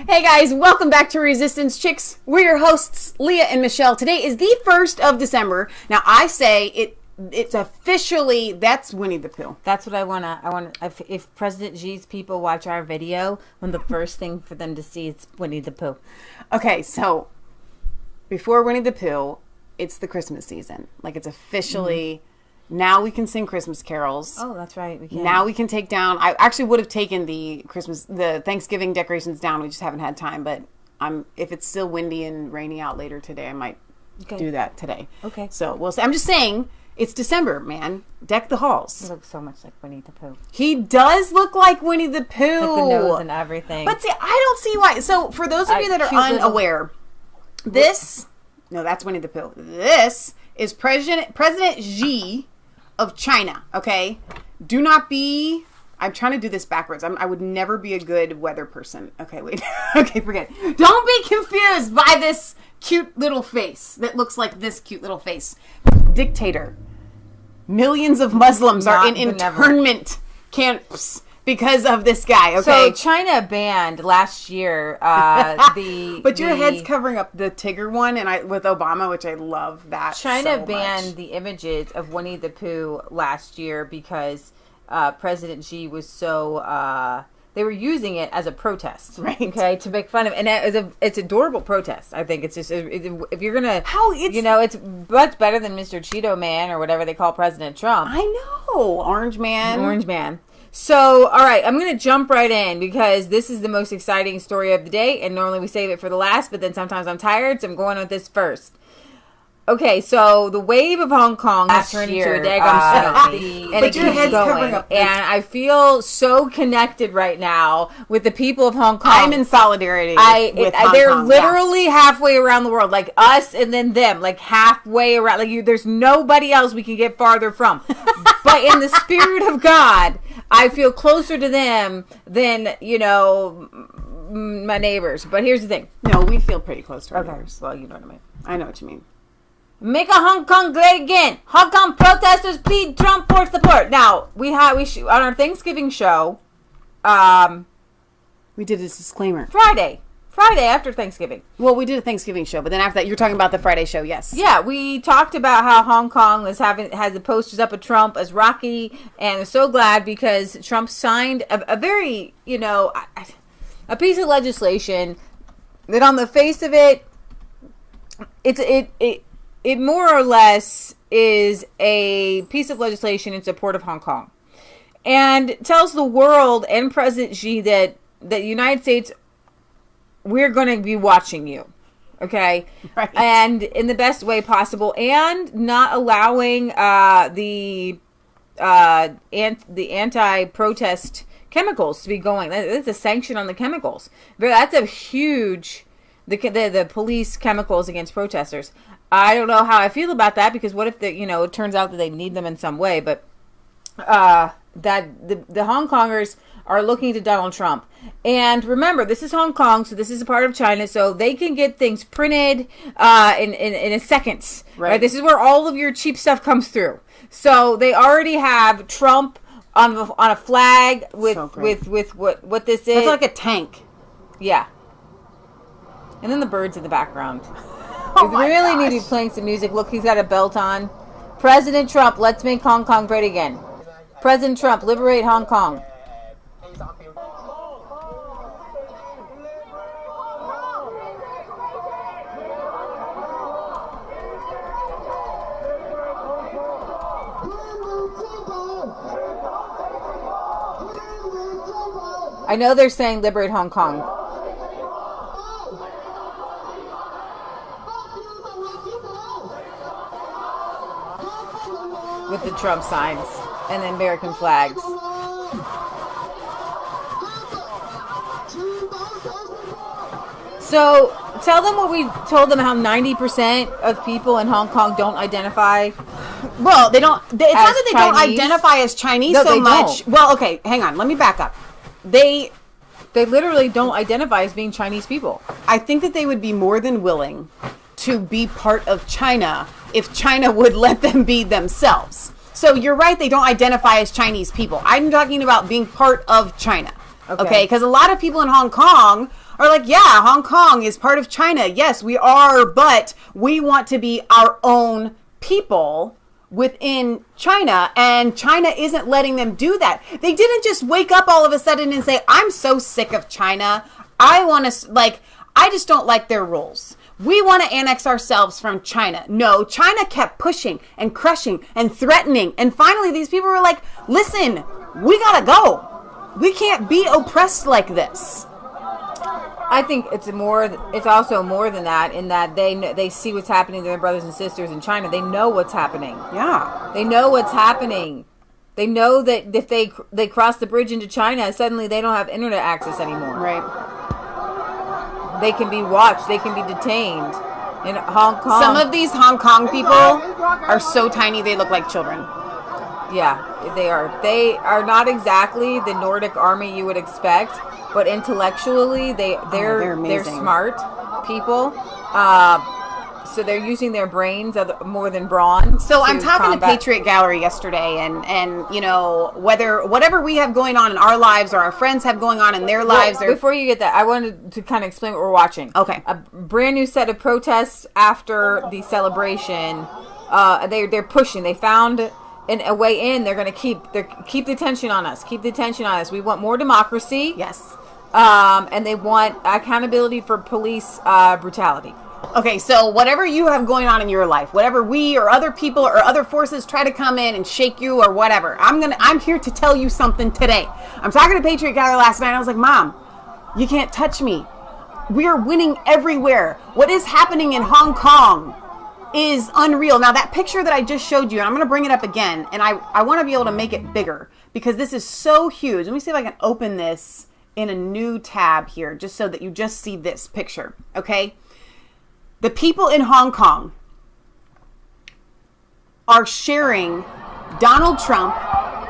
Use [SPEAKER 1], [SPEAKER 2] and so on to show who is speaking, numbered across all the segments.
[SPEAKER 1] Hey guys, welcome back to Resistance Chicks. We're your hosts, Leah and Michelle. Today is the 1st of December. Now I say it's officially, that's Winnie the Pooh.
[SPEAKER 2] That's what I want. If President Xi's people watch our video, the first thing for them to see is Winnie the Pooh.
[SPEAKER 1] Okay, so before Winnie the Pooh, it's the Christmas season. Like it's officially, now we can sing Christmas carols.
[SPEAKER 2] Oh, that's right. We can.
[SPEAKER 1] Now we can take down, I actually would have taken the Thanksgiving decorations down. We just haven't had time, but if it's still windy and rainy out later today, I might do that today.
[SPEAKER 2] Okay.
[SPEAKER 1] So we'll see. I'm just saying, it's December, man. Deck the halls.
[SPEAKER 2] He looks so much like Winnie the Pooh.
[SPEAKER 1] He does look like Winnie the Pooh.
[SPEAKER 2] Like the nose and everything.
[SPEAKER 1] But see, I don't see why. So for those of you that are unaware, that's Winnie the Pooh. This is President Xi of China, okay? Do not be... I'm trying to do this backwards. I would never be a good weather person. Okay, wait. Okay, forget it. Don't be confused by this cute little face that looks like this cute little face. Dictator. Millions of Muslims are in internment camps because of this guy, okay?
[SPEAKER 2] So China banned last year
[SPEAKER 1] But your head's covering up the Tigger one and with Obama, which I love that
[SPEAKER 2] China
[SPEAKER 1] so
[SPEAKER 2] banned
[SPEAKER 1] much.
[SPEAKER 2] the images of Winnie the Pooh last year because President Xi was so... they were using it as a protest,
[SPEAKER 1] right?
[SPEAKER 2] Okay, to make fun of, and it's adorable protest. I think it's just if you're gonna, it's much better than Mr. Cheeto Man or whatever they call President Trump.
[SPEAKER 1] I know, Orange Man.
[SPEAKER 2] So, all right, I'm going to jump right in because this is the most exciting story of the day, and normally we save it for the last, but then sometimes I'm tired, so I'm going with this first. Okay, so the wave of Hong Kong has turned into a daggum tsunami, and it keeps going. And I feel so connected right now with the people of Hong Kong.
[SPEAKER 1] I'm in solidarity with Hong
[SPEAKER 2] they're
[SPEAKER 1] Kong,
[SPEAKER 2] literally halfway around the world, like us and then them, like halfway around. Like there's nobody else we can get farther from. But in the spirit of God, I feel closer to them than, my neighbors. But here's the thing.
[SPEAKER 1] No, we feel pretty close to our neighbors.
[SPEAKER 2] Well, you know what I mean.
[SPEAKER 1] I know what you mean.
[SPEAKER 2] Make a Hong Kong great again. Hong Kong protesters plead Trump for support. Now, we on our Thanksgiving show,
[SPEAKER 1] we did this disclaimer.
[SPEAKER 2] Friday after Thanksgiving.
[SPEAKER 1] Well, we did a Thanksgiving show, but then after that, you're talking about the Friday show, yes.
[SPEAKER 2] Yeah, we talked about how Hong Kong has the posters up of Trump as Rocky, and I'm so glad because Trump signed a very, a piece of legislation that on the face of it, it more or less is a piece of legislation in support of Hong Kong, and tells the world and President Xi that the United States, we're going to be watching you, okay,
[SPEAKER 1] right.
[SPEAKER 2] And in the best way possible, and not allowing the anti-protest chemicals to be going. That's a sanction on the chemicals. That's a huge the police chemicals against protesters. I don't know how I feel about that because what if it turns out that they need them in some way, but that the Hong Kongers are looking to Donald Trump. And remember, this is Hong Kong, so this is a part of China, so they can get things printed in a second. Right? This is where all of your cheap stuff comes through. So they already have Trump on a flag with what this is.
[SPEAKER 1] It's like a tank.
[SPEAKER 2] Yeah. And then the birds in the background.
[SPEAKER 1] Oh
[SPEAKER 2] we really need to be playing some music. Look, he's got a belt on. President Trump, let's make Hong Kong great again. President Trump, liberate Hong Kong. I know they're saying liberate Hong Kong. With the Trump signs and the American flags. So tell them what we told them, how 90% of people in Hong Kong don't identify.
[SPEAKER 1] Well, they don't. It's not that they don't identify as Chinese so much.
[SPEAKER 2] Don't.
[SPEAKER 1] Well, okay, hang on. Let me back up. They
[SPEAKER 2] literally don't identify as being Chinese people.
[SPEAKER 1] I think that they would be more than willing to be part of China if China would let them be themselves. So you're right, they don't identify as Chinese people. I'm talking about being part of China. Okay? Because a lot of people in Hong Kong are like, yeah, Hong Kong is part of China. Yes, we are, but we want to be our own people within China, and China isn't letting them do that. They didn't just wake up all of a sudden and say, I'm so sick of China. I just don't like their rules. We want to annex ourselves from China. No, China kept pushing and crushing and threatening. And finally, these people were like, listen, we got to go. We can't be oppressed like this.
[SPEAKER 2] I think it's also more than that, in that they see what's happening to their brothers and sisters in China. They know what's happening.
[SPEAKER 1] Yeah.
[SPEAKER 2] They know what's happening. They know that if they cross the bridge into China, suddenly they don't have internet access anymore.
[SPEAKER 1] Right.
[SPEAKER 2] They can be watched. They can be detained in Hong Kong.
[SPEAKER 1] Some of these Hong Kong people are so tiny they look like children.
[SPEAKER 2] Yeah, they are. They are not exactly the Nordic army you would expect, but intellectually they're smart people. So they're using their brains more than brawn.
[SPEAKER 1] So I'm talking to Patriot Gallery yesterday, and you know, whatever we have going on in our lives or our friends have going on in their lives.
[SPEAKER 2] Before you get that, I wanted to kind of explain what we're watching.
[SPEAKER 1] Okay.
[SPEAKER 2] A brand new set of protests after the celebration. They're pushing. They found a way in. They're going to keep the tension on us. Keep the tension on us. We want more democracy.
[SPEAKER 1] Yes.
[SPEAKER 2] And they want accountability for police brutality.
[SPEAKER 1] Okay, so whatever you have going on in your life, whatever we or other people or other forces try to come in and shake you or whatever, I'm here to tell you something today. I'm talking to Patriot Gallery last night, and I was like, Mom, you can't touch me. We are winning everywhere. What is happening in Hong Kong is unreal. Now, that picture that I just showed you, and I'm going to bring it up again, and I want to be able to make it bigger because this is so huge. Let me see if I can open this in a new tab here, just so that you just see this picture, okay? The people in Hong Kong are sharing Donald Trump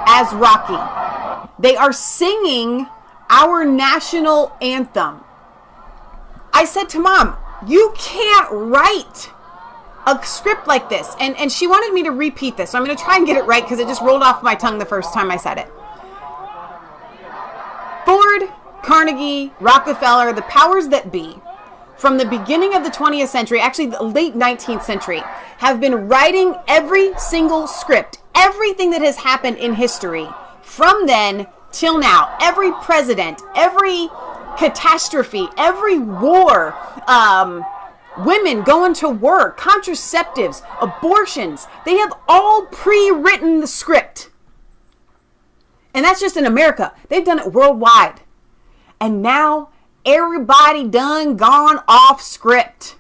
[SPEAKER 1] as Rocky. They are singing our national anthem. I said to Mom, you can't write a script like this. And she wanted me to repeat this. So I'm going to try and get it right because it just rolled off my tongue the first time I said it. Ford, Carnegie, Rockefeller, the powers that be, from the beginning of the 20th century, actually the late 19th century, have been writing every single script, everything that has happened in history from then till now. Every president, every catastrophe, every war, women going to work, contraceptives, abortions, they have all pre-written the script. And that's just in America. They've done it worldwide. And now everybody done gone off script.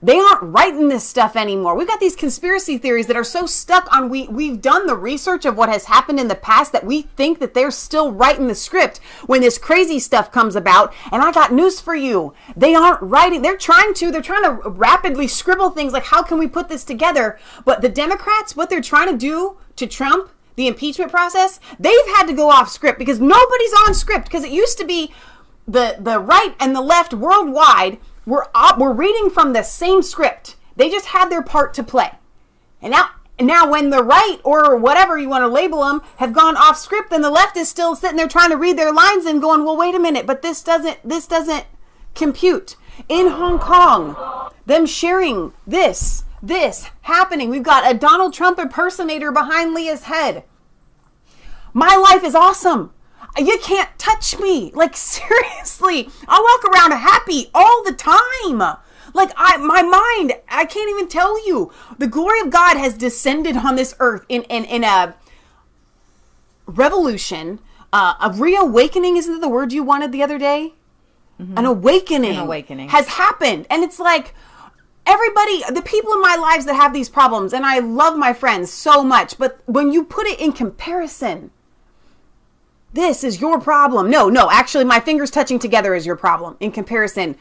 [SPEAKER 1] They aren't writing this stuff anymore. We've got these conspiracy theories that are so stuck on we've done the research of what has happened in the past that we think that they're still writing the script when this crazy stuff comes about. And I got news for you. They aren't writing. They're trying to rapidly scribble things like, how can we put this together? But the Democrats, what they're trying to do to Trump, the impeachment process, they've had to go off script because nobody's on script, because it used to be the right and the left worldwide were reading from the same script. They just had their part to play. And now when the right, or whatever you want to label them, have gone off script, then the left is still sitting there trying to read their lines and going, well, wait a minute, but this doesn't compute. In Hong Kong, them sharing this happening. We've got a Donald Trump impersonator behind Leah's head. My life is awesome. You can't touch me. Like, seriously, I walk around happy all the time. Like, my mind, I can't even tell you. The glory of God has descended on this earth in a revolution, a reawakening. Isn't that the word you wanted the other day? Mm-hmm. An awakening has happened. And it's like, everybody, the people in my lives that have these problems, and I love my friends so much, but when you put it in comparison, this is your problem. No, actually, my fingers touching together is your problem in comparison.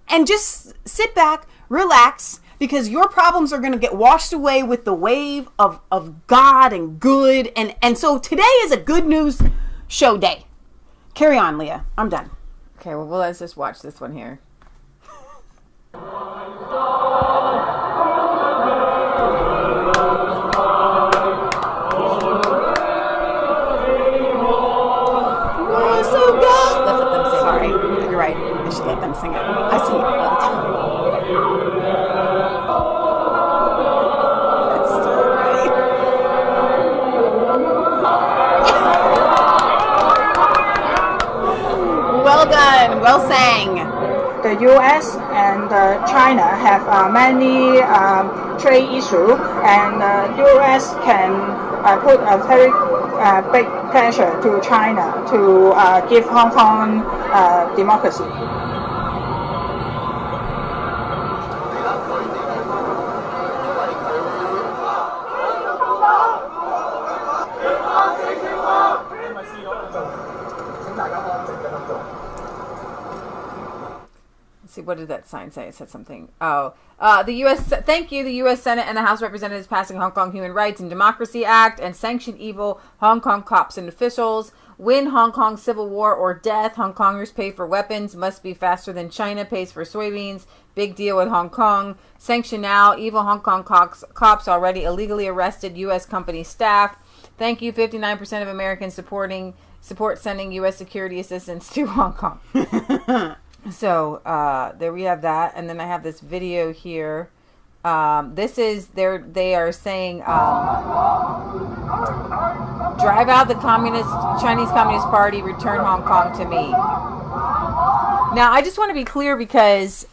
[SPEAKER 1] And just sit back, relax, because your problems are going to get washed away with the wave of God and good. And so today is a good news show day. Carry on, Leah. I'm done.
[SPEAKER 2] Okay, well, let's just watch this one here.
[SPEAKER 1] done. Well sang.
[SPEAKER 3] The U.S. and China have many trade issues, and the U.S. can put a very big pressure to China to give Hong Kong democracy.
[SPEAKER 2] See, what did that sign say? It said something. Oh, the U.S. Thank you. The U.S. Senate and the House of Representatives passing Hong Kong Human Rights and Democracy Act and sanction evil Hong Kong cops and officials. Win Hong Kong civil war or death. Hong Kongers pay for weapons. Must be faster than China pays for soybeans. Big deal with Hong Kong. Sanction now. Evil Hong Kong cops already illegally arrested U.S. company staff. Thank you. 59% of Americans support sending U.S. security assistance to Hong Kong. So there we have that, and then I have this video here. This is they are saying drive out the Chinese Communist Party, return Hong Kong to me. Now I just want to be clear because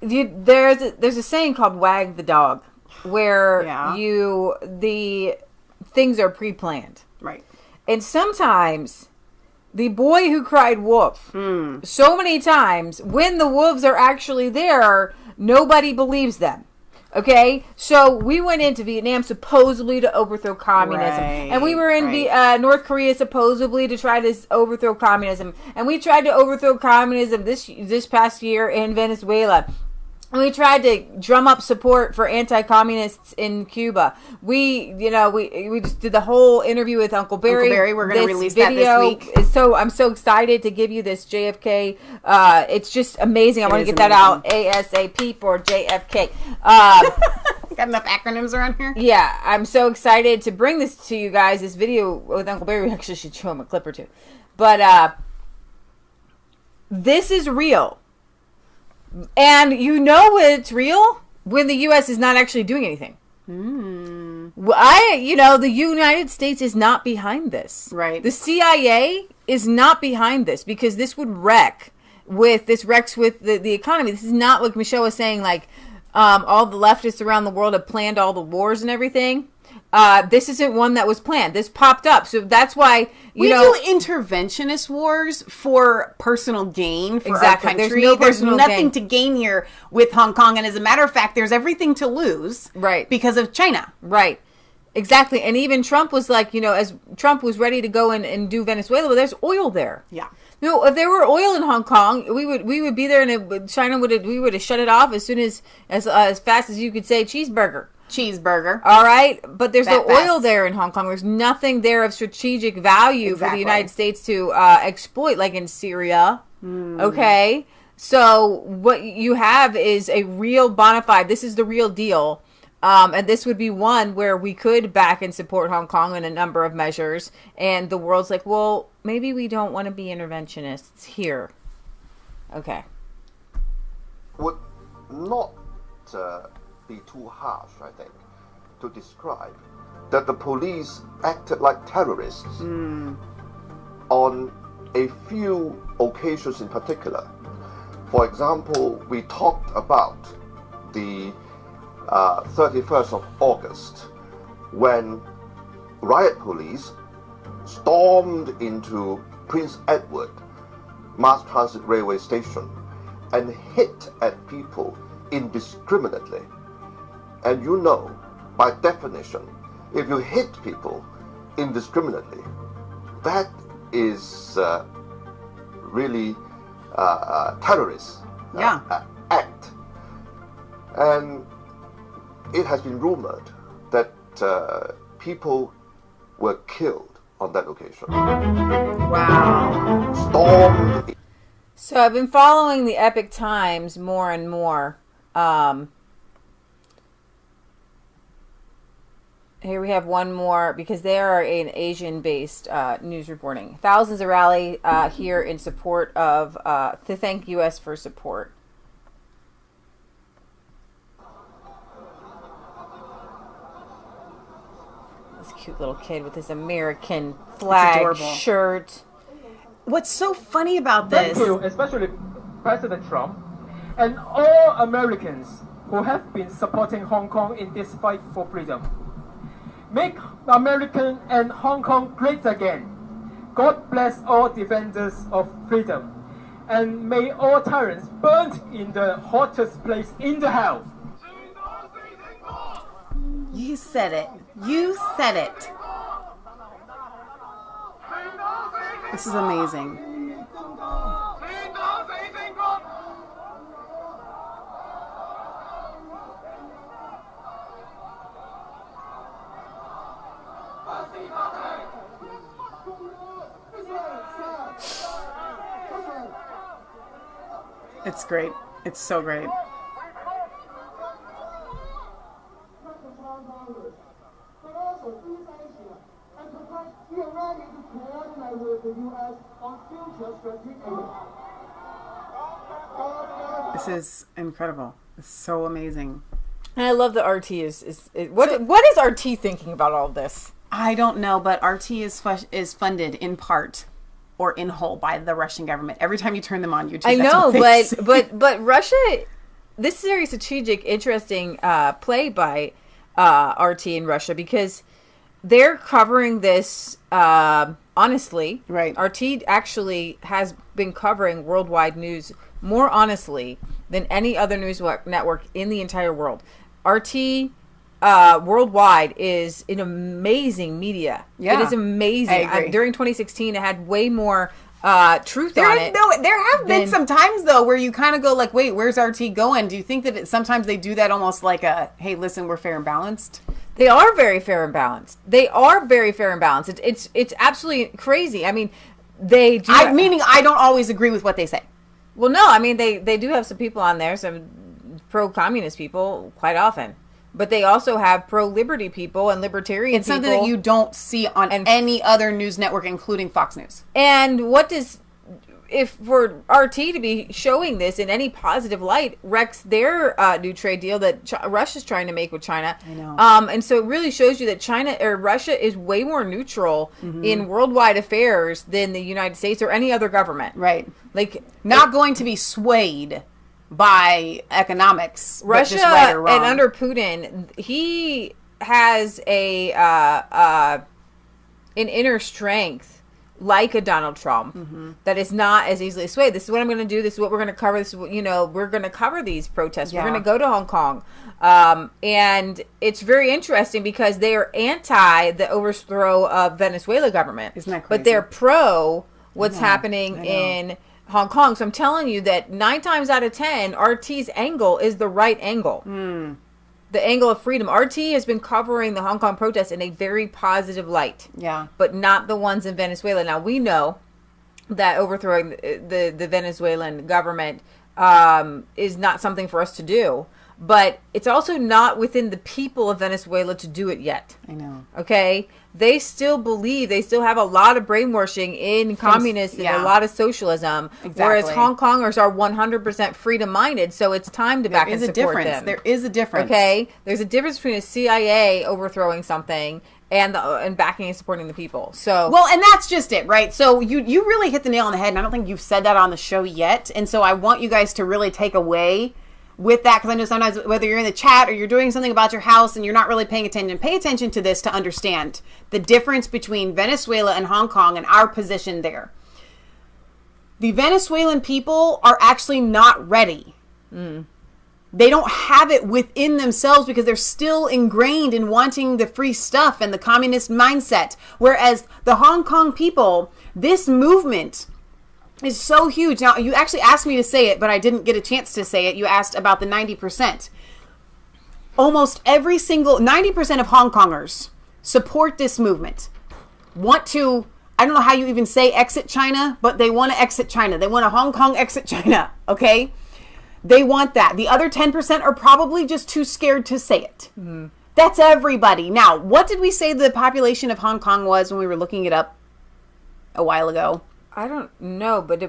[SPEAKER 2] there's a saying called wag the dog, where the things are pre-planned,
[SPEAKER 1] right?
[SPEAKER 2] And sometimes the boy who cried wolf so many times, when the wolves are actually there, nobody believes them. Okay? So we went into Vietnam supposedly to overthrow communism.
[SPEAKER 1] Right,
[SPEAKER 2] and we were in North Korea supposedly to try to overthrow communism. And we tried to overthrow communism this past year in Venezuela. We tried to drum up support for anti-communists in Cuba. We just did the whole interview with Uncle Barry.
[SPEAKER 1] We're going to release that this week.
[SPEAKER 2] So I'm so excited to give you this JFK. It's just amazing. I want to get that out ASAP for JFK.
[SPEAKER 1] Got enough acronyms around here?
[SPEAKER 2] Yeah, I'm so excited to bring this to you guys. This video with Uncle Barry. We actually should show him a clip or two. But this is real. And you know it's real when the U.S. is not actually doing anything. The United States is not behind this.
[SPEAKER 1] Right.
[SPEAKER 2] The CIA is not behind this, because this would wrecks with the economy. This is not like Michelle was saying, like all the leftists around the world have planned all the wars and everything. This isn't one that was planned. This popped up. So that's why, we do
[SPEAKER 1] interventionist wars for personal gain for
[SPEAKER 2] exactly.
[SPEAKER 1] our country. There's nothing
[SPEAKER 2] gain
[SPEAKER 1] to gain here with Hong Kong. And as a matter of fact, there's everything to lose.
[SPEAKER 2] Right.
[SPEAKER 1] Because of China.
[SPEAKER 2] Right. Exactly. And even Trump was like, as Trump was ready to go and do Venezuela, but there's oil there.
[SPEAKER 1] Yeah.
[SPEAKER 2] If there were oil in Hong Kong, we would be there, and China would have shut it off as soon as fast as you could say cheeseburger. All right, but there's no oil there in Hong Kong. There's nothing there of strategic value for the United States to exploit, like in Syria. Okay, so what you have is a real bona fide. This is the real deal, and this would be one where we could back and support Hong Kong in a number of measures. And the world's like, well, maybe we don't want to be interventionists here. Okay.
[SPEAKER 4] Would not be too harsh, I think, to describe that the police acted like terrorists on a few occasions in particular. For example, we talked about the 31st of August, when riot police stormed into Prince Edward Mass Transit Railway Station and hit at people indiscriminately. And by definition, if you hit people indiscriminately, that is really a terrorist act. And it has been rumored that people were killed on that occasion.
[SPEAKER 1] Wow.
[SPEAKER 4] Stormed.
[SPEAKER 2] So I've been following the Epic Times more and more. Here we have one more, because they are an Asian-based news reporting. Thousands of rally here in support of, to thank U.S. for support. This cute little kid with his American flag shirt.
[SPEAKER 1] what's so funny about this?
[SPEAKER 5] Thank you, especially President Trump and all Americans who have been supporting Hong Kong in this fight for freedom. Make America and Hong Kong great again. God bless all defenders of freedom. And may all tyrants burn in the hottest place in the hell.
[SPEAKER 1] You said it. You said it. This is amazing. It's great. It's so great. This is incredible. It's so amazing.
[SPEAKER 2] And I love that RT what is RT thinking about all of this?
[SPEAKER 1] I don't know, but RT is funded in part or in whole by the Russian government. Every time you turn them on YouTube,
[SPEAKER 2] I know, but Russia. This is a very strategic, interesting play by RT in Russia because they're covering this honestly.
[SPEAKER 1] Right.
[SPEAKER 2] RT actually has been covering worldwide news more honestly than any other news network in the entire world. RT worldwide is an amazing media.
[SPEAKER 1] Yeah,
[SPEAKER 2] it is amazing.
[SPEAKER 1] I agree.
[SPEAKER 2] During 2016, it had way more truth
[SPEAKER 1] there,
[SPEAKER 2] on it.
[SPEAKER 1] No, there have been some times though where you kind of go like, "Wait, where's RT going?" Do you think that sometimes they do that almost like a, "Hey, listen, we're fair and balanced"?
[SPEAKER 2] They are very fair and balanced. It's absolutely crazy. I mean, they do.
[SPEAKER 1] Meaning, I don't always agree with what they say.
[SPEAKER 2] Well, no, I mean they do have some people on there, some pro-communist people, quite often. But they also have pro-liberty people and libertarian people.
[SPEAKER 1] It's something that you don't see on any other news network, including Fox News.
[SPEAKER 2] And if for RT to be showing this in any positive light wrecks their new trade deal that Russia's trying to make with China.
[SPEAKER 1] I know.
[SPEAKER 2] And so it really shows you that Russia is way more neutral in worldwide affairs than the United States or any other government.
[SPEAKER 1] Right.
[SPEAKER 2] Like
[SPEAKER 1] not going to be swayed by economics.
[SPEAKER 2] Russia,
[SPEAKER 1] just right or wrong.
[SPEAKER 2] And under Putin, he has an inner strength like a Donald Trump that is not as easily swayed. This is what I'm going to do. This is what we're going to cover. This is what, we're going to cover these protests.
[SPEAKER 1] Yeah.
[SPEAKER 2] We're going to go to Hong Kong. And it's very interesting because they are anti the overthrow of Venezuela government.
[SPEAKER 1] Isn't that crazy?
[SPEAKER 2] But they're pro what's happening in Hong Kong. So I'm telling you that 9 times out of 10, RT's angle is the right angle. The angle of freedom. RT has been covering the Hong Kong protests in a very positive light.
[SPEAKER 1] Yeah.
[SPEAKER 2] But not the ones in Venezuela. Now, we know that overthrowing the Venezuelan government is not something for us to do. But it's also not within the people of Venezuela to do it yet.
[SPEAKER 1] I know.
[SPEAKER 2] Okay? They still believe, they still have a lot of brainwashing in communism and a lot of socialism.
[SPEAKER 1] Exactly.
[SPEAKER 2] Whereas Hong Kongers are 100% freedom-minded, so it's time to back and support them.
[SPEAKER 1] There is a difference.
[SPEAKER 2] Okay? There's a difference between a CIA overthrowing something and backing and supporting the people. So
[SPEAKER 1] well, and that's just it, right? So you really hit the nail on the head, and I don't think you've said that on the show yet. And so I want you guys to really take away with that, because I know sometimes whether you're in the chat or you're doing something about your house and you're not really paying attention, pay attention to this to understand the difference between Venezuela and Hong Kong and our position there. The Venezuelan people are actually not ready. They don't have it within themselves because they're still ingrained in wanting the free stuff and the communist mindset. Whereas the Hong Kong people, this movement is so huge. Now, you actually asked me to say it, but I didn't get a chance to say it. You asked about the 90%. Almost every single 90% of Hong Kongers support this movement. Want to, I don't know how you even say exit China, but they want to exit China. They want a Hong Kong exit China, okay? They want that. The other 10% are probably just too scared to say it. That's everybody. Now, what did we say the population of Hong Kong was when we were looking it up a while ago?
[SPEAKER 2] I don't know, but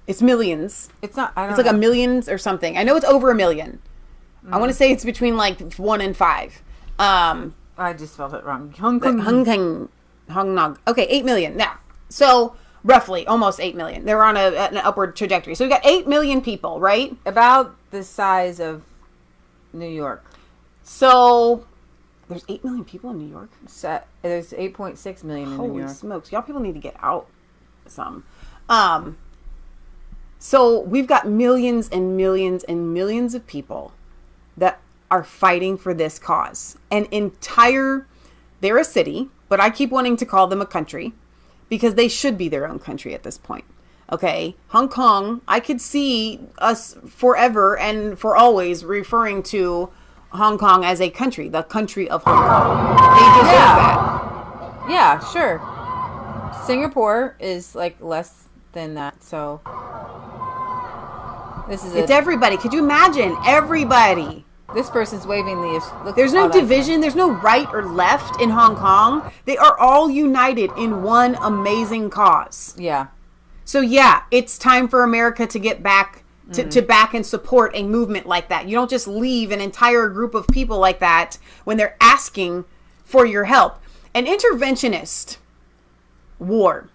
[SPEAKER 1] it's millions.
[SPEAKER 2] It's not.
[SPEAKER 1] It's like a million or something. I know it's over 1 million. I want to say it's between like 1 and 5.
[SPEAKER 2] I just spelled it wrong. Hong Kong.
[SPEAKER 1] Hong Kong. Okay, 8 million. Now, so roughly almost 8 million. They're on an upward trajectory. So we got 8 million people, right?
[SPEAKER 2] About the size of New York.
[SPEAKER 1] So there's 8 million people in New York.
[SPEAKER 2] There's 8.6 million in New York.
[SPEAKER 1] Holy smokes. Y'all people need to get out some. So we've got millions and millions and millions of people that are fighting for this cause. They're a city, but I keep wanting to call them a country because they should be their own country at this point. Okay, Hong Kong, I could see us forever and for always referring to Hong Kong as a country, the country of Hong Kong. They deserve that.
[SPEAKER 2] Yeah, sure. Singapore is like less than that, so
[SPEAKER 1] it's everybody. Could you imagine everybody?
[SPEAKER 2] This person's waving the...
[SPEAKER 1] There's no division. There's no right or left in Hong Kong. They are all united in one amazing cause.
[SPEAKER 2] Yeah.
[SPEAKER 1] So yeah, it's time for America to get back to back and support a movement like that. You don't just leave an entire group of people like that when they're asking for your help. An interventionist war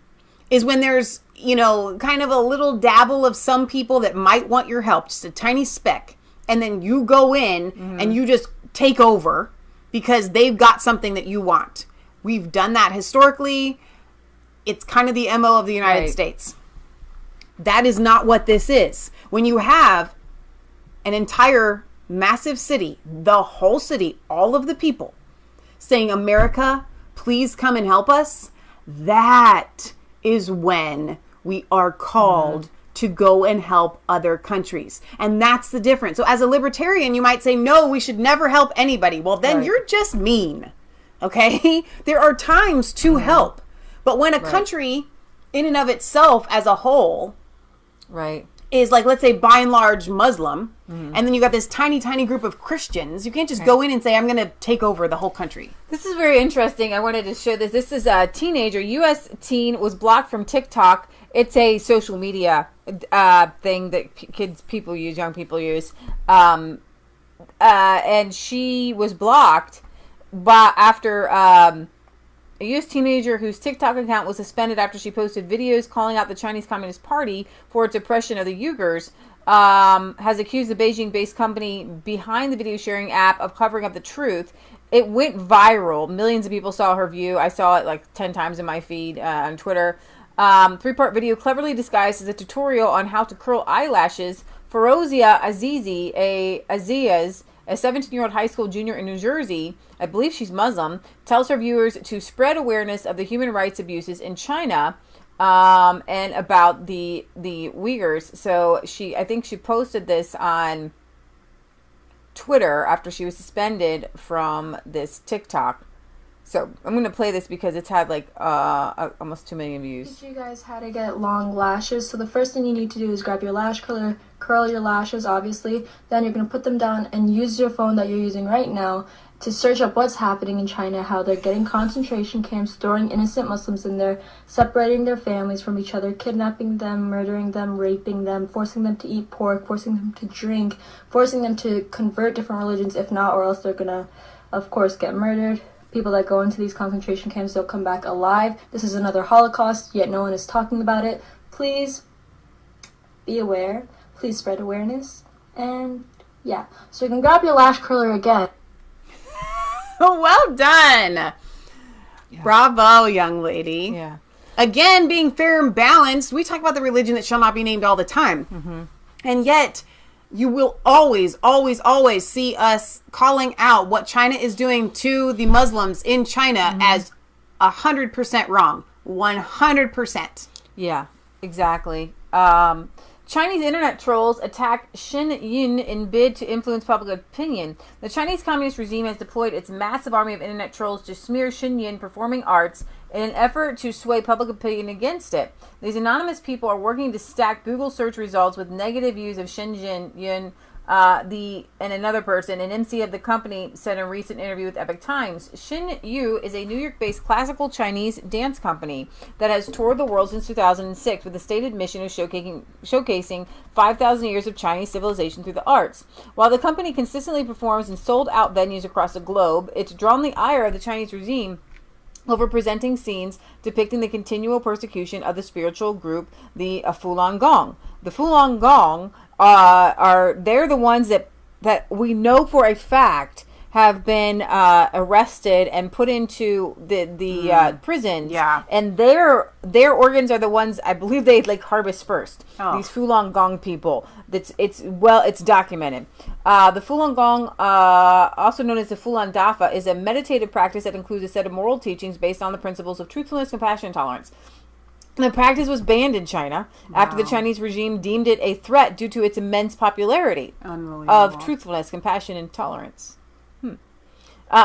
[SPEAKER 1] is when there's, kind of a little dabble of some people that might want your help, just a tiny speck. And then you go in and you just take over because they've got something that you want. We've done that historically. It's kind of the MO of the United States. That is not what this is. When you have an entire massive city, the whole city, all of the people saying, America, please come and help us. That is when we are called to go and help other countries. And that's the difference. So as a libertarian, you might say, no, we should never help anybody. Well, then you're just mean. Okay? There are times to help. But when a country in and of itself as a whole is like, let's say, by and large Muslim, and then you got this tiny, tiny group of Christians, you can't just go in and say, I'm going to take over the whole country.
[SPEAKER 2] This is very interesting. I wanted to show this. This is a teenager. U.S. teen was blocked from TikTok. It's a social media thing that young people use. And she was blocked after a U.S. teenager whose TikTok account was suspended after she posted videos calling out the Chinese Communist Party for its oppression of the Uyghurs, has accused the Beijing-based company behind the video sharing app of covering up the truth. It went viral. Millions of people saw her view. I saw it like 10 times in my feed on Twitter. 3-part video cleverly disguised as a tutorial on how to curl eyelashes. Ferozia Aziz, a 17-year-old high school junior in New Jersey, I believe she's Muslim, tells her viewers to spread awareness of the human rights abuses in China and about the Uyghurs. So I think she posted this on Twitter after she was suspended from this TikTok. So I'm going to play this because it's had like almost 2 million views.
[SPEAKER 6] Teach you guys how to get long lashes. So the first thing you need to do is grab your lash curler, curl your lashes, obviously. Then you're going to put them down and use your phone that you're using right now to search up what's happening in China, how they're getting concentration camps, storing innocent Muslims in there, separating their families from each other, kidnapping them, murdering them, raping them, forcing them to eat pork, forcing them to drink, forcing them to convert different religions, if not, or else they're going to, of course, get murdered. People that go into these concentration camps don't come back alive. This is another Holocaust, yet no one is talking about it. Please be aware. Please spread awareness. And yeah, so you can grab your lash curler again.
[SPEAKER 1] Well done. Yeah. Bravo, young lady.
[SPEAKER 2] Yeah.
[SPEAKER 1] Again, being fair and balanced, we talk about the religion that shall not be named all the time. Mm-hmm. And yet, you will always, always, always see us calling out what China is doing to the Muslims in China as 100% wrong. 100%.
[SPEAKER 2] Yeah, exactly. Chinese internet trolls attack Xinjiang in bid to influence public opinion. The Chinese Communist regime has deployed its massive army of internet trolls to smear Xinjiang performing arts in an effort to sway public opinion against it. These anonymous people are working to stack Google search results with negative views of Xinjiang. And another person, an MC of the company, said in a recent interview with Epoch Times, Xinyu is a New York-based classical Chinese dance company that has toured the world since 2006 with the stated mission of showcasing 5,000 years of Chinese civilization through the arts. While the company consistently performs in sold-out venues across the globe, it's drawn the ire of the Chinese regime over presenting scenes depicting the continual persecution of the spiritual group, the Falun Gong. The Falun Gong they're the ones that we know for a fact have been arrested and put into the prisons.
[SPEAKER 1] Yeah.
[SPEAKER 2] And their organs are the ones, I believe, they like harvest first.
[SPEAKER 1] Oh.
[SPEAKER 2] These Falun Gong people. It's documented. The Falun Gong, also known as the Falun Dafa, is a meditative practice that includes a set of moral teachings based on the principles of truthfulness, compassion, and tolerance. The practice was banned in China after the Chinese regime deemed it a threat due to its immense popularity of truthfulness, compassion, and tolerance.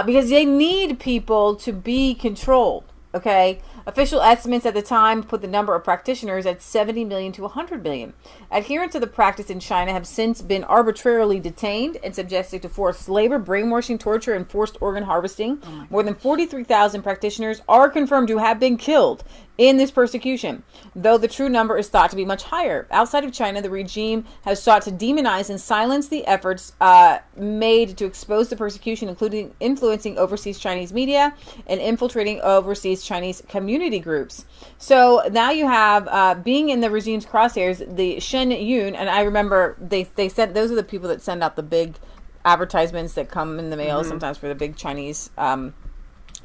[SPEAKER 2] Because they need people to be controlled. Okay, official estimates at the time put the number of practitioners at 70 million to 100 million. Adherents of the practice in China have since been arbitrarily detained and subjected to forced labor, brainwashing, torture, and forced organ harvesting. More than 43,000 practitioners are confirmed to have been killed in this persecution, though the true number is thought to be much higher. Outside of China, the regime has sought to demonize and silence the efforts made to expose the persecution, including influencing overseas Chinese media and infiltrating overseas Chinese community groups. So now you have, being in the regime's crosshairs, the Shen Yun, and I remember they sent, those are the people that send out the big advertisements that come in the mail sometimes for the big Chinese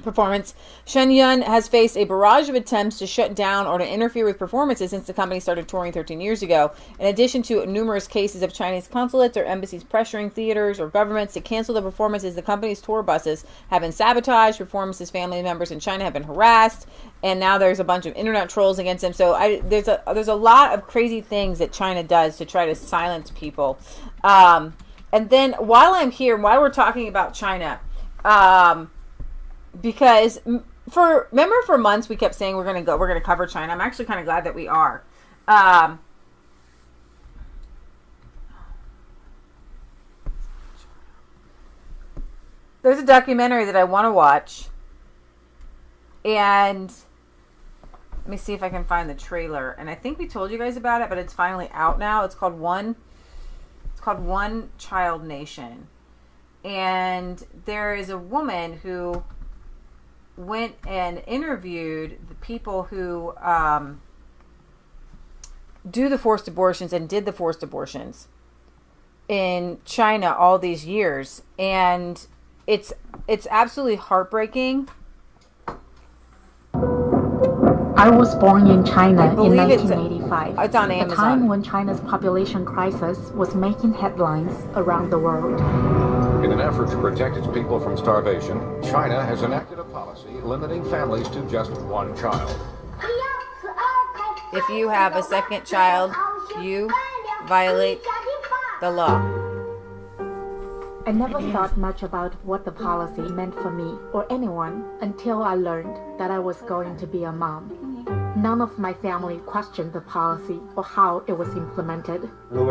[SPEAKER 2] performance. Shen Yun has faced a barrage of attempts to shut down or to interfere with performances since the company started touring 13 years ago. In addition to numerous cases of Chinese consulates or embassies pressuring theaters or governments to cancel the performances, the company's tour buses have been sabotaged. Performances, family members in China have been harassed, and now there's a bunch of internet trolls against them. So there's a lot of crazy things that China does to try to silence people. And then while we're talking about China, because for months we kept saying we're going to cover China. I'm actually kind of glad that we are. There's a documentary that I want to watch, and let me see if I can find the trailer. And I think we told you guys about it, but it's finally out now. It's called One Child Nation, and there is a woman who went and interviewed the people who do the forced abortions and did the forced abortions in China all these years, and it's absolutely heartbreaking.
[SPEAKER 7] I was born in China in 1985.
[SPEAKER 2] It's on Amazon.
[SPEAKER 7] A time when China's population crisis was making headlines around the world.
[SPEAKER 8] In an effort to protect its people from starvation, China has enacted a policy limiting families to just one child.
[SPEAKER 2] If you have a second child, you violate the law.
[SPEAKER 7] I never thought much about what the policy meant for me or anyone until I learned that I was going to be a mom. None of my family questioned the policy or how it was implemented.
[SPEAKER 2] If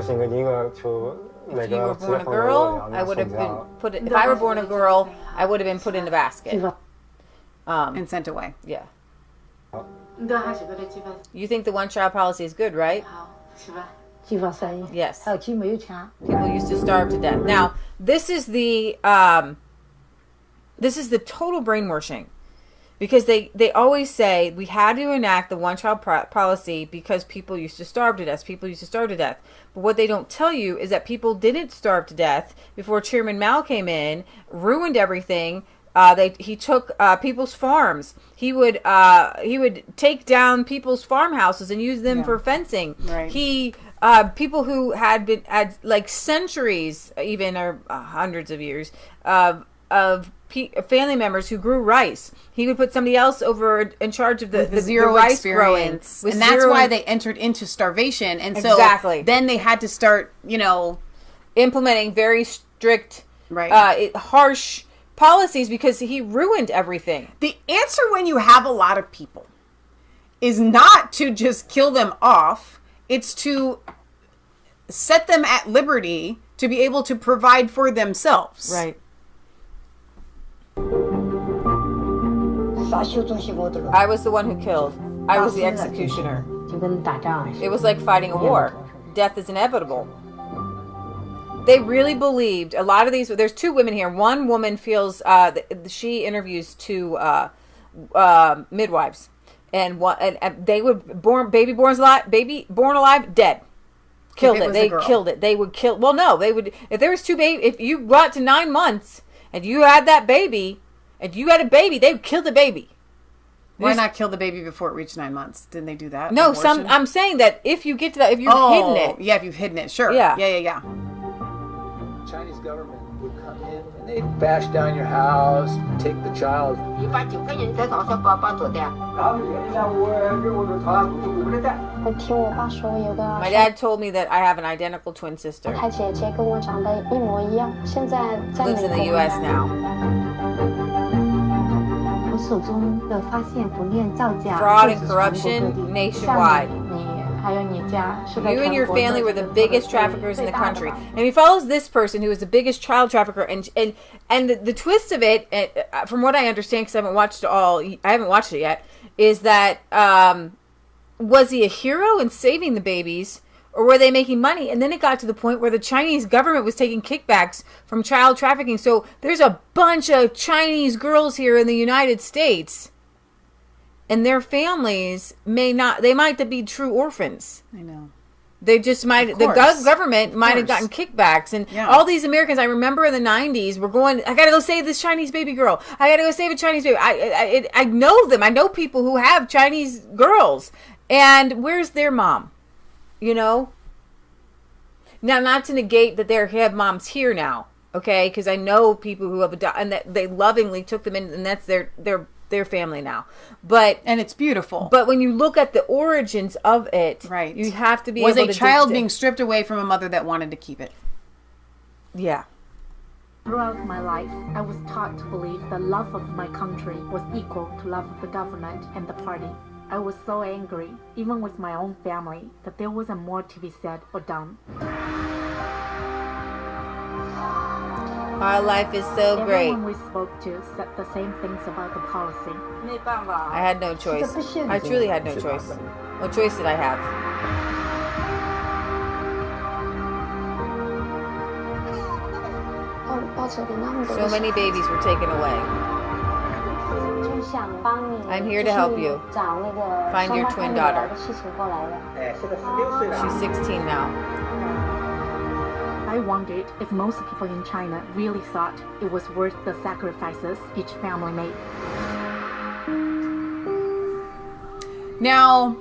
[SPEAKER 2] you were born a girl, I would have been put. If I were born a girl, I would have been put in a basket
[SPEAKER 1] and sent away.
[SPEAKER 2] Yeah. You think the one-child policy is good, right? Yes. People used to starve to death. Now, this is the total brainwashing. Because they always say we had to enact the one-child policy because people used to starve to death. But what they don't tell you is that people didn't starve to death before Chairman Mao came in, ruined everything. He took people's farms. He would take down people's farmhouses and use them for fencing.
[SPEAKER 1] Right.
[SPEAKER 2] People who had like centuries, even or hundreds of years of family members who grew rice. He would put somebody else over in charge of the
[SPEAKER 1] zero
[SPEAKER 2] rice
[SPEAKER 1] experience,
[SPEAKER 2] growing.
[SPEAKER 1] and that's why they entered into starvation. And so then they had to start,
[SPEAKER 2] implementing very strict, harsh policies because he ruined everything.
[SPEAKER 1] The answer when you have a lot of people is not to just kill them off. It's to set them at liberty to be able to provide for themselves.
[SPEAKER 2] Right. I was the one who killed. I was the executioner. It was like fighting a war. Death is inevitable. They really believed, a lot of these, there's two women here. One woman feels, she interviews two midwives, and they would born alive, dead. Killed it. They killed it. They would kill. Well, no, they would. If there was two baby, if you got to 9 months and you had that baby, and you had a baby, they would kill the baby.
[SPEAKER 1] Why not kill the baby before it reached 9 months? Didn't they do that?
[SPEAKER 2] No, I'm saying that if you get to that, if you've hidden it.
[SPEAKER 1] Yeah, if you've hidden it, sure.
[SPEAKER 2] Yeah.
[SPEAKER 9] Chinese government would come in and they'd bash down your house, take the child.
[SPEAKER 2] My dad told me that I have an identical twin sister. Lives in the U.S. now. Fraud and corruption nationwide. You and your family were the biggest traffickers in the country. And he follows this person who is the biggest child trafficker. And the twist of it, from what I understand, because I haven't watched it yet, is that was he a hero in saving the babies, or were they making money? And then it got to the point where the Chinese government was taking kickbacks from child trafficking. So there's a bunch of Chinese girls here in the United States, and their families they might be true orphans.
[SPEAKER 1] I know.
[SPEAKER 2] They just might, the government might have gotten kickbacks. And all these Americans, I remember in the 90s, were going, I got to go save this Chinese baby girl. I got to go save a Chinese baby. I know them. I know people who have Chinese girls. And where's their mom? You know? Now, not to negate that they have moms here now, okay? Because I know people who have adopted, and that they lovingly took them in, and that's their family now. And
[SPEAKER 1] it's beautiful.
[SPEAKER 2] But when you look at the origins of it, right, you have to be able to...
[SPEAKER 1] Was a child being stripped away from a mother that wanted to keep it?
[SPEAKER 2] Yeah.
[SPEAKER 7] Throughout my life, I was taught to believe the love of my country was equal to love of the government and the party. I was so angry, even with my own family, that there wasn't more to be said or done.
[SPEAKER 2] Our life is so great.
[SPEAKER 7] Everyone we spoke to said the same things about the policy.
[SPEAKER 2] I had no choice. I truly had no choice. What choice did I have? So many babies were taken away. I'm here to help you. Find your twin daughter. She's 16 now.
[SPEAKER 7] I wondered if most people in China really thought it was worth the sacrifices each family made.
[SPEAKER 1] Now,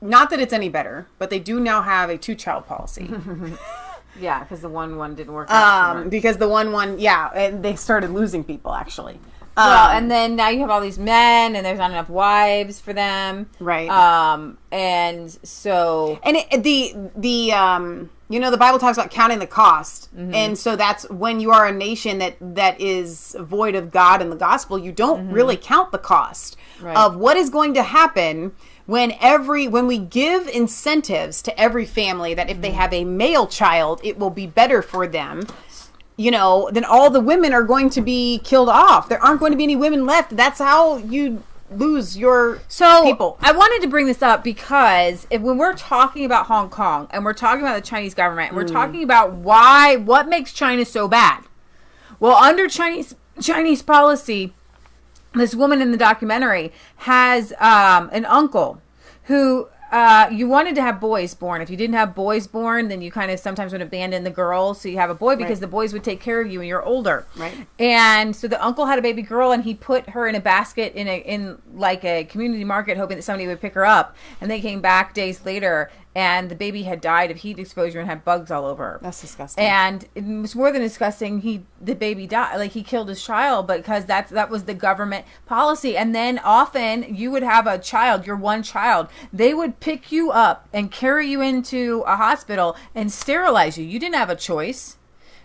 [SPEAKER 1] not that it's any better, but they do now have a 2-child policy.
[SPEAKER 2] Yeah, because the one didn't work out.
[SPEAKER 1] Because the one, and they started losing people, actually.
[SPEAKER 2] Well, and then now you have all these men, and there's not enough wives for them,
[SPEAKER 1] right?
[SPEAKER 2] And so,
[SPEAKER 1] and the Bible talks about counting the cost, and so that's when you are a nation that is void of God and the gospel. You don't really count the cost of what is going to happen when we give incentives to every family that if they have a male child, it will be better for them. You know, then all the women are going to be killed off. There aren't going to be any women left. That's how you lose your people.
[SPEAKER 2] I wanted to bring this up because when we're talking about Hong Kong and we're talking about the Chinese government and we're talking about what makes China so bad. Well, under Chinese policy, this woman in the documentary has an uncle who... you wanted to have boys born. If you didn't have boys born, then you kind of sometimes would abandon the girls, so you have a boy because the boys would take care of you when you're older.
[SPEAKER 1] Right.
[SPEAKER 2] And so the uncle had a baby girl, and he put her in a basket in like a community market, hoping that somebody would pick her up. And they came back days later, and the baby had died of heat exposure and had bugs all over her.
[SPEAKER 1] That's disgusting.
[SPEAKER 2] And it was more than disgusting. The baby died, like he killed his child, because that was the government policy. And then often you would have a child, your one child, they would pick you up and carry you into a hospital and sterilize you. You didn't have a choice.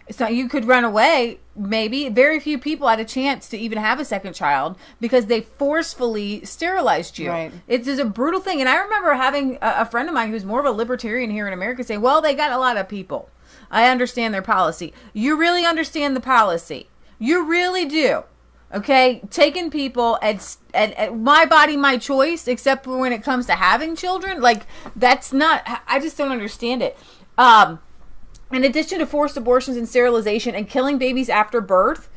[SPEAKER 2] It's not, you could run away, maybe. Very few people had a chance to even have a second child because they forcefully sterilized you.
[SPEAKER 1] Right.
[SPEAKER 2] It's just a brutal thing. And I remember having a friend of mine who's more of a libertarian here in America say, well, they got a lot of people. I understand their policy. You really understand the policy. You really do. Okay? Taking people at my body, my choice, except for when it comes to having children. Like, that's not, I just don't understand it. In addition to forced abortions and sterilization and killing babies after birth,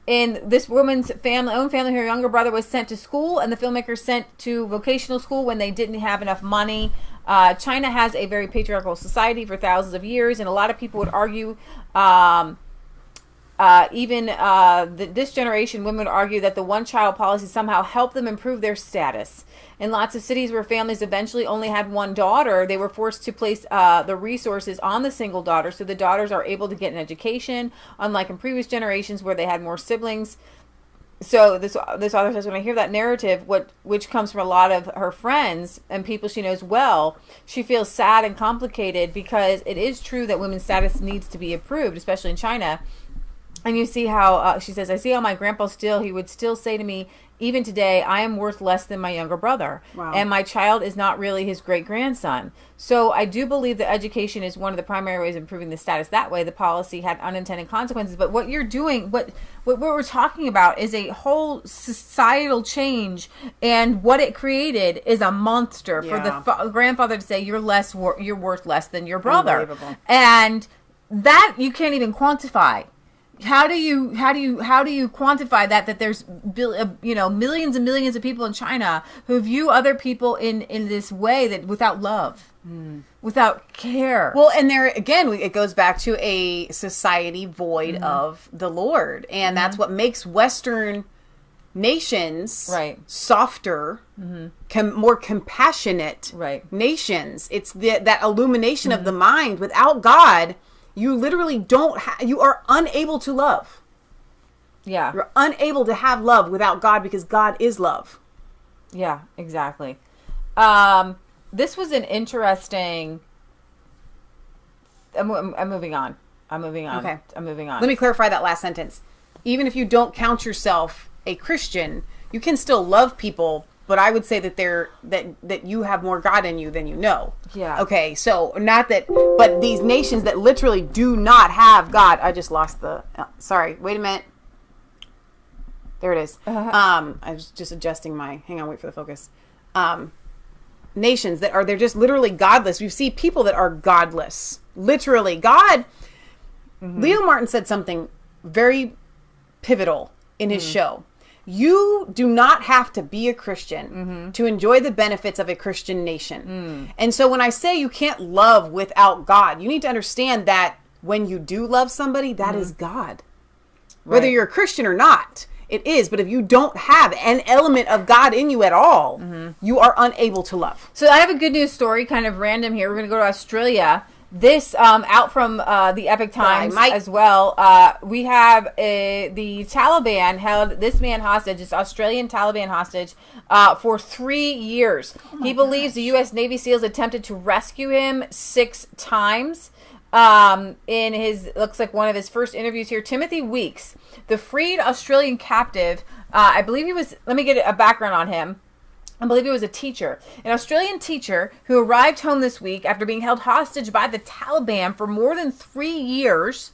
[SPEAKER 2] in this woman's own family, her younger brother was sent to school, and the filmmaker sent to vocational school when they didn't have enough money. China has a very patriarchal society for thousands of years, and a lot of people would argue, this generation, women would argue that the one-child policy somehow helped them improve their status. In lots of cities where families eventually only had one daughter, they were forced to place the resources on the single daughter, so the daughters are able to get an education, unlike in previous generations where they had more siblings. So this author says, when I hear that narrative, which comes from a lot of her friends and people she knows well, she feels sad and complicated, because it is true that women's status needs to be improved, especially in China. And you see how, she says, I see how my grandpa he would still say to me, even today, I am worth less than my younger brother. Wow. And my child is not really his great-grandson. So I do believe that education is one of the primary ways of improving the status. That way, the policy had unintended consequences. But what you're doing, what we're talking about is a whole societal change. And what it created is a monster for the grandfather to say, you're worth less than your brother. And that you can't even quantify. How do you quantify that there's millions and millions of people in China who view other people in this way, that without love, without care?
[SPEAKER 1] Well, and there again, it goes back to a society void of the Lord, and that's what makes Western nations softer, more compassionate nations. It's that illumination of the mind. Without God, you literally you are unable to love. Yeah. You're unable to have love without God, because God is love.
[SPEAKER 2] Yeah, exactly. This was an interesting... I'm moving on. Okay. I'm moving on.
[SPEAKER 1] Let me clarify that last sentence. Even if you don't count yourself a Christian, you can still love people, but I would say that that you have more God in you than you know. Yeah. Okay, so not that, but these nations that literally do not have God. I just lost the. Sorry, wait a minute. There it is. I was just adjusting my. Hang on, wait for the focus. Nations that they're just literally godless. You see people that are godless. Literally, God. Leo Martin said something very pivotal in his show. You do not have to be a Christian to enjoy the benefits of a Christian nation. And so when I say you can't love without God, you need to understand that when you do love somebody, that is God. Whether you're a Christian or not, it is. But if you don't have an element of God in you at all, you are unable to love.
[SPEAKER 2] So I have a good news story, kind of random here. We're going to go to Australia. This out from the Epic Times as well. We have the Taliban held this man hostage, this Australian Taliban hostage, for 3 years. He believes the U.S. Navy SEALs attempted to rescue him 6 times. In his, looks like one of his first interviews here, Timothy Weeks, the freed Australian captive. I believe he was. Let me get a background on him. I believe he was a teacher, an Australian teacher who arrived home this week after being held hostage by the Taliban for more than 3 years.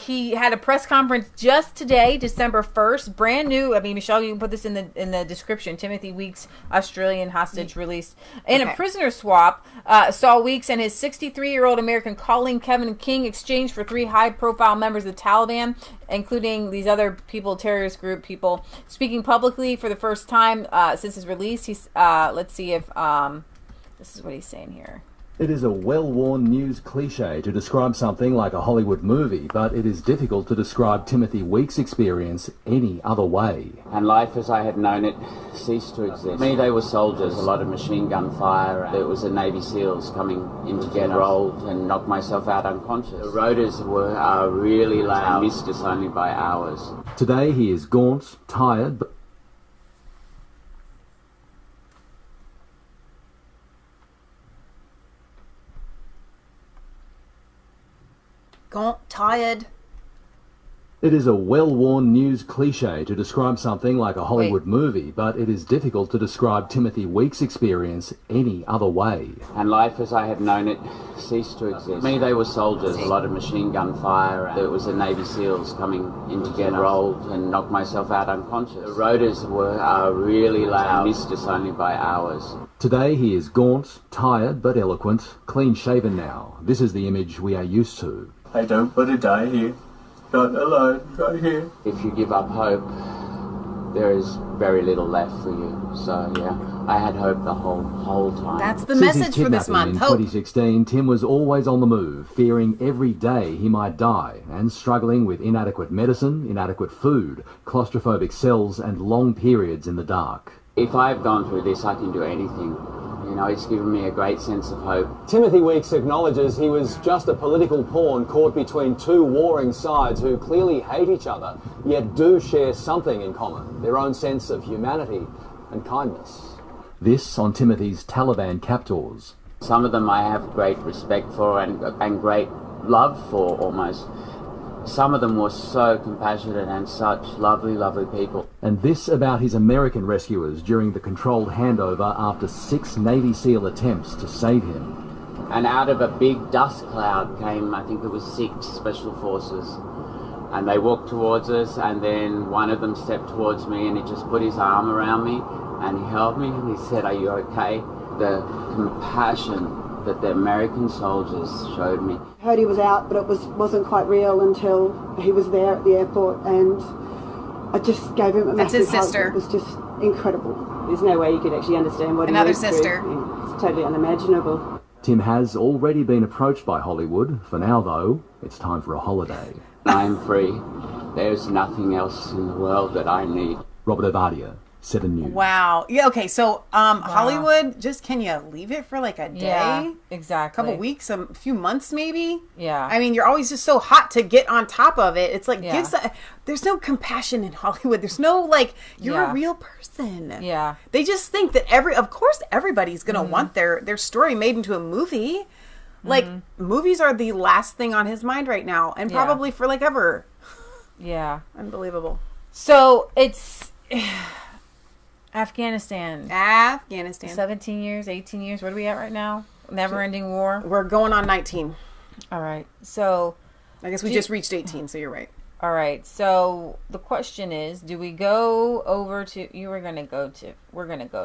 [SPEAKER 2] He had a press conference just today, December 1st, brand new. I mean, Michelle, you can put this in the description. Timothy Weeks, Australian hostage released. In a prisoner swap, saw Weeks and his 63-year-old American colleague Kevin King exchange for 3 high-profile members of the Taliban, including these other people, terrorist group people, speaking publicly for the first time since his release. He's let's see if this is what he's saying here.
[SPEAKER 10] It is a well-worn news cliche to describe something like a Hollywood movie, but it is difficult to describe Timothy Weeks' experience any other way.
[SPEAKER 11] And life as I had known it ceased to exist. Me, they were soldiers, a lot of machine gun fire. It was the Navy SEALs coming in to get rolled and knock myself out unconscious. The rotors were really loud. I missed us only by hours.
[SPEAKER 10] Today he is gaunt, tired, but
[SPEAKER 1] tired.
[SPEAKER 10] It is a well-worn news cliche to describe something like a Hollywood movie, but it is difficult to describe Timothy Weeks' experience any other way.
[SPEAKER 11] And life as I had known it ceased to exist. Me, they were soldiers, a lot of machine gun fire. It was the Navy SEALs coming in to get rolled and knock myself out unconscious. The rotors were really loud. I missed us only by hours.
[SPEAKER 10] Today he is gaunt, tired but eloquent, clean-shaven now. This is the image we are used to.
[SPEAKER 12] I don't want to die here,
[SPEAKER 9] not alone, right here.
[SPEAKER 11] If you give up hope, there is very little left for you. So yeah, I had hope the whole time.
[SPEAKER 1] That's the
[SPEAKER 10] Since
[SPEAKER 1] message
[SPEAKER 10] his
[SPEAKER 1] for this
[SPEAKER 10] kidnapping
[SPEAKER 1] month.
[SPEAKER 10] in
[SPEAKER 1] Hope.
[SPEAKER 10] 2016, Tim was always on the move, fearing every day he might die and struggling with inadequate medicine, inadequate food, claustrophobic cells and long periods in the dark.
[SPEAKER 11] If I've gone through this, I can do anything. You know, it's given me a great sense of hope.
[SPEAKER 12] Timothy Weeks acknowledges he was just a political pawn caught between two warring sides who clearly hate each other, yet do share something in common, their own sense of humanity and kindness.
[SPEAKER 10] This on Timothy's Taliban captors.
[SPEAKER 11] Some of them I have great respect for and great love for almost. Some of them were so compassionate and such lovely, lovely people.
[SPEAKER 10] And this about his American rescuers during the controlled handover after 6 Navy SEAL attempts to save him.
[SPEAKER 11] And out of a big dust cloud came, I think it was 6 special forces. And they walked towards us, and then one of them stepped towards me and he just put his arm around me and he held me and he said, "Are you okay?" The compassion that the American soldiers showed me.
[SPEAKER 13] Heard he was out, but it wasn't quite real until he was there at the airport, and I just gave him a
[SPEAKER 1] That's
[SPEAKER 13] massive
[SPEAKER 1] his sister.
[SPEAKER 13] hug. It was just incredible. There's no way you could actually understand what
[SPEAKER 1] Another
[SPEAKER 13] he went
[SPEAKER 1] sister.
[SPEAKER 13] through. It's totally unimaginable.
[SPEAKER 10] Tim has already been approached by Hollywood. For now, though, it's time for a holiday.
[SPEAKER 11] I'm free. There's nothing else in the world that I need.
[SPEAKER 10] Robert Ovadia, 7 News.
[SPEAKER 1] Wow. Yeah, okay, so Hollywood, just can you leave it for like a day?
[SPEAKER 2] Yeah, exactly.
[SPEAKER 1] A couple weeks, a few months maybe?
[SPEAKER 2] Yeah.
[SPEAKER 1] I mean, you're always just so hot to get on top of it. It's like,
[SPEAKER 2] Yeah.
[SPEAKER 1] there's no compassion in Hollywood. There's no, like, you're
[SPEAKER 2] Yeah.
[SPEAKER 1] a real person.
[SPEAKER 2] Yeah.
[SPEAKER 1] They just think that of course everybody's going to want their story made into a movie. Like, movies are the last thing on his mind right now, and
[SPEAKER 2] Yeah.
[SPEAKER 1] probably for like ever.
[SPEAKER 2] Yeah.
[SPEAKER 1] Unbelievable.
[SPEAKER 2] So it's Afghanistan.
[SPEAKER 1] 17
[SPEAKER 2] years, 18 years. What are we at right now? Never ending war.
[SPEAKER 1] We're going on 19.
[SPEAKER 2] All right. So
[SPEAKER 1] I guess we just reached 18, so you're right.
[SPEAKER 2] All right. So the question is, do we go over to we're going to go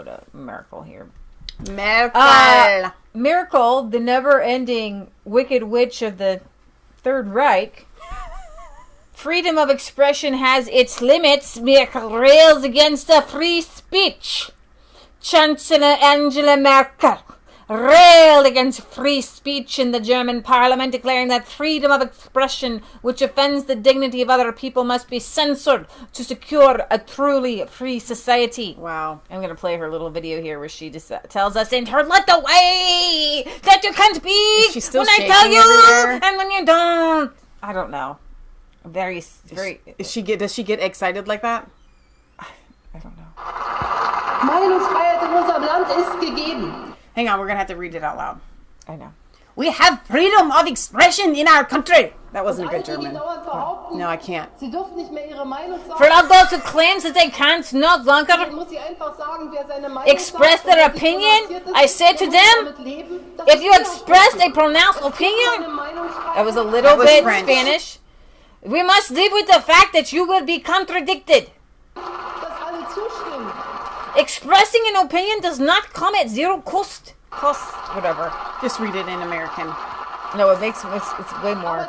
[SPEAKER 2] to Merkel here. Merkel, the never-ending wicked witch of the Third Reich. Freedom of expression has its limits. Merkel rails against the free speech. Chancellor Angela Merkel railed against free speech in the German parliament, declaring that freedom of expression which offends the dignity of other people must be censored to secure a truly free society.
[SPEAKER 1] Wow.
[SPEAKER 2] I'm going to play her little video here where she just tells us in her little way that you can't speak when I tell you and when you don't. I don't know. Very.
[SPEAKER 1] Does she get excited like that?
[SPEAKER 2] I don't know.
[SPEAKER 14] Meinungsfreiheit in unserem Land ist gegeben.
[SPEAKER 1] Hang on, we're gonna have to read it out loud.
[SPEAKER 2] I know.
[SPEAKER 1] We have freedom of expression in our country. That wasn't a good German. No, I can't.
[SPEAKER 14] Sie dürfen nicht mehr ihre Meinung sagen.
[SPEAKER 2] For all those who claims that they can't no longer express their opinion, I say to them, if you express a pronounced opinion, that was a little bit
[SPEAKER 1] French.
[SPEAKER 2] Spanish. We must live with the fact that you will be contradicted. Expressing an opinion does not come at zero cost. Whatever.
[SPEAKER 1] Just read it in American.
[SPEAKER 2] No, it's way more.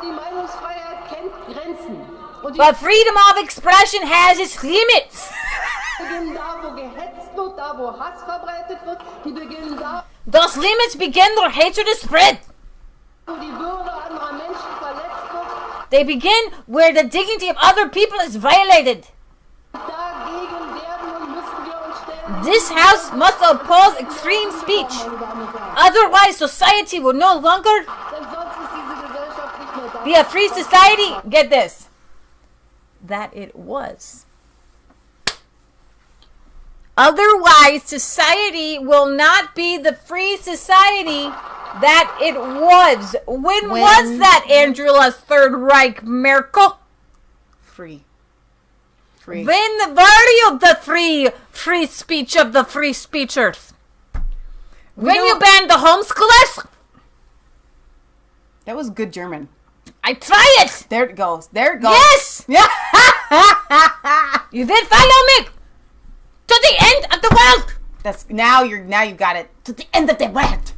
[SPEAKER 2] But freedom of expression has its limits. Those limits begin where hatred is spread. They begin where the dignity of other people is violated. This house must oppose extreme speech. Otherwise, society will no longer be a free society. Get this. That it was. Otherwise, society will not be the free society that it was. When was that, Angela's Third Reich, Merkel?
[SPEAKER 1] Free.
[SPEAKER 2] When were you the free speech of the free speechers? When you banned the homeschoolers?
[SPEAKER 1] That was good German.
[SPEAKER 2] I try it.
[SPEAKER 1] There it goes. There it goes.
[SPEAKER 2] Yes.
[SPEAKER 1] Yeah.
[SPEAKER 2] You did follow me to the end of the world.
[SPEAKER 1] That's now you got it.
[SPEAKER 2] To the end of the world.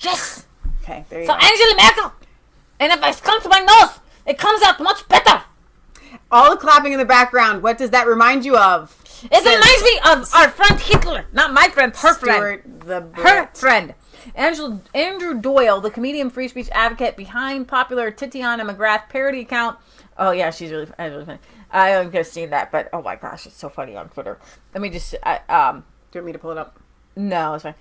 [SPEAKER 2] Yes.
[SPEAKER 1] Okay. There you
[SPEAKER 2] So
[SPEAKER 1] go.
[SPEAKER 2] Angela Merkel, and if I come to my nose, It comes out much better.
[SPEAKER 1] All the clapping in the background, what does that remind you of?
[SPEAKER 2] It reminds me of our friend Hitler. Not my friend, her friend. Her friend. Andrew Doyle, the comedian free speech advocate behind popular Tatiana McGrath parody account. Oh, yeah, she's really funny. I don't think I've seen that, but oh my gosh, it's so funny on Twitter. Let me just... do you
[SPEAKER 1] want me to pull it up?
[SPEAKER 2] No, it's fine.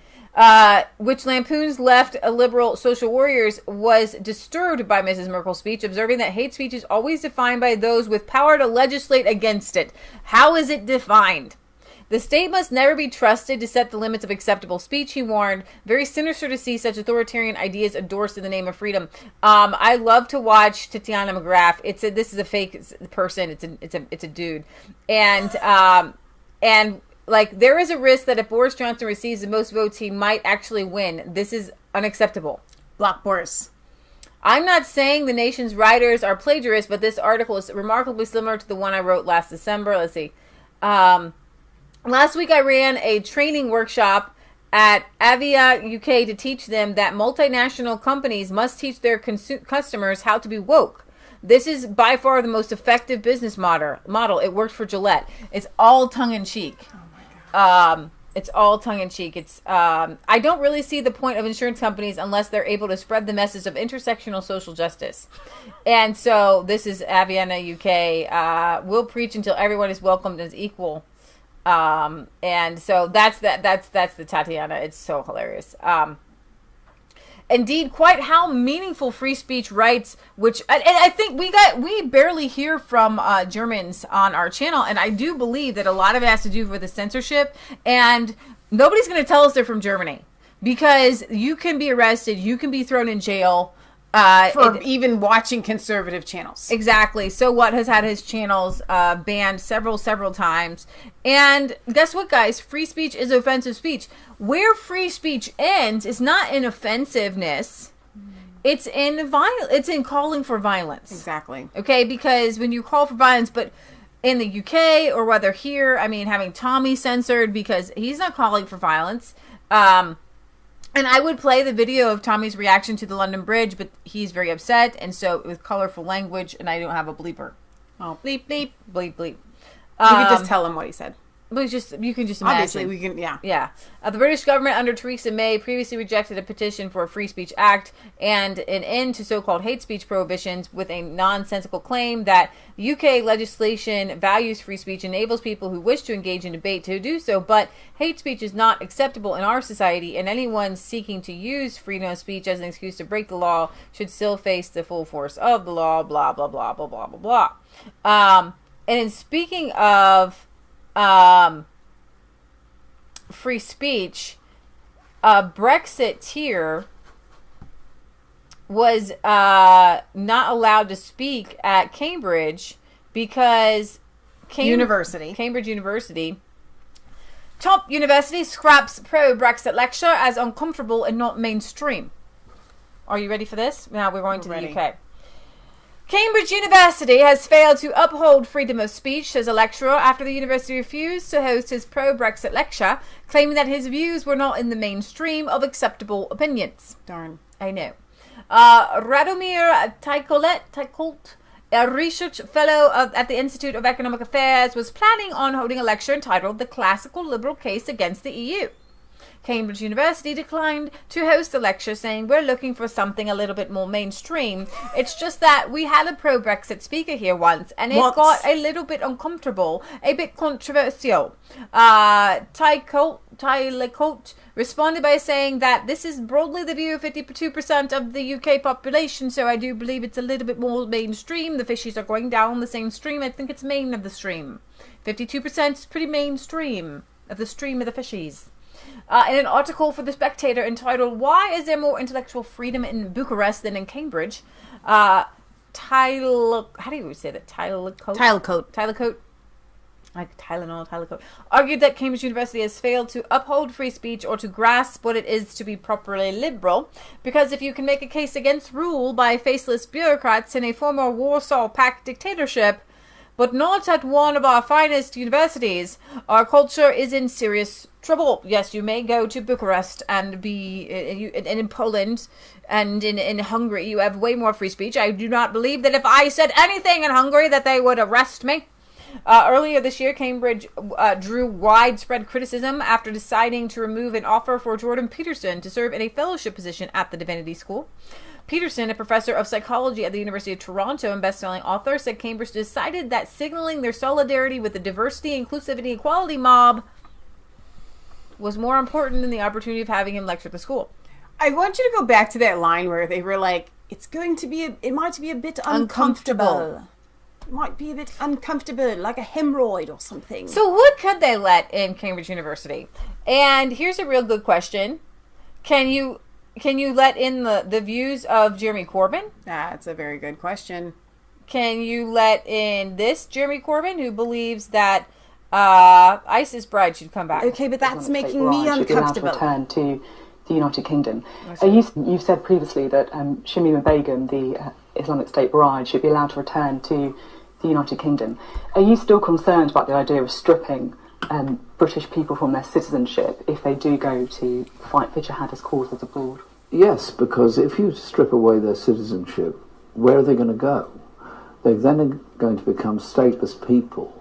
[SPEAKER 2] Which lampoons left liberal social warriors, was disturbed by Mrs. Merkel's speech, observing that hate speech is always defined by those with power to legislate against it. How is it defined? The state must never be trusted to set the limits of acceptable speech, he warned. Very sinister to see such authoritarian ideas endorsed in the name of freedom. I love to watch Tatiana McGrath. This is a fake person. It's a dude. And like, there is a risk that if Boris Johnson receives the most votes, he might actually win. This is unacceptable.
[SPEAKER 1] Block Boris.
[SPEAKER 2] I'm not saying the nation's writers are plagiarists, but this article is remarkably similar to the one I wrote last December. Let's see. Last week I ran a training workshop at Avia UK to teach them that multinational companies must teach their customers how to be woke. This is by far the most effective business model. It worked for Gillette. It's all tongue-in-cheek. It's all tongue-in-cheek. I don't really see the point of insurance companies unless they're able to spread the message of intersectional social justice. And so this is Aviana UK. We'll preach until everyone is welcomed as equal. And so that's the Tatiana. It's so hilarious. Indeed, quite how meaningful free speech rights, which and I think we barely hear from Germans on our channel, and I do believe that a lot of it has to do with the censorship, and nobody's going to tell us they're from Germany, because you can be arrested, you can be thrown in jail
[SPEAKER 1] for even watching conservative channels.
[SPEAKER 2] Exactly. So What has had his channels banned several times. And guess what, guys? Free speech is offensive speech. Where free speech ends is not in offensiveness. It's in calling for violence.
[SPEAKER 1] Exactly.
[SPEAKER 2] Okay, because when you call for violence, but in the UK or whether here, I mean, having Tommy censored because he's not calling for violence. And I would play the video of Tommy's reaction to the London Bridge, but he's very upset, and so with colorful language, and I don't have a bleeper.
[SPEAKER 1] Oh,
[SPEAKER 2] bleep, bleep, bleep, bleep.
[SPEAKER 1] You can just tell him what he said.
[SPEAKER 2] But you can just imagine.
[SPEAKER 1] Obviously, we can, yeah.
[SPEAKER 2] Yeah. The British government under Theresa May previously rejected a petition for a Free Speech Act and an end to so-called hate speech prohibitions with a nonsensical claim that UK legislation values free speech, enables people who wish to engage in debate to do so, but hate speech is not acceptable in our society, and anyone seeking to use freedom of speech as an excuse to break the law should still face the full force of the law, blah, blah, blah, blah, blah, blah, blah. And in speaking of free speech, Brexiteer was not allowed to speak at Cambridge because Cambridge University, top university, scraps pro-Brexit lecture as uncomfortable and not mainstream. Are you ready for this? Now we're going to the UK. Cambridge University has failed to uphold freedom of speech, says a lecturer, after the university refused to host his pro-Brexit lecture, claiming that his views were not in the mainstream of acceptable opinions.
[SPEAKER 1] Darn.
[SPEAKER 2] I know. Radomir Tykolt, a research fellow at the Institute of Economic Affairs, was planning on holding a lecture entitled The Classical Liberal Case Against the EU. Cambridge University declined to host the lecture, saying, "We're looking for something a little bit more mainstream. It's just that we had a pro-Brexit speaker here once, and it got a little bit uncomfortable, a bit controversial." Tylecote responded by saying that this is broadly the view of 52% of the UK population, so I do believe it's a little bit more mainstream. The fishies are going down the same stream. I think it's main of the stream. 52% is pretty mainstream of the stream of the fishies. In an article for The Spectator entitled, "Why is there more intellectual freedom in Bucharest than in Cambridge?" How do you say that? Tylecote. Like Tylenol, Tylecote. Argued that Cambridge University has failed to uphold free speech or to grasp what it is to be properly liberal, because if you can make a case against rule by faceless bureaucrats in a former Warsaw Pact dictatorship, but not at one of our finest universities. Our culture is in serious trouble. Yes, you may go to Bucharest and be in Poland and in Hungary. You have way more free speech. I do not believe that if I said anything in Hungary that they would arrest me. Earlier this year, Cambridge drew widespread criticism after deciding to remove an offer for Jordan Peterson to serve in a fellowship position at the Divinity School. Peterson, a professor of psychology at the University of Toronto and best-selling author, said Cambridge decided that signaling their solidarity with the diversity, inclusivity, equality mob was more important than the opportunity of having him lecture at the school.
[SPEAKER 1] I want you to go back to that line where they were like, it might be a bit uncomfortable. It might be a bit uncomfortable, like a hemorrhoid or something.
[SPEAKER 2] So what could they let in Cambridge University? And here's a real good question. Can you let in the views of Jeremy Corbyn?
[SPEAKER 1] That's a very good question.
[SPEAKER 2] Can you let in this Jeremy Corbyn, who believes that ISIS bride should come back?
[SPEAKER 1] Okay, but that's making me uncomfortable.
[SPEAKER 15] Return to the United Kingdom. You've said previously that Shamima Begum, the Islamic State bride, should be allowed to return to the United Kingdom. Are you still concerned about the idea of stripping British people from their citizenship if they do go to fight for jihadist causes abroad?
[SPEAKER 16] Yes, because if you strip away their citizenship, where are they going to go? They're then going to become stateless people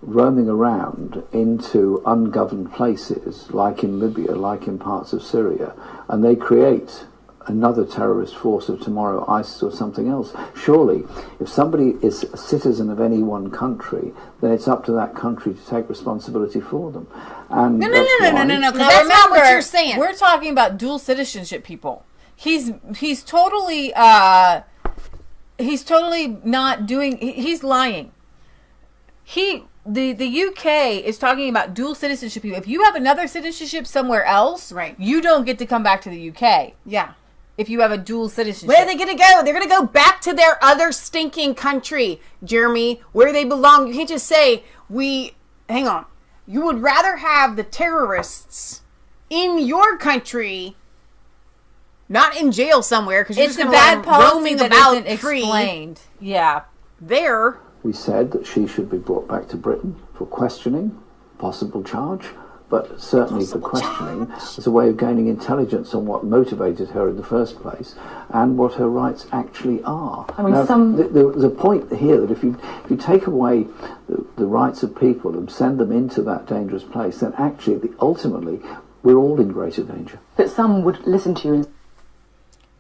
[SPEAKER 16] roaming around into ungoverned places, like in Libya, like in parts of Syria, and they create another terrorist force of tomorrow, ISIS or something else. Surely, if somebody is a citizen of any one country, then it's up to that country to take responsibility for them. And
[SPEAKER 1] no, because that's not what you're saying.
[SPEAKER 2] We're talking about dual citizenship people. He's totally not doing. He's lying. The UK is talking about dual citizenship people. If you have another citizenship somewhere else,
[SPEAKER 1] right,
[SPEAKER 2] you don't get to come back to the UK.
[SPEAKER 1] Yeah.
[SPEAKER 2] If you have a dual citizenship.
[SPEAKER 1] Where are they going to go? They're going to go back to their other stinking country, Jeremy, where they belong. You can't just say, hang on. You would rather have the terrorists in your country, not in jail somewhere, because you're
[SPEAKER 2] it's
[SPEAKER 1] just
[SPEAKER 2] a bad policy
[SPEAKER 1] roaming
[SPEAKER 2] that
[SPEAKER 1] about
[SPEAKER 2] isn't explained. Yeah.
[SPEAKER 1] There.
[SPEAKER 16] We said that she should be brought back to Britain for questioning, possible charge, but certainly for questioning as a way of gaining intelligence on what motivated her in the first place and what her rights actually are.
[SPEAKER 15] I mean,
[SPEAKER 16] there's a point here that if you take away the rights of people and send them into that dangerous place, then actually, ultimately, we're all in greater danger.
[SPEAKER 15] But some would listen to you.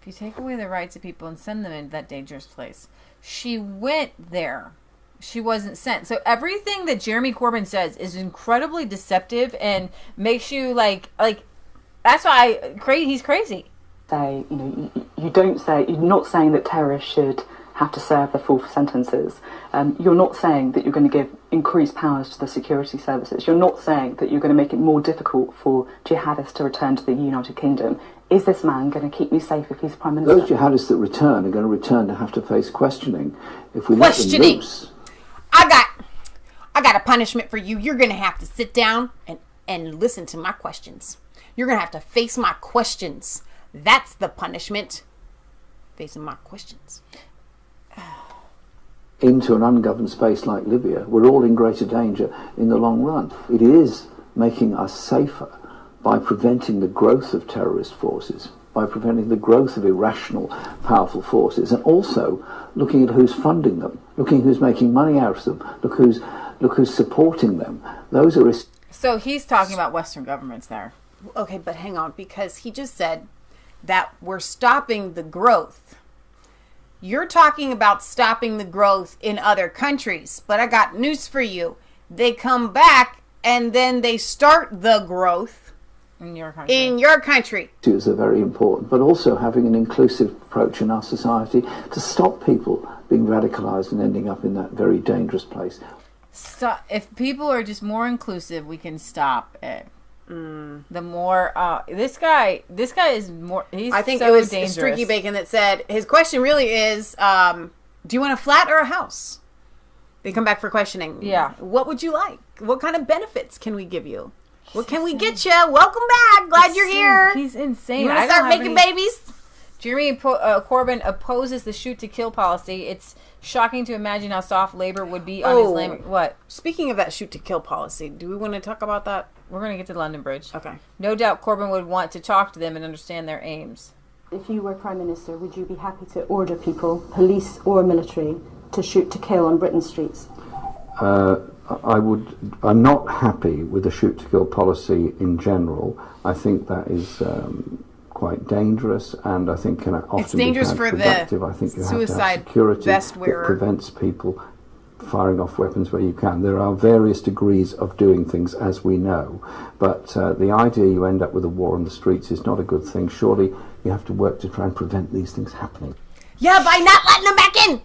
[SPEAKER 2] If you take away the rights of people and send them into that dangerous place, she went there. She wasn't sent. So everything that Jeremy Corbyn says is incredibly deceptive and makes you like that's why he's crazy.
[SPEAKER 15] You're not saying that terrorists should have to serve their full sentences. You're not saying that you're going to give increased powers to the security services. You're not saying that you're going to make it more difficult for jihadists to return to the United Kingdom. Is this man going to keep me safe if he's Prime Minister?
[SPEAKER 16] Those jihadists that return are going to return to have to face questioning. If we let them loose,
[SPEAKER 1] I got a punishment for you. You're going to have to sit down and listen to my questions. You're going to have to face my questions. That's the punishment. Facing my questions.
[SPEAKER 16] Into an ungoverned space like Libya, we're all in greater danger in the long run. It is making us safer by preventing the growth of terrorist forces, by preventing the growth of irrational, powerful forces, and also looking at who's funding them, looking at who's making money out of them, look who's supporting them. Those are...
[SPEAKER 2] So he's talking about Western governments there.
[SPEAKER 1] Okay, but hang on, because he just said that we're stopping the growth. You're talking about stopping the growth in other countries, but I got news for you. They come back and then they start the growth in your country.
[SPEAKER 16] Issues are very important, but also having an inclusive approach in our society to stop people being radicalized and ending up in that very dangerous place.
[SPEAKER 2] If people are just more inclusive, we can stop it. The more this guy is more. I think so it was dangerous.
[SPEAKER 1] Streaky Bacon that said his question really is, do you want a flat or a house? They come back for questioning.
[SPEAKER 2] Yeah.
[SPEAKER 1] What would you like? What kind of benefits can we give you? What can we get you? Welcome back. Glad you're here.
[SPEAKER 2] He's insane.
[SPEAKER 1] You want to start making babies?
[SPEAKER 2] Jeremy Corbyn opposes the shoot-to-kill policy. It's shocking to imagine how soft Labour would be on his land. What?
[SPEAKER 1] Speaking of that shoot-to-kill policy, do we want to talk about that?
[SPEAKER 2] We're going to get to the London Bridge.
[SPEAKER 1] Okay.
[SPEAKER 2] No doubt Corbyn would want to talk to them and understand their aims.
[SPEAKER 17] If you were Prime Minister, would you be happy to order people, police or military, to shoot to kill on Britain's streets?
[SPEAKER 16] I'm not happy with the shoot-to-kill policy in general. I think that is quite dangerous, and I think can often be counterproductive. I think you have to have security that prevents people firing off weapons where you can. There are various degrees of doing things, as we know, but the idea you end up with a war on the streets is not a good thing. Surely you have to work to try and prevent these things happening.
[SPEAKER 1] Yeah, by not letting them back in!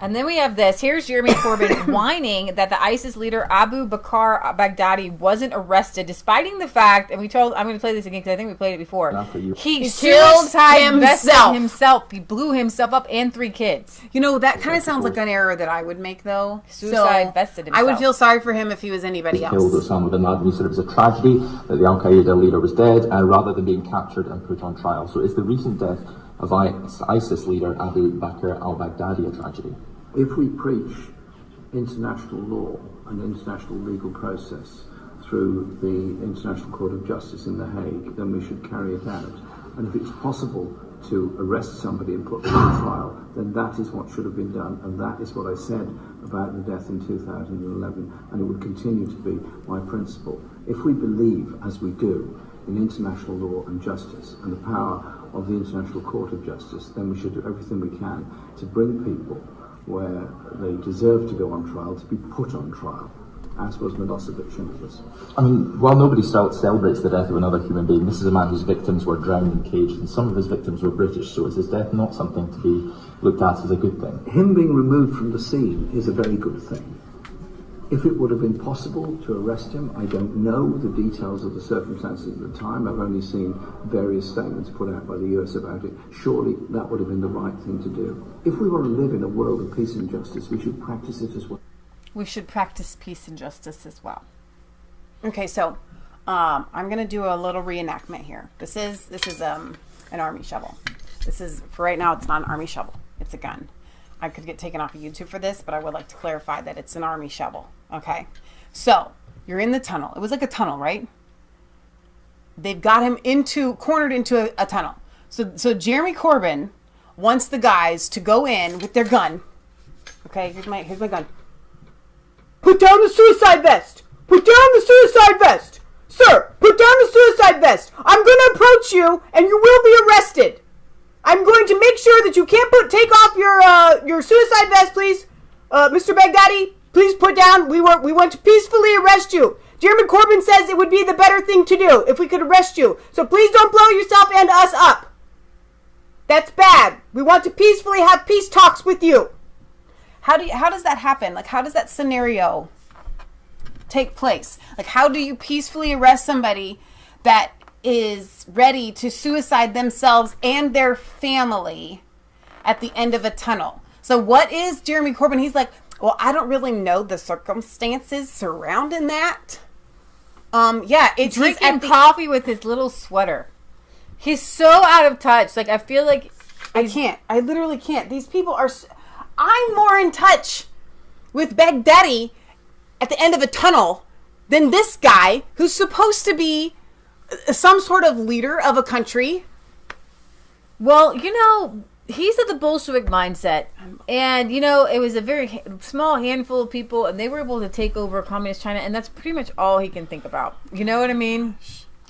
[SPEAKER 2] And then we have this. Here's Jeremy Corbyn whining that the ISIS leader Abu Bakr Baghdadi wasn't arrested, despite the fact, and I'm going to play this again because I think we played it before. He killed himself. He blew himself up and 3 kids.
[SPEAKER 1] You know, that kind of sounds like an error that I would make, though.
[SPEAKER 2] Suicide vested himself.
[SPEAKER 1] I would feel sorry for him if he was anybody else.
[SPEAKER 18] Killed Osama bin Laden. He said it was a tragedy that the Al-Qaeda leader was dead, rather than being captured and put on trial. So is the recent death of ISIS leader Abu Bakr al-Baghdadi a tragedy?
[SPEAKER 16] If we preach international law and international legal process through the International Court of Justice in The Hague, then we should carry it out. And if it's possible to arrest somebody and put them on trial, then that is what should have been done, and that is what I said about the death in 2011, and it would continue to be my principle. If we believe, as we do, in international law and justice and the power of the International Court of Justice, then we should do everything we can to bring people where they deserve to go on trial to be put on trial, as was Milosevic and others.
[SPEAKER 18] I mean, while nobody celebrates the death of another human being, this is a man whose victims were drowned and caged, and some of his victims were British, so is his death not something to be looked at as a good thing?
[SPEAKER 16] Him being removed from the scene is a very good thing. If it would have been possible to arrest him, I don't know the details of the circumstances at the time. I've only seen various statements put out by the US about it. Surely that would have been the right thing to do. If we want to live in a world of peace and justice, we should practice it as well.
[SPEAKER 2] We should practice peace and justice as well.
[SPEAKER 1] Okay, so I'm going to do a little reenactment here. This is an army shovel. This is, for right now, it's not an army shovel. It's a gun. I could get taken off of YouTube for this, but I would like to clarify that it's an army shovel. Okay, so you're in the tunnel. It was like a tunnel, right? They've got him cornered into a tunnel. So Jeremy Corbyn wants the guys to go in with their gun. Okay, here's my gun. Put down the suicide vest. Put down the suicide vest. Sir, put down the suicide vest. I'm going to approach you, and you will be arrested. I'm going to make sure that you can't take off your suicide vest, please. Mr. Baghdadi, please put down. We want to peacefully arrest you. Jeremy Corbyn says it would be the better thing to do if we could arrest you. So please don't blow yourself and us up. That's bad. We want to peacefully have peace talks with you. How does that happen? Like, how does that scenario take place? Like, how do you peacefully arrest somebody that is ready to suicide themselves and their family at the end of a tunnel? So what is Jeremy Corbyn? He's like, well, I don't really know the circumstances surrounding that. Yeah, it's
[SPEAKER 2] drinking coffee with his little sweater. He's so out of touch. Like, I feel like
[SPEAKER 1] I can't. I literally can't. These people are. I'm more in touch with Baghdadi at the end of a tunnel than this guy who's supposed to be some sort of leader of a country.
[SPEAKER 2] Well, you know, he's of the Bolshevik mindset. And, you know, it was a very small handful of people, and they were able to take over communist China, and that's pretty much all he can think about. You know what I mean?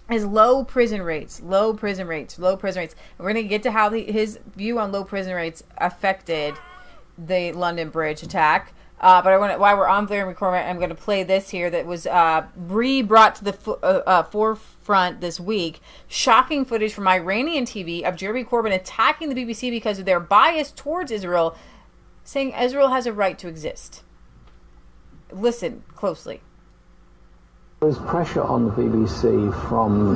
[SPEAKER 2] Is low prison rates. And we're going to get to how his view on low prison rates affected the London Bridge attack. But while we're on Jeremy Corbyn, I'm going to play this here that was brought to the forefront this week. Shocking footage from Iranian TV of Jeremy Corbyn attacking the BBC because of their bias towards Israel, saying Israel has a right to exist. Listen closely.
[SPEAKER 16] There's pressure on the BBC from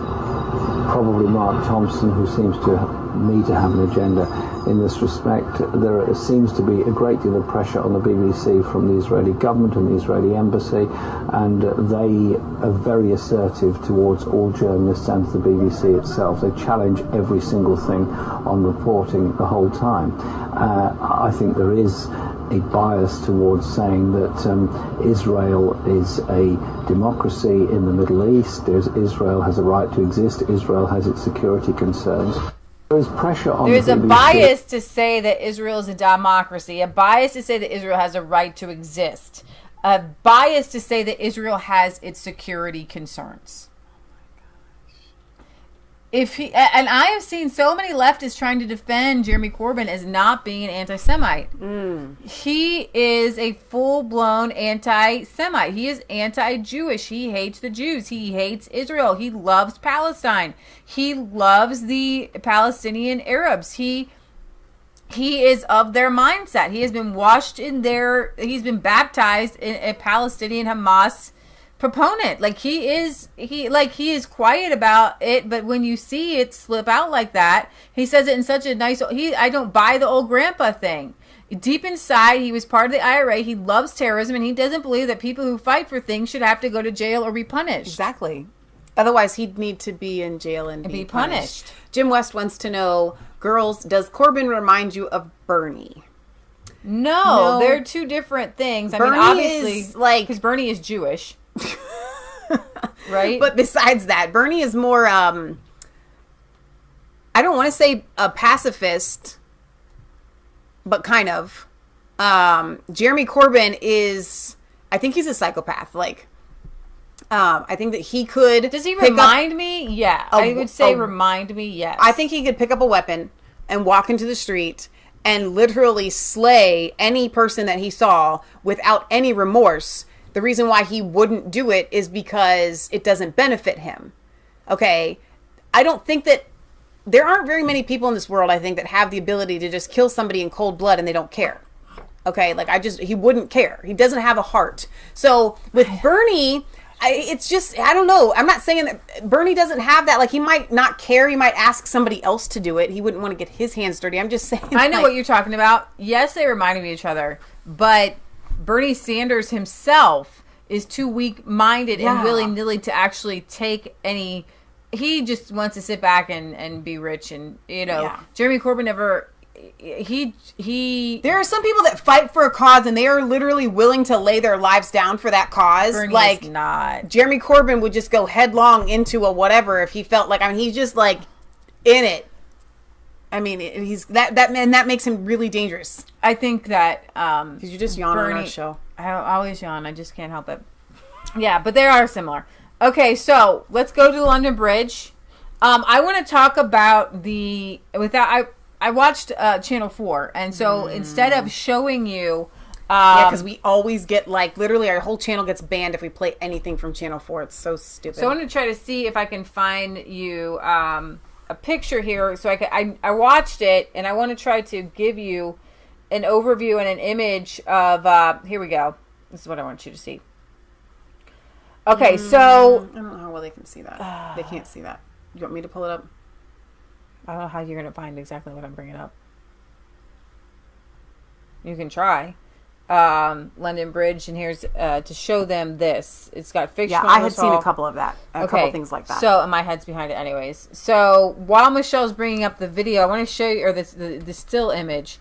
[SPEAKER 16] probably Mark Thompson, who seems to have an agenda in this respect. There seems to be a great deal of pressure on the BBC from the Israeli government and the Israeli embassy, and they are very assertive towards all journalists and the BBC itself. They challenge every single thing on reporting the whole time. I think there is a bias towards saying that Israel is a democracy in the Middle East. Israel has a right to exist. Israel has its security concerns. There is pressure on
[SPEAKER 2] There's
[SPEAKER 16] the
[SPEAKER 2] a
[SPEAKER 16] BBC.
[SPEAKER 2] bias to say that Israel is a democracy, a bias to say that Israel has a right to exist, a bias to say that Israel has its security concerns. And I have seen so many leftists trying to defend Jeremy Corbyn as not being an anti-Semite. He is a full-blown anti-Semite. He is anti-Jewish. He hates the Jews. He hates Israel. He loves Palestine. He loves the Palestinian Arabs. He is of their mindset. He has been washed in their... He's been baptized in a Palestinian Hamas proponent. Like he is quiet about it, but when you see it slip out like that, he says it in such a nice... I don't buy the old grandpa thing. Deep inside, he was part of the IRA. He loves terrorism, and he doesn't believe that people who fight for things should have to go to jail or be punished.
[SPEAKER 1] Exactly. Otherwise, he'd need to be in jail and be punished. Jim West wants to know, girls, does Corbyn remind you of Bernie?
[SPEAKER 2] No, they're two different things.
[SPEAKER 1] Bernie,
[SPEAKER 2] I mean, obviously,
[SPEAKER 1] is like...
[SPEAKER 2] because Bernie is Jewish. Right?
[SPEAKER 1] But besides that, Bernie is more, I don't want to say a pacifist, but kind of. Jeremy Corbyn is, I think he's a psychopath. Like, I think that he could...
[SPEAKER 2] Does he remind me? Yeah. I would say remind me, yes.
[SPEAKER 1] I think he could pick up a weapon and walk into the street and literally slay any person that he saw without any remorse. The reason why he wouldn't do it is because it doesn't benefit him. Okay? I don't think that... There aren't very many people in this world, I think, that have the ability to just kill somebody in cold blood and they don't care. Okay? Like, he wouldn't care. He doesn't have a heart. So, with Bernie... it's just, I don't know. I'm not saying that Bernie doesn't have that. Like, he might not care. He might ask somebody else to do it. He wouldn't want to get his hands dirty. I'm just saying.
[SPEAKER 2] I know what you're talking about. Yes, they remind me of each other. But Bernie Sanders himself is too weak-minded and willy-nilly to actually take any... He just wants to sit back and be rich. And, you know, Jeremy Corbyn never... There
[SPEAKER 1] are some people that fight for a cause and they are literally willing to lay their lives down for that cause.
[SPEAKER 2] Bernie
[SPEAKER 1] like
[SPEAKER 2] is not.
[SPEAKER 1] Jeremy Corbyn would just go headlong into a whatever if he felt like, I mean, he's just like in it. I mean, he's that man, that makes him really dangerous.
[SPEAKER 2] I think that
[SPEAKER 1] because you just yawn on our show.
[SPEAKER 2] I always yawn. I just can't help it. Yeah, but they are similar. Okay, so let's go to the London Bridge. I want to talk about I watched Channel 4, and so instead of showing you...
[SPEAKER 1] because we always get, like, literally our whole channel gets banned if we play anything from Channel 4. It's so stupid.
[SPEAKER 2] So I want to try to see if I can find you a picture here. So I watched it, and I want to try to give you an overview and an image of... here we go. This is what I want you to see. Okay, so...
[SPEAKER 1] I don't know how well they can see that. They can't see that. You want me to pull it up?
[SPEAKER 2] I don't know how you're going to find exactly what I'm bringing up. You can try. London Bridge, and here's to show them this. It's got fiction.
[SPEAKER 1] Yeah, I had seen a couple of that. A couple things like that.
[SPEAKER 2] So, my head's behind it anyways. So, while Michelle's bringing up the video, I want to show you, or the still image.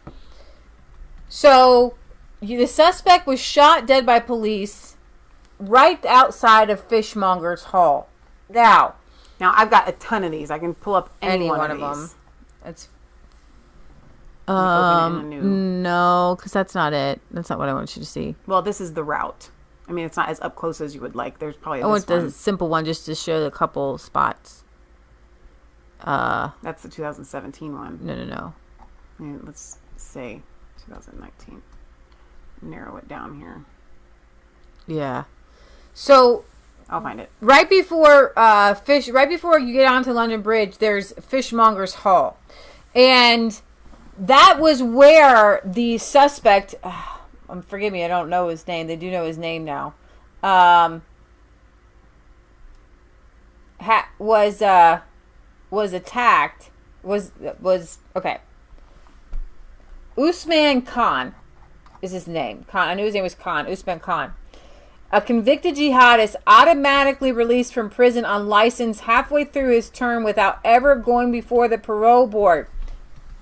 [SPEAKER 2] So, the suspect was shot dead by police right outside of Fishmonger's Hall. Now,
[SPEAKER 1] I've got a ton of these. I can pull up any one of them.
[SPEAKER 2] It's no, because that's not it. That's not what I want you to see.
[SPEAKER 1] Well, this is the route. I mean, it's not as up close as you would like. There's probably
[SPEAKER 2] I want the simple one just to show the couple spots.
[SPEAKER 1] That's the 2017 one.
[SPEAKER 2] No.
[SPEAKER 1] Let's say 2019. Narrow it down here.
[SPEAKER 2] Yeah. So
[SPEAKER 1] I'll find it.
[SPEAKER 2] Right before you get onto London Bridge, there's Fishmonger's Hall. And that was where the suspect, forgive me, I don't know his name. They do know his name now. Was was attacked was okay. Usman Khan is his name. Khan. I knew his name was Khan. Usman Khan. A convicted jihadist automatically released from prison on license halfway through his term without ever going before the parole board.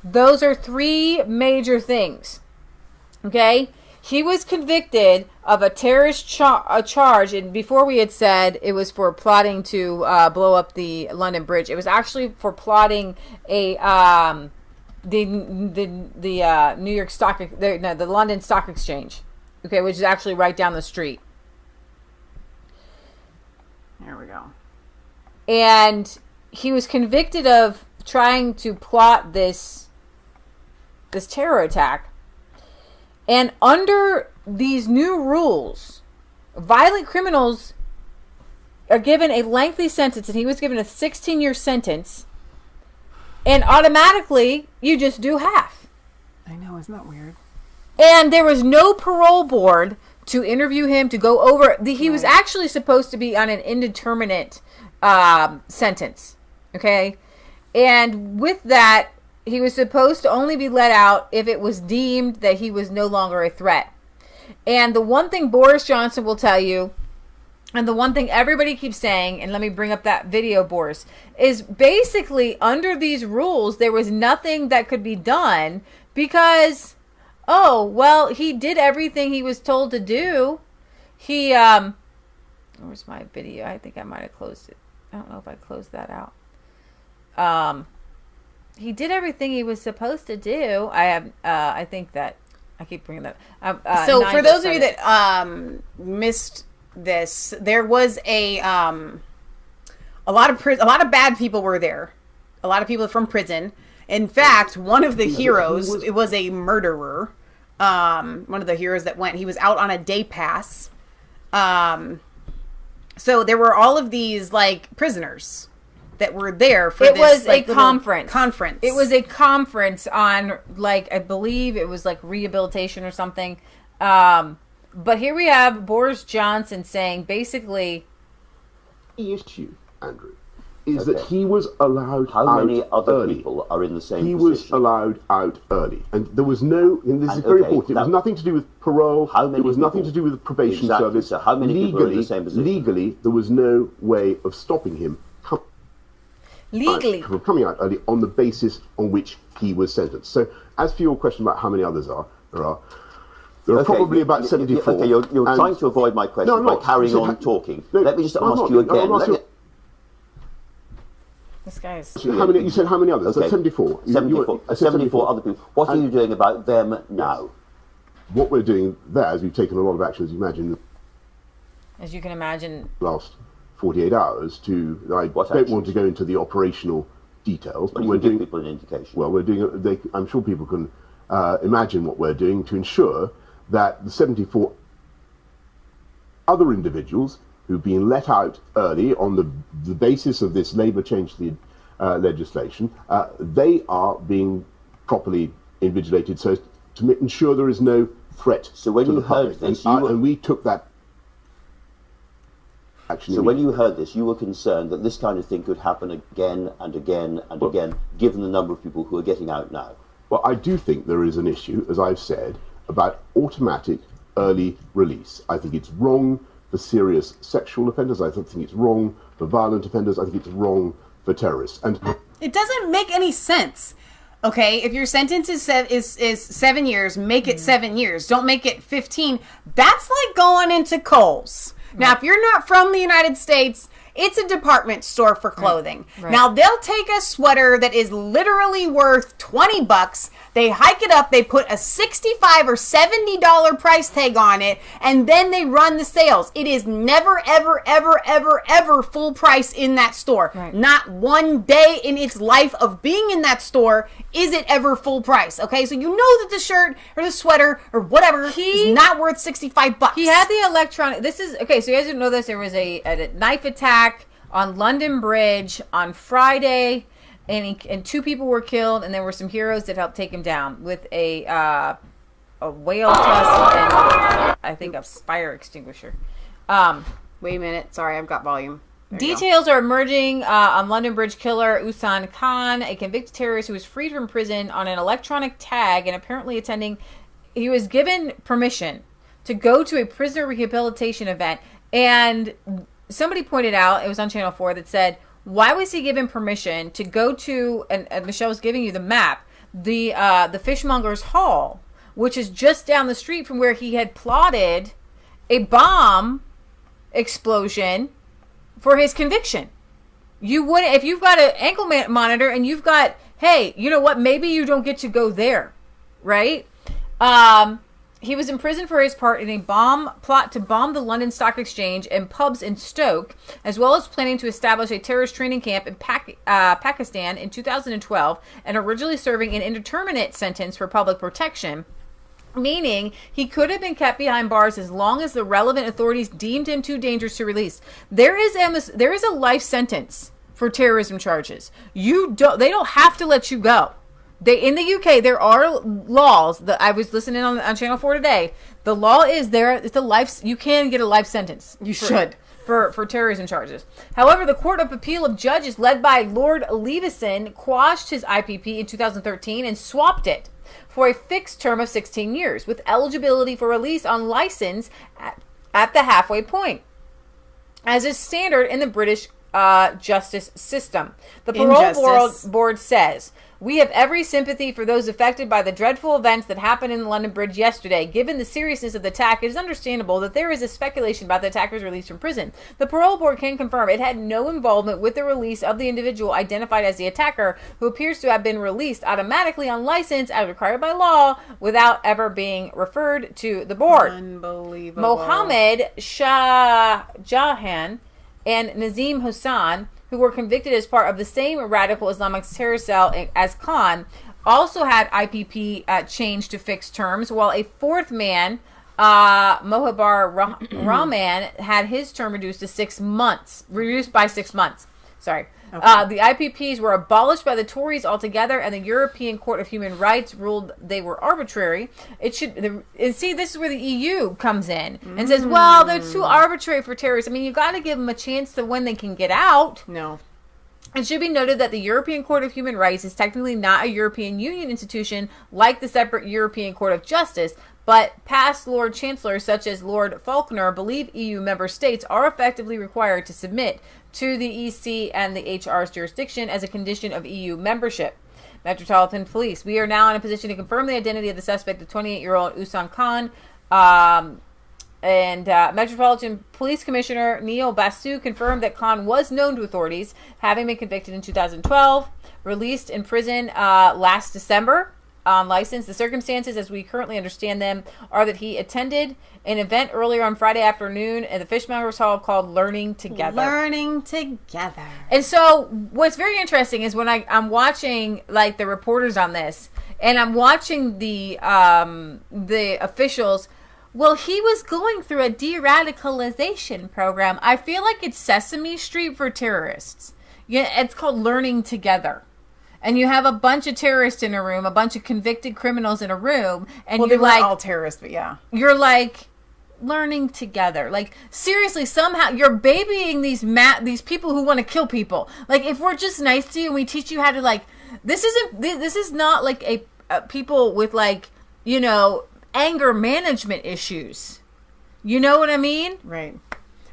[SPEAKER 2] Those are three major things. Okay? He was convicted of a terrorist charge, and before we had said it was for plotting to blow up the London Bridge. It was actually for plotting a the New York the London Stock Exchange, okay, which is actually right down the street.
[SPEAKER 1] There we go.
[SPEAKER 2] And he was convicted of trying to plot this terror attack. And under these new rules, violent criminals are given a lengthy sentence, and he was given a 16-year sentence, and automatically you just do half.
[SPEAKER 1] I know, isn't that weird?
[SPEAKER 2] And there was no parole board to interview him, to go over. He was actually supposed to be on an indeterminate sentence, okay? And with that, he was supposed to only be let out if it was deemed that he was no longer a threat. And the one thing Boris Johnson will tell you, and the one thing everybody keeps saying, and let me bring up that video, Boris, is basically under these rules, there was nothing that could be done because, oh, well, he did everything he was told to do. He, where's my video? I think I might have closed it. I don't know if I closed that out. He did everything he was supposed to do. I think that I keep bringing that up.
[SPEAKER 1] So for those of you that missed this, there was a lot of bad people were there. A lot of people from prison. In fact, one of the heroes, it was a murderer. One of the heroes that went, he was out on a day pass. So there were all of these like prisoners that were there for
[SPEAKER 2] it
[SPEAKER 1] this.
[SPEAKER 2] Was
[SPEAKER 1] like,
[SPEAKER 2] a conference.
[SPEAKER 1] It
[SPEAKER 2] was a conference on, like, I believe it was like rehabilitation or something. But here we have Boris Johnson saying basically,
[SPEAKER 19] the issue, Andrew, is that he was allowed
[SPEAKER 20] How
[SPEAKER 19] out
[SPEAKER 20] many other
[SPEAKER 19] early.
[SPEAKER 20] people are in the same
[SPEAKER 19] He
[SPEAKER 20] position?
[SPEAKER 19] was allowed out early, and there was no. And this is very important. It was nothing to do with parole. It was nothing to do with the probation service.
[SPEAKER 20] So how many people are in the same position?
[SPEAKER 19] Legally, there was no way of stopping him.
[SPEAKER 2] Legally.
[SPEAKER 19] From coming out early on the basis on which he was sentenced. So, as for your question about how many others there are probably about 74.
[SPEAKER 20] Okay, you're trying to avoid my question by carrying on talking. Let me just ask you again.
[SPEAKER 2] This guy is...
[SPEAKER 19] You said how many others?
[SPEAKER 20] Okay.
[SPEAKER 19] 74.
[SPEAKER 20] 74 other people. What are you doing about them now?
[SPEAKER 19] What we're doing there is we've taken a lot of action, as you imagine.
[SPEAKER 2] As you can imagine.
[SPEAKER 19] Last 48 hours I don't want to go into the operational details, but
[SPEAKER 20] we're doing people an indication.
[SPEAKER 19] Well, we're doing. I'm sure people can imagine what we're doing to ensure that the 74 other individuals who've been let out early on the basis of this Labour change to the legislation, they are being properly invigilated so to ensure there is no threat to the public. And we took that.
[SPEAKER 20] So when you heard this, you were concerned that this kind of thing could happen again and again and again, given the number of people who are getting out now?
[SPEAKER 19] Well, I do think there is an issue, as I've said, about automatic early release. I think it's wrong for serious sexual offenders. I think it's wrong for violent offenders. I think it's wrong for terrorists. And
[SPEAKER 1] it doesn't make any sense. Okay, if your sentence is 7 years, make it 7 years. Don't make it 15. That's like going into Kohl's. Now, if you're not from the United States, it's a department store for clothing.
[SPEAKER 2] Right.
[SPEAKER 1] Now, they'll take a sweater that is literally worth $20. They hike it up. They put a $65 or $70 price tag on it, and then they run the sales. It is never, ever, ever, ever, ever full price in that store.
[SPEAKER 2] Right.
[SPEAKER 1] Not one day in its life of being in that store is it ever full price. Okay, so you know that the shirt or the sweater or whatever is not worth $65.
[SPEAKER 2] He had the electronic. This is okay. So you guys didn't know this. There was a knife attack on London Bridge on Friday, and 2 people were killed, and there were some heroes that helped take him down with a whale tusk and I think a fire extinguisher.
[SPEAKER 1] Wait a minute. Sorry, I've got volume.
[SPEAKER 2] Details are emerging on London Bridge killer Usman Khan, a convicted terrorist who was freed from prison on an electronic tag and apparently attending. He was given permission to go to a prisoner rehabilitation event, and somebody pointed out, it was on Channel 4, that said, why was he given permission to go to, and Michelle was giving you the map, the Fishmonger's Hall, which is just down the street from where he had plotted a bomb explosion for his conviction. You wouldn't, if you've got an ankle monitor and you've got, hey, you know what, maybe you don't get to go there, right? He was imprisoned for his part in a bomb plot to bomb the London Stock Exchange and pubs in Stoke, as well as planning to establish a terrorist training camp in Pakistan in 2012, and originally serving an indeterminate sentence for public protection, meaning he could have been kept behind bars as long as the relevant authorities deemed him too dangerous to release. There is a life sentence for terrorism charges. They don't have to let you go. In the UK, there are laws that I was listening on Channel 4 today. The law is there. It's a life. You can get a life sentence.
[SPEAKER 1] You should.
[SPEAKER 2] For terrorism charges. However, the Court of Appeal of Judges, led by Lord Leveson, quashed his IPP in 2013 and swapped it for a fixed term of 16 years, with eligibility for release on license at the halfway point, as is standard in the British justice system. The parole board says, we have every sympathy for those affected by the dreadful events that happened in the London Bridge yesterday. Given the seriousness of the attack, it is understandable that there is a speculation about the attacker's release from prison. The parole board can confirm it had no involvement with the release of the individual identified as the attacker, who appears to have been released automatically on license as required by law without ever being referred to the board.
[SPEAKER 1] Unbelievable.
[SPEAKER 2] Mohammed Shah Jahan and Nazim Hassan, who were convicted as part of the same radical Islamic terror cell as Khan, also had IPP changed to fixed terms, while a fourth man, Mohabar Rahman, had his term reduced by 6 months. Sorry. Okay. The IPPs were abolished by the Tories altogether, and the European Court of Human Rights ruled they were arbitrary. This is where the EU comes in and says, well, that's too arbitrary for terrorists. I mean, you got to give them a chance to when they can get out.
[SPEAKER 1] No.
[SPEAKER 2] It should be noted that the European Court of Human Rights is technically not a European Union institution like the separate European Court of Justice, but past Lord Chancellors such as Lord Faulkner believe EU member states are effectively required to submit to the EC and the HR's jurisdiction as a condition of EU membership. Metropolitan Police. We are now in a position to confirm the identity of the suspect, the 28-year-old Usman Khan. Metropolitan Police Commissioner Neil Basu confirmed that Khan was known to authorities, having been convicted in 2012, released in prison last December on license. The circumstances, as we currently understand them, are that he attended an event earlier on Friday afternoon at the Fishmonger's Hall called Learning Together.
[SPEAKER 1] Learning Together.
[SPEAKER 2] And so what's very interesting is when I'm watching like the reporters on this, and I'm watching the officials. Well, he was going through a de-radicalization program. I feel like it's Sesame Street for terrorists. Yeah, it's called Learning Together. And you have a bunch of terrorists in a room, a bunch of convicted criminals in a room, and
[SPEAKER 1] you're like, all terrorists, but yeah.
[SPEAKER 2] You're like learning together. Like seriously, somehow you're babying these people who want to kill people. Like if we're just nice to you and we teach you how to like, this is not like a people with like, you know, anger management issues. You know what I mean?
[SPEAKER 1] Right.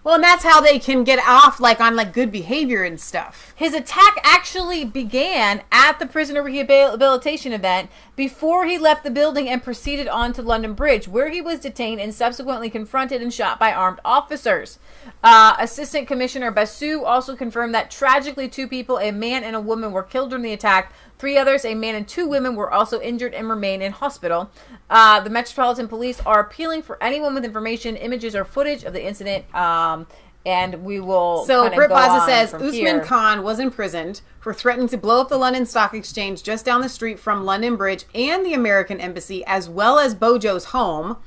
[SPEAKER 1] Well, and that's how they can get off like on like good behavior and stuff.
[SPEAKER 2] His attack actually began at the prisoner rehabilitation event before he left the building and proceeded on to London Bridge, where he was detained and subsequently confronted and shot by armed officers. Assistant Commissioner Basu also confirmed that tragically 2 people, a man and a woman, were killed during the attack. 3 others, a man and 2 women, were also injured and remain in hospital. The Metropolitan Police are appealing for anyone with information, images, or footage of the incident, and we will.
[SPEAKER 1] So Britt Baza says Usman Khan was imprisoned for threatening to blow up the London Stock Exchange just down the street from London Bridge and the American Embassy, as well as Bojo's home.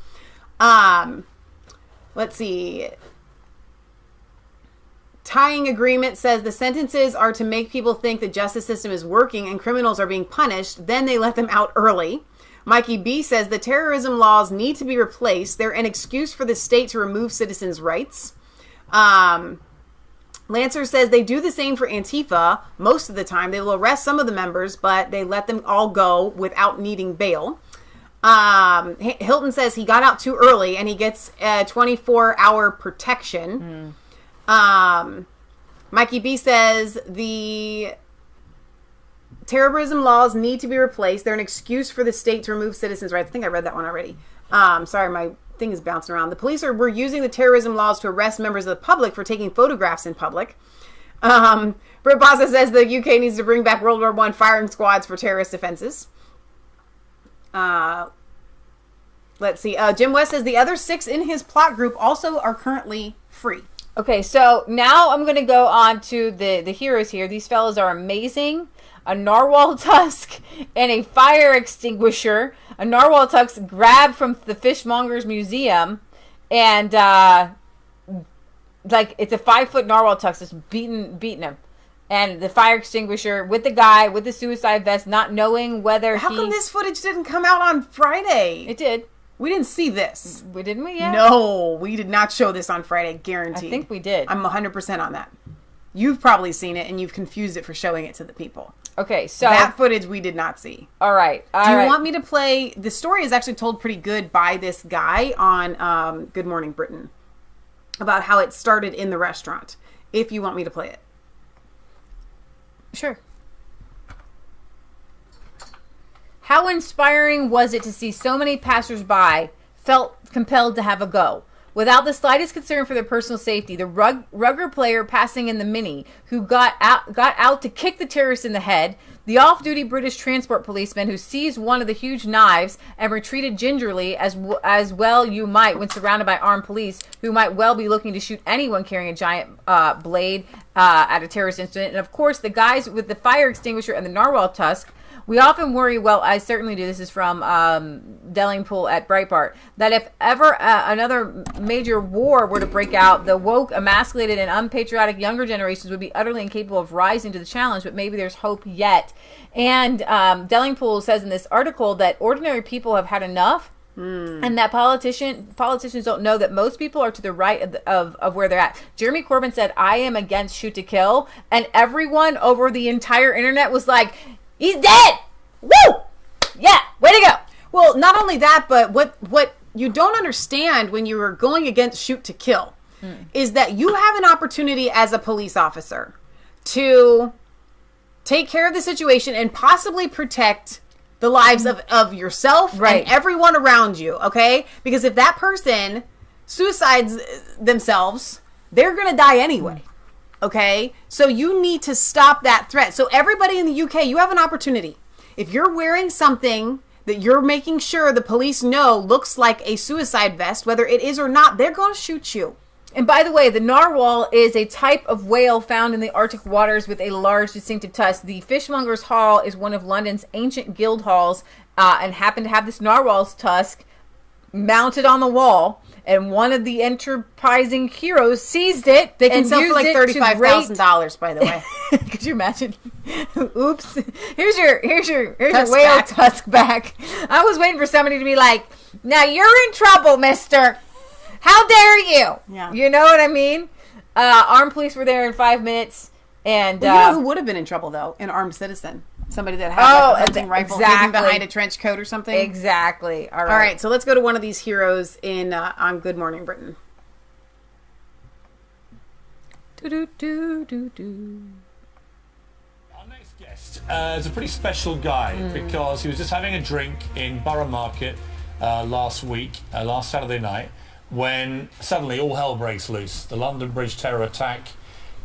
[SPEAKER 1] Let's see. Tying agreement says the sentences are to make people think the justice system is working and criminals are being punished. Then they let them out early. Mikey B says the terrorism laws need to be replaced. They're an excuse for the state to remove citizens' rights. Lancer says they do the same for Antifa most of the time. They will arrest some of the members, but they let them all go without needing bail. Hilton says he got out too early and he gets a 24-hour protection. Mikey B says the terrorism laws need to be replaced. They're an excuse for the state to remove citizens' rights. I think I read that one already. Sorry, my thing is bouncing around. The police were using the terrorism laws to arrest members of the public for taking photographs in public. Britt Bassa says the UK needs to bring back World War I firing squads for terrorist offenses. Let's see. Jim West says the other 6 in his plot group also are currently free.
[SPEAKER 2] Okay, so now I'm going to go on to the heroes here. These fellas are amazing. A narwhal tusk and a fire extinguisher. A narwhal tusk grabbed from the Fishmonger's Museum, and like it's a 5-foot narwhal tusk just beating him. And the fire extinguisher with the guy with the suicide vest, not knowing whether
[SPEAKER 1] How come this footage didn't come out on Friday?
[SPEAKER 2] It did.
[SPEAKER 1] We didn't see this.
[SPEAKER 2] Didn't we? Yeah.
[SPEAKER 1] No, we did not show this on Friday, guaranteed.
[SPEAKER 2] I think we did.
[SPEAKER 1] I'm 100% on that. You've probably seen it, and you've confused it for showing it to the people.
[SPEAKER 2] Okay, so
[SPEAKER 1] that footage we did not see.
[SPEAKER 2] All right.
[SPEAKER 1] Do you want me to play? The story is actually told pretty good by this guy on Good Morning Britain about how it started in the restaurant. If you want me to play it.
[SPEAKER 2] Sure. How inspiring was it to see so many passersby felt compelled to have a go? Without the slightest concern for their personal safety, the rugger player passing in the Mini, who got out to kick the terrorist in the head, the off-duty British transport policeman who seized one of the huge knives and retreated gingerly as well you might when surrounded by armed police who might well be looking to shoot anyone carrying a giant blade at a terrorist incident. And of course, the guys with the fire extinguisher and the narwhal tusk. We often worry, well, I certainly do, this is from Dellingpool at Breitbart, that if ever another major war were to break out, the woke, emasculated, and unpatriotic younger generations would be utterly incapable of rising to the challenge, but maybe there's hope yet. And Dellingpool says in this article that ordinary people have had enough, and that politicians don't know that most people are to the right of where they're at. Jeremy Corbyn said, I am against shoot to kill, and everyone over the entire internet was like, he's dead! Woo! Yeah, way to go!
[SPEAKER 1] Well, not only that, but what you don't understand when you are going against shoot to kill is that you have an opportunity as a police officer to take care of the situation and possibly protect the lives of yourself and everyone around you, okay? Because if that person suicides themselves, they're going to die anyway. Okay, so you need to stop that threat. So everybody in the UK, you have an opportunity. If you're wearing something that you're making sure the police know looks like a suicide vest, whether it is or not, they're going to shoot you.
[SPEAKER 2] And by the way, the narwhal is a type of whale found in the Arctic waters with a large distinctive tusk. The Fishmonger's Hall is one of London's ancient guild halls and happened to have this narwhal's tusk mounted on the wall. And one of the enterprising heroes seized it.
[SPEAKER 1] They can sell for like $35,000, by the way.
[SPEAKER 2] Could you imagine? Oops. Here's your whale tusk back. I was waiting for somebody to be like, now you're in trouble, mister. How dare you?
[SPEAKER 1] Yeah.
[SPEAKER 2] You know what I mean? Armed police were there in 5 minutes. And
[SPEAKER 1] you know who would have been in trouble, though? An armed citizen. Somebody that had a hunting rifle hidden behind a trench coat or something.
[SPEAKER 2] Exactly.
[SPEAKER 1] All right, so let's go to one of these heroes on Good Morning Britain.
[SPEAKER 21] Our next guest is a pretty special guy because he was just having a drink in Borough Market last Saturday night, when suddenly all hell breaks loose. The London Bridge terror attack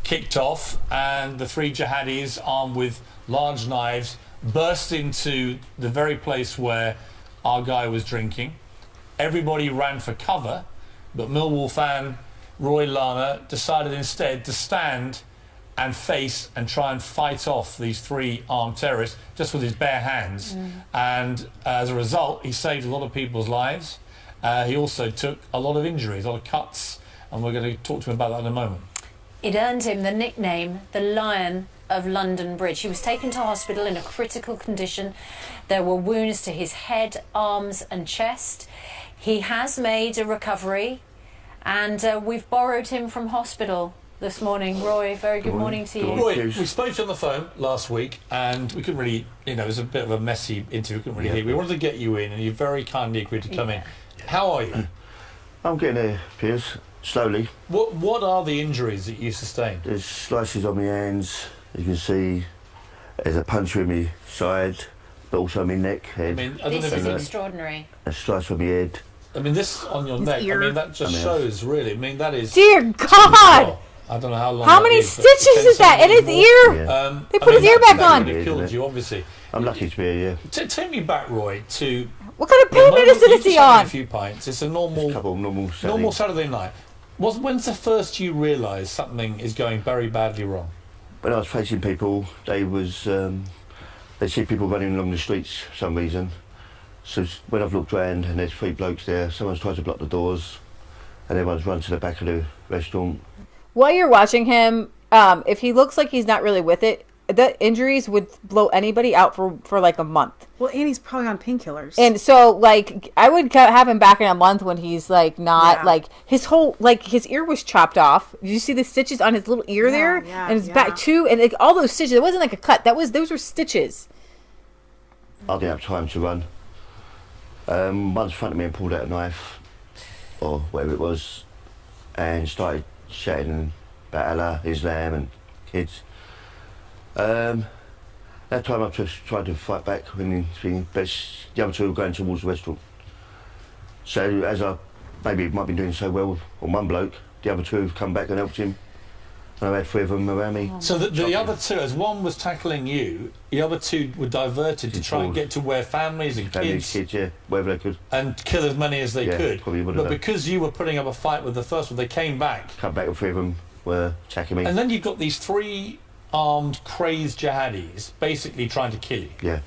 [SPEAKER 21] kicked off, and the 3 jihadis armed with large knives burst into the very place where our guy was drinking. Everybody ran for cover, but Millwall fan Roy Lana decided instead to stand and face and try and fight off these 3 armed terrorists just with his bare hands. And as a result, he saved a lot of people's lives. He also took a lot of injuries, a lot of cuts, and we're going to talk to him about that in a moment.
[SPEAKER 22] It earned him the nickname, the Lion of London Bridge. He was taken to hospital in a critical condition. There were wounds to his head, arms and chest. He has made a recovery, and we've borrowed him from hospital this morning. Roy, very good morning to you.
[SPEAKER 21] Roy, we spoke to you on the phone last week, and we couldn't really, it was a bit of a messy interview, we couldn't really hear. We wanted to get you in, and you very kindly agreed to come in. How are you?
[SPEAKER 3] I'm getting there, Piers, slowly.
[SPEAKER 21] What are the injuries that you sustained?
[SPEAKER 3] There's slices on my hands, you can see. There's a puncture in my side, but also my neck, head.
[SPEAKER 22] This is extraordinary.
[SPEAKER 3] A slice on my head.
[SPEAKER 21] This on your neck, that just shows, really. That is...
[SPEAKER 2] Dear God!
[SPEAKER 21] I don't know how long.
[SPEAKER 2] How many stitches is that in his ear? They put his ear back on.
[SPEAKER 21] It killed you, obviously.
[SPEAKER 3] I'm lucky to be here, yeah.
[SPEAKER 21] Take me back, Roy, to...
[SPEAKER 2] What kind of pain medicine is he on?
[SPEAKER 21] A few pints. It's a normal
[SPEAKER 3] normal
[SPEAKER 21] Saturday night. When's the first you realised something is going very badly wrong?
[SPEAKER 3] When I was facing people, they see people running along the streets for some reason. So when I've looked round and there's 3 blokes there, someone's tried to block the doors, and everyone's run to the back of the restaurant.
[SPEAKER 2] While you're watching him, if he looks like he's not really with it, the injuries would blow anybody out for like a month.
[SPEAKER 1] Well, and he's probably on painkillers.
[SPEAKER 2] And so, like, I would have him back in a month when he's like not like his whole his ear was chopped off. Did you see the stitches on his little ear there? And his back too, and all those stitches. It wasn't like a cut. Those were stitches.
[SPEAKER 3] I didn't have time to run. One's in front of me and pulled out a knife, or whatever it was, and started shouting about Allah, Islam, and kids. That time I just tried to fight back, but the other 2 were going towards the restaurant. So as I maybe might be doing so well on one bloke, the other 2 have come back and helped him. And I had 3 of them around me.
[SPEAKER 21] So the other 2, as one was tackling you, the other 2 were diverted to try and get to where families and kids,
[SPEAKER 3] wherever they could,
[SPEAKER 21] and kill as many as they could. But because you were putting up a fight with the first one, they came back.
[SPEAKER 3] Come back, and 3 of them were attacking me.
[SPEAKER 21] And then you've got these 3 armed, crazed jihadis basically trying to kill you.
[SPEAKER 3] Yeah.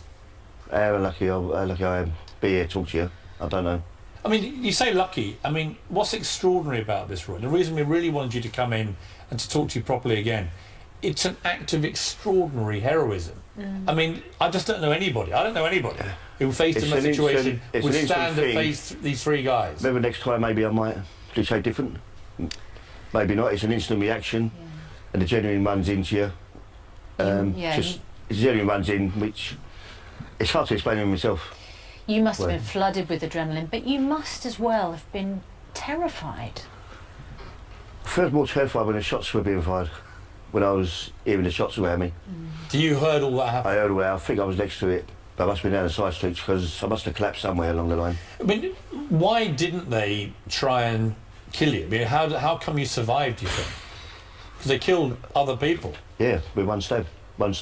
[SPEAKER 3] How lucky I am. Be here, talk to you. I don't know.
[SPEAKER 21] You say lucky. What's extraordinary about this, Roy? The reason we really wanted you to come in and to talk to you properly again, it's an act of extraordinary heroism. I just don't know anybody. I don't know anybody who faced in a situation would stand and face these 3 guys.
[SPEAKER 3] Maybe next time, maybe I might do something different. Maybe not. It's an instant reaction, and the genuine runs into you. It's genuine runs in, which it's hard to explain to myself.
[SPEAKER 22] You must have been flooded with adrenaline, but you must as well have been terrified.
[SPEAKER 3] I felt more terrified when the shots were being fired, when I was hearing the shots around me.
[SPEAKER 21] Do you heard all that happen?
[SPEAKER 3] I heard all that. I think I was next to it, but I must have been down the side streets because I must have collapsed somewhere along the line.
[SPEAKER 21] Why didn't they try and kill you? How come you survived, do you think? Because they killed other people.
[SPEAKER 3] Yeah, with one stab when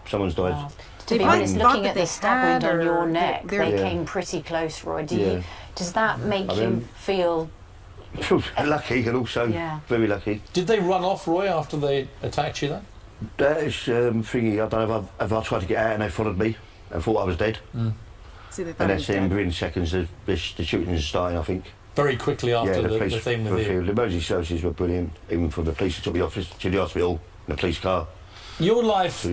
[SPEAKER 3] someone's died.
[SPEAKER 22] Wow. To be honest, looking at the stab wound on your neck, they came pretty close, Roy. Does that make you feel...
[SPEAKER 3] lucky, and also very lucky.
[SPEAKER 21] Did they run off, Roy, after they attacked you then?
[SPEAKER 3] That is thingy. I don't know if I tried to get out and they followed me and thought I was dead.
[SPEAKER 1] See, they
[SPEAKER 3] and that's within seconds the shooting is starting, I think.
[SPEAKER 21] Very quickly after the thing with you.
[SPEAKER 3] The emergency services were brilliant, even from the police took me to the hospital in a police car.
[SPEAKER 21] Your life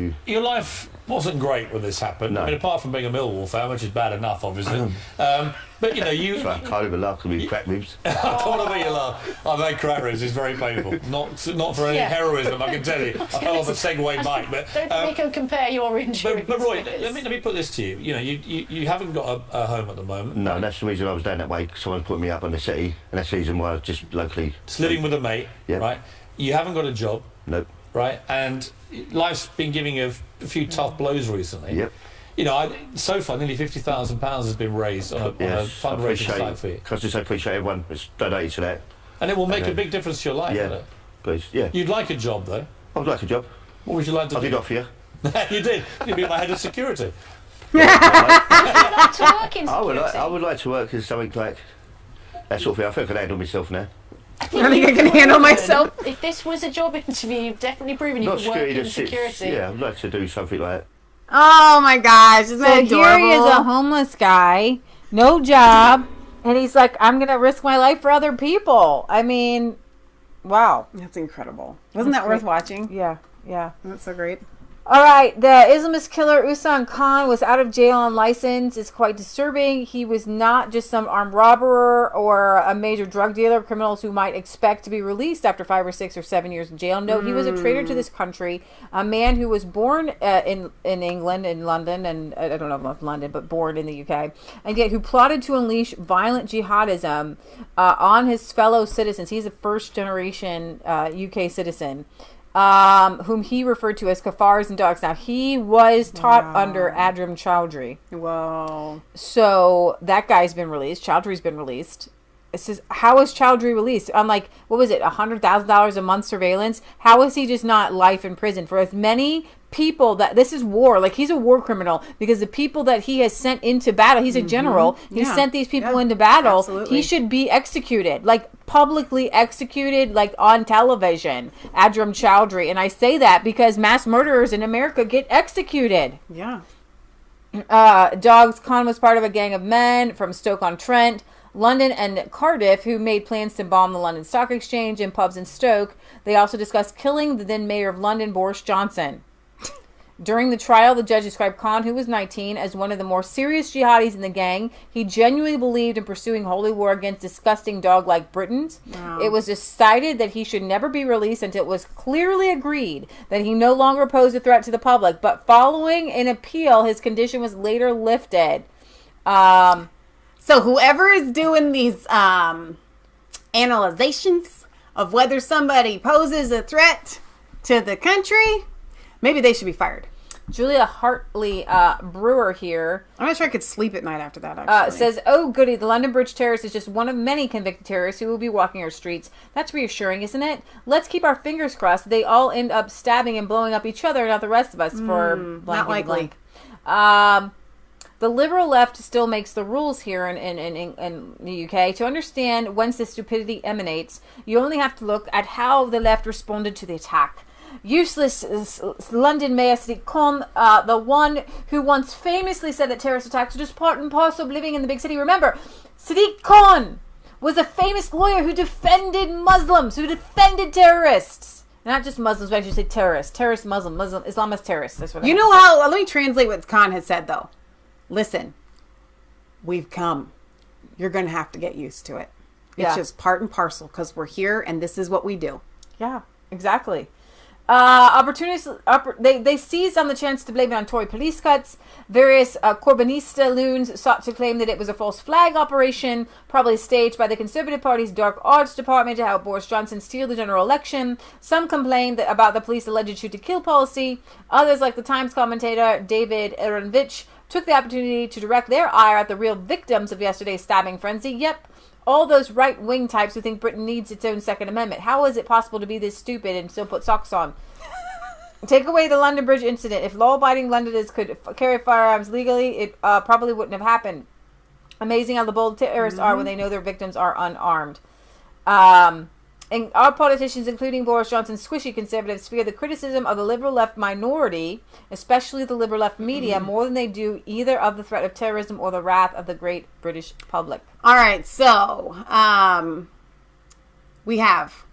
[SPEAKER 21] wasn't great when this happened.
[SPEAKER 3] No.
[SPEAKER 21] Apart from being a Millwall fan, which is bad enough, obviously. But you...
[SPEAKER 3] It's like kind of a laugh with crack ribs.
[SPEAKER 21] I don't want to make you laugh. I've had crack ribs. It's very painful. Not for any heroism, I can tell you. I fell off a Segway bike, but...
[SPEAKER 22] Don't make them compare your injuries.
[SPEAKER 21] But Roy, let me put this to you. You haven't got a home at the moment.
[SPEAKER 3] No, that's the reason I was down that way. Someone put me up in the city, and that's the reason why I was just locally...
[SPEAKER 21] Just living with a mate, right? You haven't got a job.
[SPEAKER 3] Nope.
[SPEAKER 21] Right? And life's been giving you a few tough blows recently.
[SPEAKER 3] Yep.
[SPEAKER 21] So far, nearly £50,000 has been raised on a fundraising site for you.
[SPEAKER 3] I just appreciate everyone that's donated to that.
[SPEAKER 21] And it will make a big difference to your life, won't it?
[SPEAKER 3] Please, yeah.
[SPEAKER 21] You'd like a job, though?
[SPEAKER 3] I would like a job.
[SPEAKER 21] What would you like to do?
[SPEAKER 3] I did offer you.
[SPEAKER 21] You did? You'd be my head of security.
[SPEAKER 22] Would you like to work in security?
[SPEAKER 3] I would like to work as something like that sort of thing. I think I can handle myself now.
[SPEAKER 1] I think I can handle myself.
[SPEAKER 22] If this was a job interview, you've definitely proven you could work in security.
[SPEAKER 3] Yeah, I'd like to do something like that.
[SPEAKER 1] Oh my gosh, isn't that adorable?
[SPEAKER 2] Here he is, a homeless guy, no job, and he's like, I'm going to risk my life for other people. Wow.
[SPEAKER 1] That's incredible. Wasn't that worth watching?
[SPEAKER 2] Yeah.
[SPEAKER 1] That's so great.
[SPEAKER 2] All right, the Islamist killer Usman Khan was out of jail on license. It's quite disturbing. He was not just some armed robber or a major drug dealer, criminals who might expect to be released after 5 or 6 or 7 years in jail. No, he was a traitor to this country, a man who was born in England, in London, and I don't know if London, but born in the UK, and yet who plotted to unleash violent jihadism on his fellow citizens. He's a first-generation UK citizen. Whom he referred to as kafirs and dogs. Now, he was taught under Adram Chowdhury.
[SPEAKER 1] Whoa.
[SPEAKER 2] So, that guy's been released. Chowdhury's been released. It says, how is Chowdhury released? On like, what was it, $100,000 a month surveillance? How is he just not life in prison? For as many people that, this is war, like he's a war criminal, because the people that he has sent into battle, he's a general, he sent these people into battle, he should be executed, like publicly executed, like on television, Adram Chowdhury. And I say that because mass murderers in America get executed.
[SPEAKER 1] Yeah.
[SPEAKER 2] Dogs Khan was part of a gang of men from Stoke-on-Trent, London and Cardiff, who made plans to bomb the London Stock Exchange and pubs in Stoke. They also discussed killing the then mayor of London, Boris Johnson. During the trial, the judge described Khan, who was 19, as one of the more serious jihadis in the gang. He genuinely believed in pursuing holy war against disgusting dog-like Britons. Wow. It was decided that he should never be released until it was clearly agreed that he no longer posed a threat to the public. But following an appeal, his condition was later lifted.
[SPEAKER 1] So whoever is doing these analyzations of whether somebody poses a threat to the country, maybe they should be fired.
[SPEAKER 2] Julia Hartley Brewer here.
[SPEAKER 1] I'm not sure I could sleep at night after that, actually.
[SPEAKER 2] Says, oh, goody, the London Bridge terrorist is just one of many convicted terrorists who will be walking our streets. That's reassuring, isn't it? Let's keep our fingers crossed. They all end up stabbing and blowing up each other, not the rest of us, for blank.
[SPEAKER 1] Not likely.
[SPEAKER 2] The liberal left still makes the rules here in the UK. To understand whence this stupidity emanates, you only have to look at how the left responded to the attack. Useless London Mayor Sadiq Khan, the one who once famously said that terrorist attacks are just part and parcel of living in the big city. Remember, Sadiq Khan was a famous lawyer who defended Muslims, who defended terrorists. Not just Muslims, but I should say terrorists. Terrorist Muslim, Islamist terrorists. That's what
[SPEAKER 1] you know how, let me translate what Khan has said, though. Listen, we've come. You're going to have to get used to it. It's just part and parcel because we're here and this is what we do.
[SPEAKER 2] Yeah, exactly. Opportunists, they seized on the chance to blame it on Tory police cuts. Various Corbynista loons sought to claim that it was a false flag operation, probably staged by the Conservative Party's dark arts department to help Boris Johnson steal the general election. Some complained about the police alleged shoot-to-kill policy. Others, like the Times commentator David Aaronovich, took the opportunity to direct their ire at the real victims of yesterday's stabbing frenzy. Yep, all those right-wing types who think Britain needs its own Second Amendment. How is it possible to be this stupid and still put socks on? Take away the London Bridge incident. If law-abiding Londoners could carry firearms legally, it probably wouldn't have happened. Amazing how the bold terrorists are when they know their victims are unarmed. And our politicians, including Boris Johnson's squishy conservatives, fear the criticism of the liberal left minority, especially the liberal left media, more than they do either of the threat of terrorism or the wrath of the great British public.
[SPEAKER 1] All right, so we have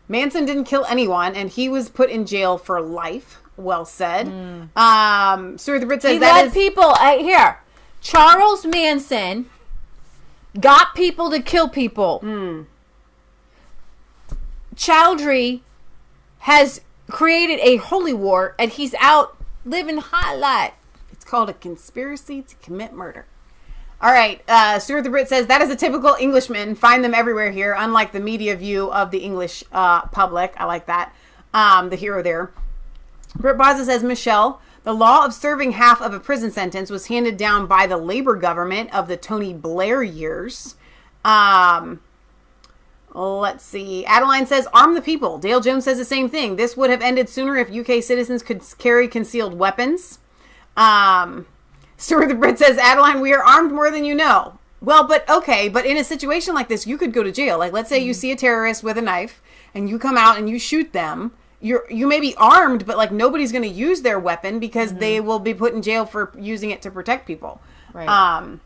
[SPEAKER 1] Manson didn't kill anyone, and he was put in jail for life. Well said. Stuart the Brit says
[SPEAKER 2] he led people here. Charles Manson got people to kill people. Chowdhury has created a holy war, and he's out living high life.
[SPEAKER 1] It's called a conspiracy to commit murder. All right, Stuart the Brit says, that is a typical Englishman. Find them everywhere here, unlike the media view of the English public. I like that. The hero there. Britt Baza says, Michelle, the law of serving half of a prison sentence was handed down by the Labour government of the Tony Blair years. Let's see. Adeline says, arm the people. Dale Jones says the same thing. This would have ended sooner if UK citizens could carry concealed weapons. Stuart the Brit says, Adeline, we are armed more than you know. Well, but okay, but in a situation like this, you could go to jail. Like, let's say you see a terrorist with a knife and you come out and you shoot them. You may be armed, but like nobody's going to use their weapon because they will be put in jail for using it to protect people.
[SPEAKER 2] Right.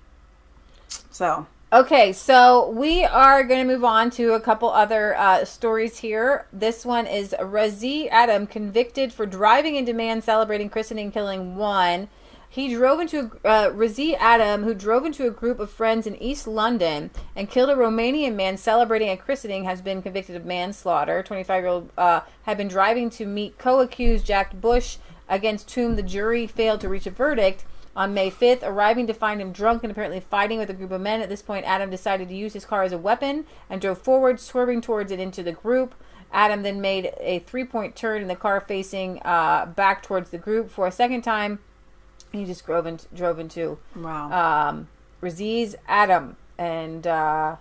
[SPEAKER 1] So
[SPEAKER 2] Okay, so we are going to move on to a couple other stories here. This one is Razi Adam convicted for driving into man celebrating christening, killing one. He drove into Razi Adam, who drove into a group of friends in East London and killed a Romanian man celebrating a christening, has been convicted of manslaughter. 25-year-old had been driving to meet co-accused Jack Bush, against whom the jury failed to reach a verdict. On May 5th, arriving to find him drunk and apparently fighting with a group of men. At this point, Adam decided to use his car as a weapon and drove forward, swerving towards it into the group. Adam then made a 3-point turn in the car facing back towards the group. For a second time, he just drove into Raziz Adam. And I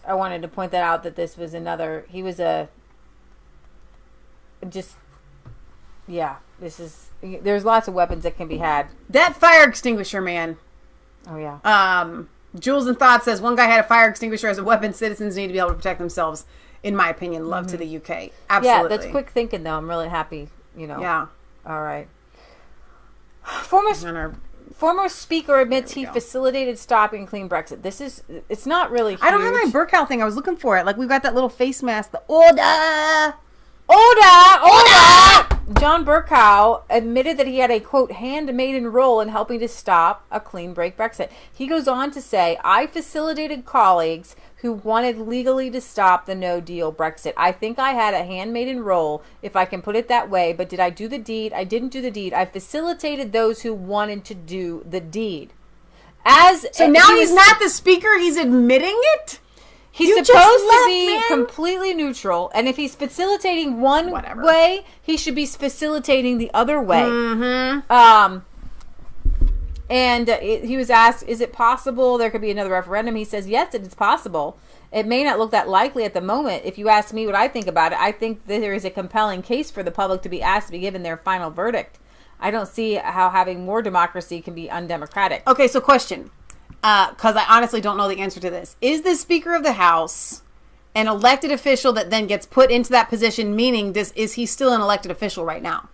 [SPEAKER 2] wanted to point that out, that this was another, he was there's lots of weapons that can be had.
[SPEAKER 1] That fire extinguisher, man.
[SPEAKER 2] Oh, yeah.
[SPEAKER 1] Jules and Thought says, one guy had a fire extinguisher as a weapon. Citizens need to be able to protect themselves. In my opinion, love to the UK. Absolutely.
[SPEAKER 2] Yeah, that's quick thinking, though. I'm really happy,
[SPEAKER 1] Yeah.
[SPEAKER 2] All right. Former speaker admits he facilitated stopping clean Brexit. It's not really huge.
[SPEAKER 1] I don't have my Burkow thing. I was looking for it. Like, we've got that little face mask. The order!
[SPEAKER 2] John Burkow admitted that he had a, quote, handmaiden role in helping to stop a clean break Brexit. He goes on to say, I facilitated colleagues who wanted legally to stop the no-deal Brexit. I think I had a handmaiden role, if I can put it that way, but did I do the deed? I didn't do the deed. I facilitated those who wanted to do the deed.
[SPEAKER 1] So now he's not the speaker, he's admitting it?
[SPEAKER 2] He's supposed to be completely neutral, and if he's facilitating one way, he should be facilitating the other way.
[SPEAKER 1] Mm-hmm.
[SPEAKER 2] He was asked, is it possible there could be another referendum? He says, yes, it is possible. It may not look that likely at the moment. If you ask me what I think about it, I think that there is a compelling case for the public to be asked to be given their final verdict. I don't see how having more democracy can be undemocratic.
[SPEAKER 1] Okay, so question. Because I honestly don't know the answer to this. Is the Speaker of the House an elected official that then gets put into that position? Meaning, is he still an elected official right now?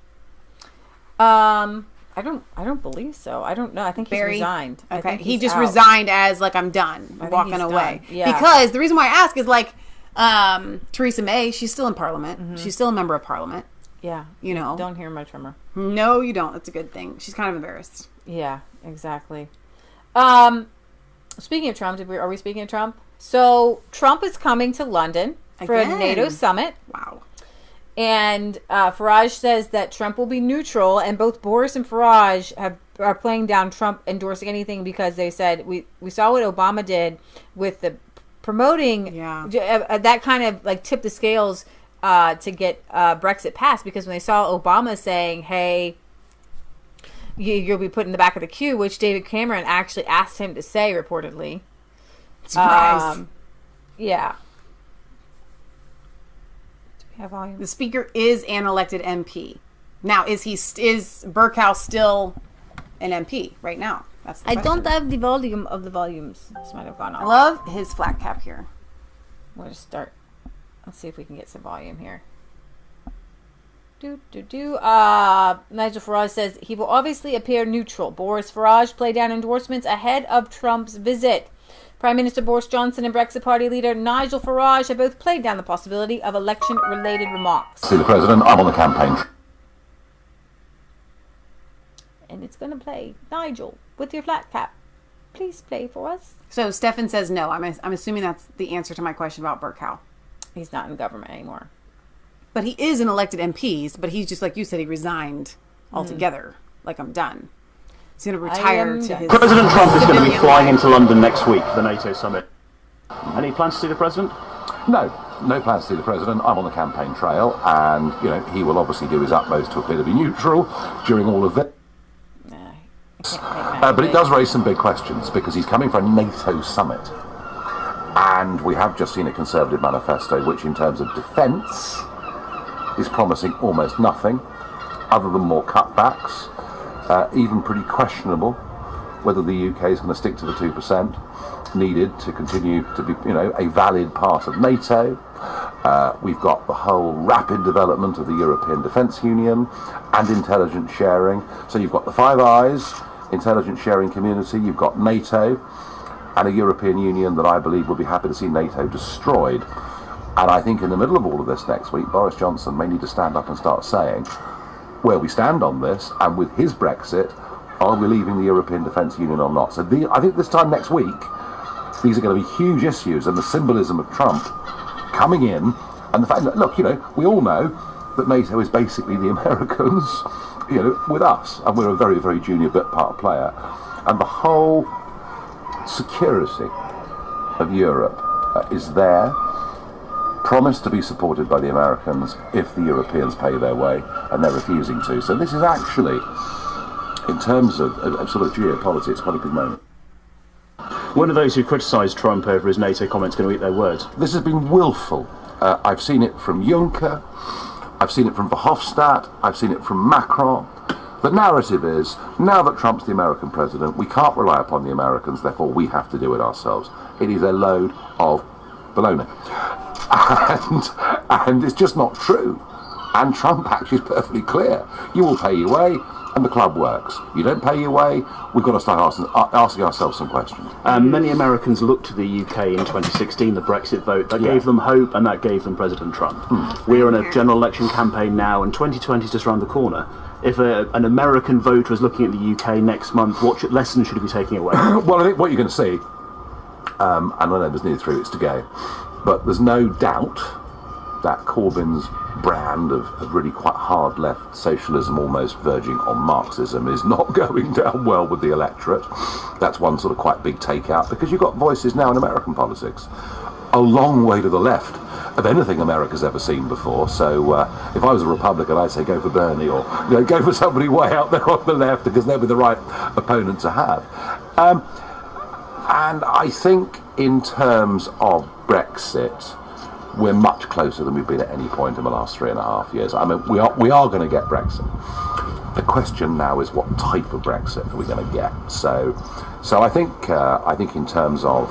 [SPEAKER 2] I don't believe so. I don't know. I think he's resigned.
[SPEAKER 1] Okay, he just resigned as like, I'm done, walking away.
[SPEAKER 2] Done. Yeah.
[SPEAKER 1] Because the reason why I ask is like Theresa May. She's still in Parliament. Mm-hmm. She's still a member of Parliament.
[SPEAKER 2] Yeah, don't hear much from her.
[SPEAKER 1] No, you don't. That's a good thing. She's kind of embarrassed.
[SPEAKER 2] Yeah, exactly. Speaking of Trump, are we speaking of Trump? So Trump is coming to London for a NATO summit.
[SPEAKER 1] Wow.
[SPEAKER 2] And Farage says that Trump will be neutral, and both Boris and Farage are playing down Trump endorsing anything, because they said we saw what Obama did with the promoting that kind of like tipped the scales to get Brexit passed, because when they saw Obama saying, hey, you'll be put in the back of the queue, which David Cameron actually asked him to say, reportedly.
[SPEAKER 1] Surprise.
[SPEAKER 2] Yeah. Do we have volume?
[SPEAKER 1] The speaker is an elected MP. Now, is Burkow still an MP right now? That's the question.
[SPEAKER 2] don't have the volume of the volumes. This might have gone off.
[SPEAKER 1] I love his flat cap here.
[SPEAKER 2] We'll just start. Let's see if we can get some volume here. Nigel Farage says he will obviously appear neutral. Boris Farage played down endorsements ahead of Trump's visit. Prime Minister Boris Johnson and Brexit Party leader Nigel Farage have both played down the possibility of election-related remarks.
[SPEAKER 8] See the President, I'm on the campaign.
[SPEAKER 2] And it's going to play. Nigel, with your flat cap, please play for us.
[SPEAKER 1] So Stefan says no. I'm assuming that's the answer to my question about Burkow.
[SPEAKER 2] He's not in government anymore.
[SPEAKER 1] But he is an elected MP, but he's just like you said, he resigned altogether. Like, I'm done. He's going to retire to his...
[SPEAKER 4] President Trump is going to be flying into London next week for the NATO summit. Any plans to see the President?
[SPEAKER 8] No plans to see the President. I'm on the campaign trail, and, he will obviously do his utmost to appear to be neutral during all of it. But it does raise some big questions, because he's coming for a NATO summit. And we have just seen a Conservative manifesto, which in terms of defence is promising almost nothing, other than more cutbacks, even pretty questionable whether the UK is going to stick to the 2% needed to continue to be, a valid part of NATO. We've got the whole rapid development of the European Defence Union and intelligence sharing. So you've got the Five Eyes, intelligence sharing community. You've got NATO and a European Union that I believe will be happy to see NATO destroyed. And I think in the middle of all of this next week, Boris Johnson may need to stand up and start saying where we stand on this, and with his Brexit, are we leaving the European Defence Union or not? So I think this time next week, these are going to be huge issues, and the symbolism of Trump coming in, and the fact that, look, we all know that NATO is basically the Americans, with us, and we're a very, very junior part player, and the whole security of Europe is there, promised to be supported by the Americans if the Europeans pay their way, and they're refusing to. So this is actually, in terms of sort of geopolitics, quite a big moment.
[SPEAKER 4] One of those who criticised Trump over his NATO comments going to eat their words.
[SPEAKER 8] This has been willful. I've seen it from Juncker, I've seen it from Verhofstadt, I've seen it from Macron. The narrative is, now that Trump's the American president, we can't rely upon the Americans, therefore we have to do it ourselves. It is a load of baloney. And it's just not true. And Trump actually is perfectly clear. You will pay your way, and the club works. You don't pay your way, we've got to start asking ourselves some questions.
[SPEAKER 4] Many Americans looked to the UK in 2016, the Brexit vote. That gave them hope, and that gave them President Trump. We're in a general election campaign now, and 2020 is just around the corner. If an American voter is looking at the UK next month, what lesson should he be taking away?
[SPEAKER 8] Well, I think what you're going to see, and I know there's nearly 3 weeks to go, but there's no doubt that Corbyn's brand of really quite hard left socialism, almost verging on Marxism, is not going down well with the electorate. That's one sort of quite big takeout, because you've got voices now in American politics a long way to the left of anything America's ever seen before. So if I was a Republican, I'd say go for Bernie, or go for somebody way out there on the left, because they'll be the right opponent to have. And I think in terms of Brexit, we're much closer than we've been at any point in the last 3.5 years. I mean, we are going to get Brexit. The question now is, what type of Brexit are we going to get? So I think in terms of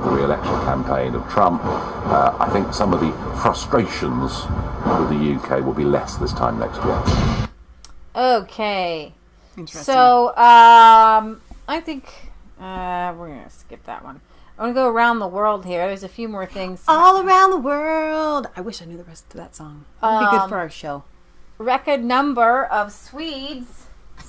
[SPEAKER 8] the re-election campaign of Trump, I think some of the frustrations with the UK will be less this time next year.
[SPEAKER 2] Okay.
[SPEAKER 1] Interesting.
[SPEAKER 2] So I think we're gonna skip that one. I want to go around the world here. There's a few more things.
[SPEAKER 1] All around the world. I wish I knew the rest of that song. It would be good for our show.
[SPEAKER 2] Record number of Swedes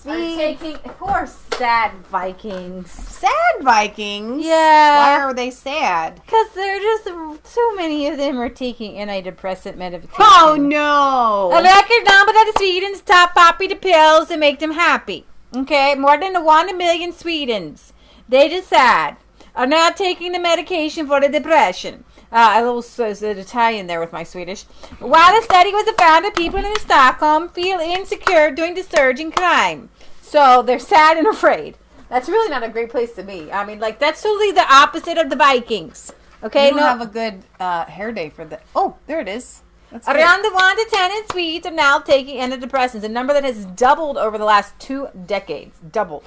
[SPEAKER 2] are taking, of course, sad Vikings.
[SPEAKER 1] Sad Vikings?
[SPEAKER 2] Yeah.
[SPEAKER 1] Why are they sad?
[SPEAKER 2] Because they're just, so many of them are taking antidepressant medication.
[SPEAKER 1] Oh, no.
[SPEAKER 2] A record number of the Swedes stop poppy the pills to make them happy. Okay, more than 1 million Swedes, they decide, are now taking the medication for the depression. A little Italian there with my Swedish. While the study was found that people in Stockholm feel insecure during the surge in crime. So they're sad and afraid. That's really not a great place to be. I mean, that's totally the opposite of the Vikings. Okay,
[SPEAKER 1] you don't have a good hair day for the. Oh, there it is.
[SPEAKER 2] Around 1 to 10 in Swedes are now taking antidepressants, a number that has doubled over the last 2 decades. Doubled,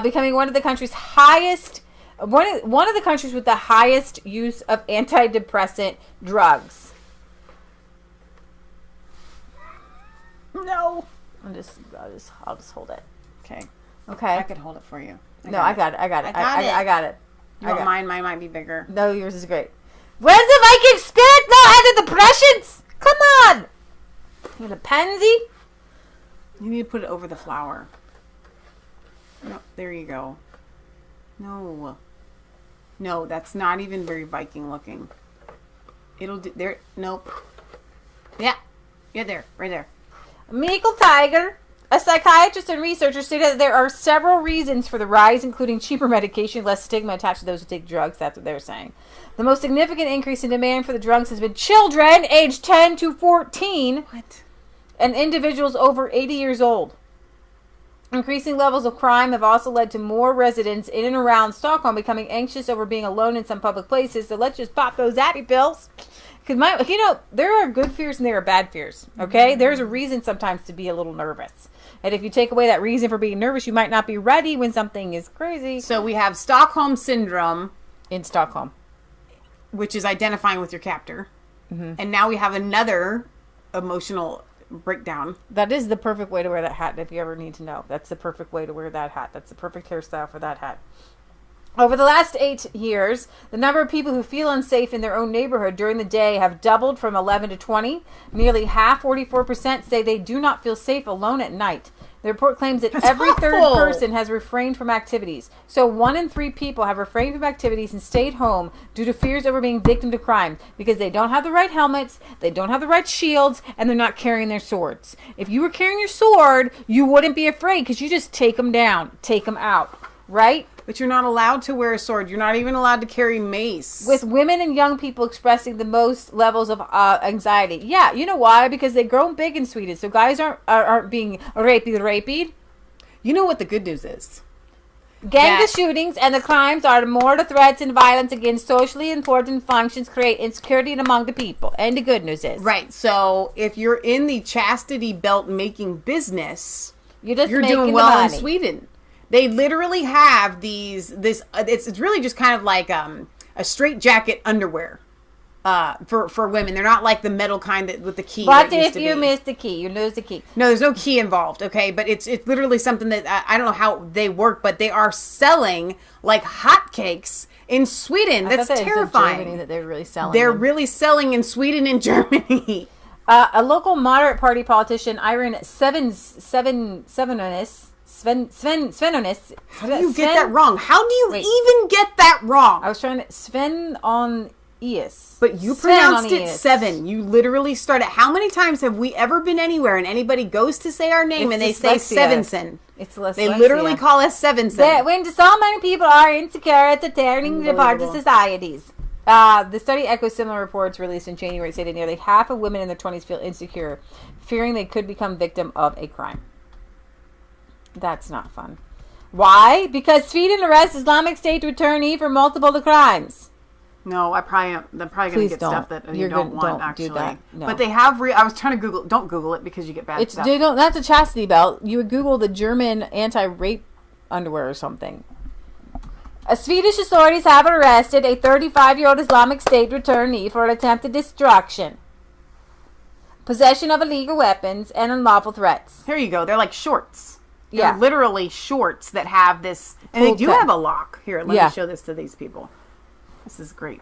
[SPEAKER 2] becoming one of the country's highest. One of the countries with the highest use of antidepressant drugs.
[SPEAKER 1] No.
[SPEAKER 2] I'll just hold it.
[SPEAKER 1] Okay.
[SPEAKER 2] Okay.
[SPEAKER 1] I could hold it for you.
[SPEAKER 2] I got it. I got it.
[SPEAKER 1] You want mine? Mine might be bigger.
[SPEAKER 2] No, yours is great. Where's the Viking spirit? No antidepressants. Come on. You a pansy?
[SPEAKER 1] You need to put it over the flour. No, there you go. No, that's not even very Viking looking. It'll do there. Nope. Yeah, there, right there.
[SPEAKER 2] Mikkel Tiger, a psychiatrist and researcher, stated that there are several reasons for the rise, including cheaper medication, less stigma attached to those who take drugs. That's what they're saying. The most significant increase in demand for the drugs has been children aged 10 to 14.
[SPEAKER 1] What?
[SPEAKER 2] And individuals over 80 years old. Increasing levels of crime have also led to more residents in and around Stockholm becoming anxious over being alone in some public places. So let's just pop those zappy pills. Because there are good fears and there are bad fears. Okay? Mm-hmm. There's a reason sometimes to be a little nervous. And if you take away that reason for being nervous, you might not be ready when something is crazy.
[SPEAKER 1] So we have Stockholm Syndrome.
[SPEAKER 2] In Stockholm.
[SPEAKER 1] Which is identifying with your captor.
[SPEAKER 2] Mm-hmm.
[SPEAKER 1] And now we have another emotional breakdown.
[SPEAKER 2] That is the perfect way to wear that hat, if you ever need to know. That's the perfect way to wear that hat. That's the perfect hairstyle for that hat. Over the last 8 years, the number of people who feel unsafe in their own neighborhood during the day have doubled from 11 to 20. Nearly half, 44%, say they do not feel safe alone at night. The report claims that every third person has refrained from activities. So 1 in 3 people have refrained from activities and stayed home due to fears over being victim to crime because they don't have the right helmets, they don't have the right shields, and they're not carrying their swords. If you were carrying your sword, you wouldn't be afraid because you just take them down, take them out, right?
[SPEAKER 1] But you're not allowed to wear a sword. You're not even allowed to carry mace.
[SPEAKER 2] With women and young people expressing the most levels of anxiety. Yeah, you know why? Because they've grown big in Sweden. So guys aren't being raped.
[SPEAKER 1] You know what the good news is?
[SPEAKER 2] The shootings and the crimes are more the threats and violence against socially important functions create insecurity among the people. And the good news is.
[SPEAKER 1] Right. So if you're in the chastity belt making business, you're doing well in Sweden. They literally have it's really just kind of like a straight jacket underwear for women. They're not like the metal kind with the key.
[SPEAKER 2] What if you miss the key? You lose the key.
[SPEAKER 1] No, there's no key involved, okay? But it's literally something that I don't know how they work, but they are selling like hotcakes in Sweden. That's terrifying.
[SPEAKER 2] Germany that they're really selling.
[SPEAKER 1] They're really selling in Sweden and Germany.
[SPEAKER 2] A local moderate party politician, Irene Svensson.
[SPEAKER 1] How do you get that wrong? How do you even get that wrong?
[SPEAKER 2] I was trying to Sven on Ias.
[SPEAKER 1] But you pronounced it 7. You literally started. How many times have we ever been anywhere and anybody goes to say our name and they say Svensson?
[SPEAKER 2] It's dyslexia.
[SPEAKER 1] They literally call us Svensson.
[SPEAKER 2] When so many people are insecure, it's a tearing apart to societies. The study echoes similar reports released in January that say that nearly half of women in their 20s feel insecure, fearing they could become victim of a crime. That's not fun. Why? Because Sweden arrests Islamic State returnee for multiple crimes.
[SPEAKER 1] No, they're probably going to get stuff that you don't want, actually.
[SPEAKER 2] Do that. No.
[SPEAKER 1] But they have, I was trying to Google, don't Google it because you get bad stuff.
[SPEAKER 2] That's a chastity belt. You would Google the German anti-rape underwear or something. Swedish authorities have arrested a 35-year-old Islamic State returnee for attempted destruction, possession of illegal weapons, and unlawful threats.
[SPEAKER 1] Here you go. They're like shorts. They're literally shorts that have this, and they do have a lock. Here, let me show this to these people. This is great.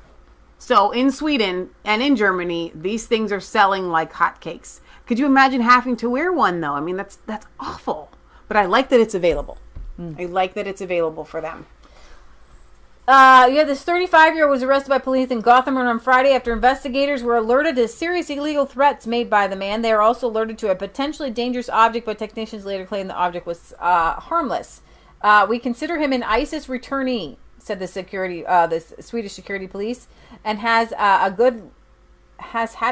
[SPEAKER 1] So in Sweden and in Germany, these things are selling like hotcakes. Could you imagine having to wear one though? I mean, that's awful. But I like that it's available. I like that it's available for them.
[SPEAKER 2] This 35-year-old was arrested by police in Gothenburg on Friday after investigators were alerted to serious illegal threats made by the man. They were also alerted to a potentially dangerous object, but technicians later claimed the object was harmless. We consider him an ISIS returnee, said the Swedish security police, and has had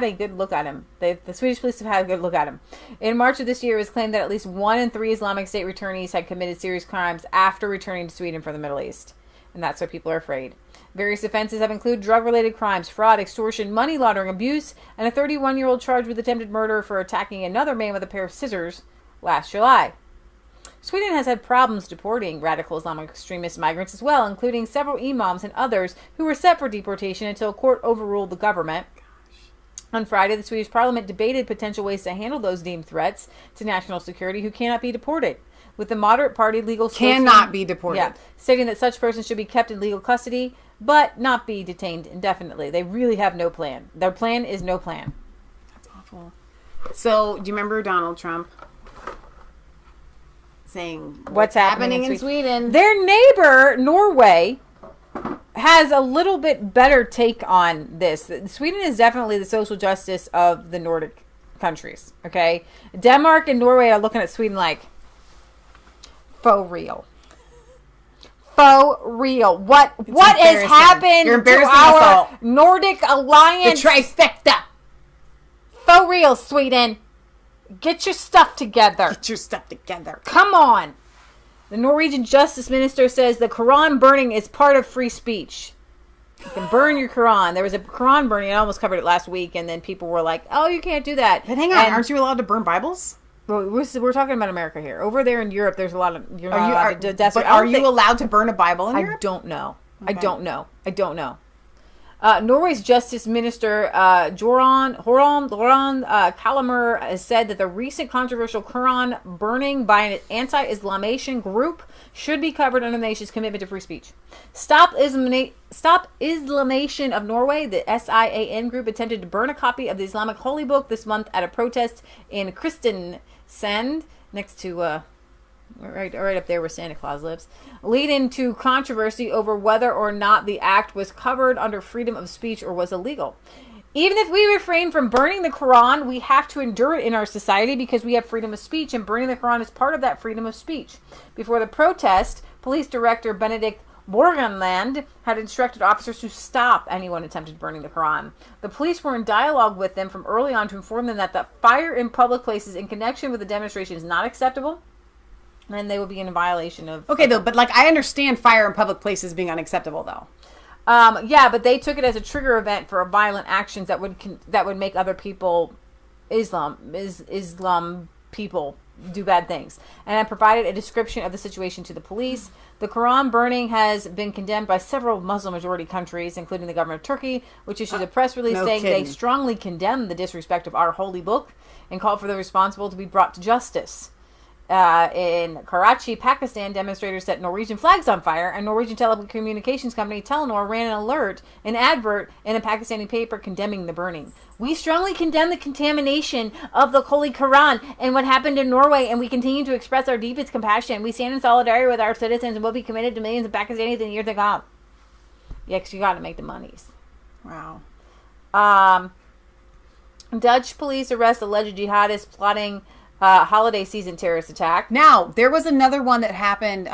[SPEAKER 2] a good look at him. The Swedish police have had a good look at him. In March of this year, it was claimed that at least 1 in 3 Islamic State returnees had committed serious crimes after returning to Sweden from the Middle East. And that's why people are afraid. Various offenses have included drug-related crimes, fraud, extortion, money laundering, abuse, and a 31-year-old charged with attempted murder for attacking another man with a pair of scissors last July. Sweden has had problems deporting radical Islamic extremist migrants as well, including several imams and others who were set for deportation until a court overruled the government. On Friday, the Swedish parliament debated potential ways to handle those deemed threats to national security who cannot be deported, with the moderate party legal
[SPEAKER 1] cannot be deported,
[SPEAKER 2] stating that such persons should be kept in legal custody but not be detained indefinitely. They really have no plan. Their plan is no plan.
[SPEAKER 1] That's awful. So, do you remember Donald Trump saying
[SPEAKER 2] what's happening in
[SPEAKER 1] Sweden?
[SPEAKER 2] Their neighbor, Norway, has a little bit better take on this. Sweden is definitely the social justice of the Nordic countries, okay? Denmark and Norway are looking at Sweden like, faux real. Faux real. What has happened to our Nordic alliance?
[SPEAKER 1] The trifecta.
[SPEAKER 2] Faux real, Sweden. Get your stuff together.
[SPEAKER 1] Get your stuff together.
[SPEAKER 2] Come on. The Norwegian justice minister says the Quran burning is part of free speech. You can burn your Quran. There was a Quran burning. I almost covered it last week, and then people were like, "Oh, you can't do that."
[SPEAKER 1] But hang on, aren't you allowed to burn Bibles?
[SPEAKER 2] Well, we're talking about America here. Over there in Europe, there's a lot of you're not allowed to.
[SPEAKER 1] But are you allowed to burn a Bible in Europe?
[SPEAKER 2] I don't know. I don't know. Norway's Justice Minister Jorunn Kallmyr has said that the recent controversial Quran burning by an anti-Islamation group should be covered under the nation's commitment to free speech. Stop Islamation of Norway, the SIAN group, attempted to burn a copy of the Islamic holy book this month at a protest in Kristiansand, next to right up there where Santa Claus lives, leading to controversy over whether or not the act was covered under freedom of speech or was illegal. Even if we refrain from burning the Quran, we have to endure it in our society because we have freedom of speech, and burning the Quran is part of that freedom of speech. Before the protest, Police Director Benedict Borgenland had instructed officers to stop anyone attempted burning the Quran. The police were in dialogue with them from early on to inform them that the fire in public places in connection with the demonstration is not acceptable, and they will be in violation of...
[SPEAKER 1] Okay, though, but I understand fire in public places being unacceptable, though.
[SPEAKER 2] Yeah, but they took it as a trigger event for violent actions that would make other people, Islam people, do bad things. And I provided a description of the situation to the police. The Quran burning has been condemned by several Muslim-majority countries, including the government of Turkey, which issued a press release saying they strongly condemn the disrespect of our holy book and called for the responsible to be brought to justice. In Karachi, Pakistan, demonstrators set Norwegian flags on fire, and Norwegian telecommunications company Telenor ran an advert in a Pakistani paper condemning the burning. We strongly condemn the contamination of the Holy Quran and what happened in Norway, and we continue to express our deepest compassion. We stand in solidarity with our citizens and will be committed to millions of Pakistanis in the years to come. Yeah, because you got to make the monies.
[SPEAKER 1] Wow.
[SPEAKER 2] Dutch police arrest alleged jihadists plotting holiday season terrorist attack.
[SPEAKER 1] Now, there was another one that happened.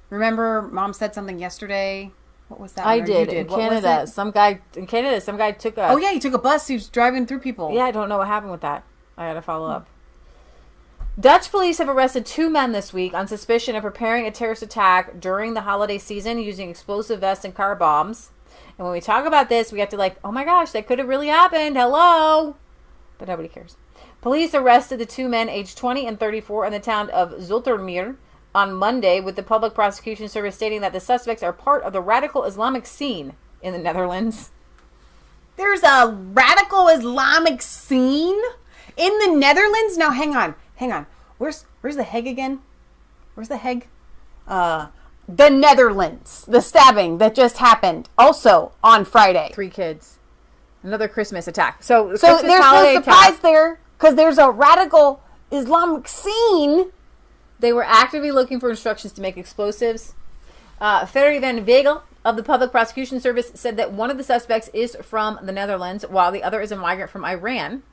[SPEAKER 1] Remember, Mom said something yesterday. What was that?
[SPEAKER 2] I did. In Canada, some guy took a...
[SPEAKER 1] Oh, yeah, he took a bus. He was driving through people.
[SPEAKER 2] Yeah, I don't know what happened with that. I got to follow up. Dutch police have arrested 2 men this week on suspicion of preparing a terrorist attack during the holiday season using explosive vests and car bombs. And when we talk about this, we have to oh my gosh, that could have really happened. Hello. But nobody cares. Police arrested the 2 men aged 20 and 34 in the town of Zoetermeer on Monday, with the public prosecution service stating that the suspects are part of the radical Islamic scene in the Netherlands.
[SPEAKER 1] There's a radical Islamic scene in the Netherlands? Now, hang on. Where's the Hague again? Where's the Hague? The Netherlands. The stabbing that just happened also on Friday.
[SPEAKER 2] 3 kids. Another Christmas attack. So
[SPEAKER 1] there's no surprise there. Because there's a radical Islamic scene.
[SPEAKER 2] They were actively looking for instructions to make explosives. Ferry van Vegel of the Public Prosecution Service said that one of the suspects is from the Netherlands, while the other is a migrant from Iran.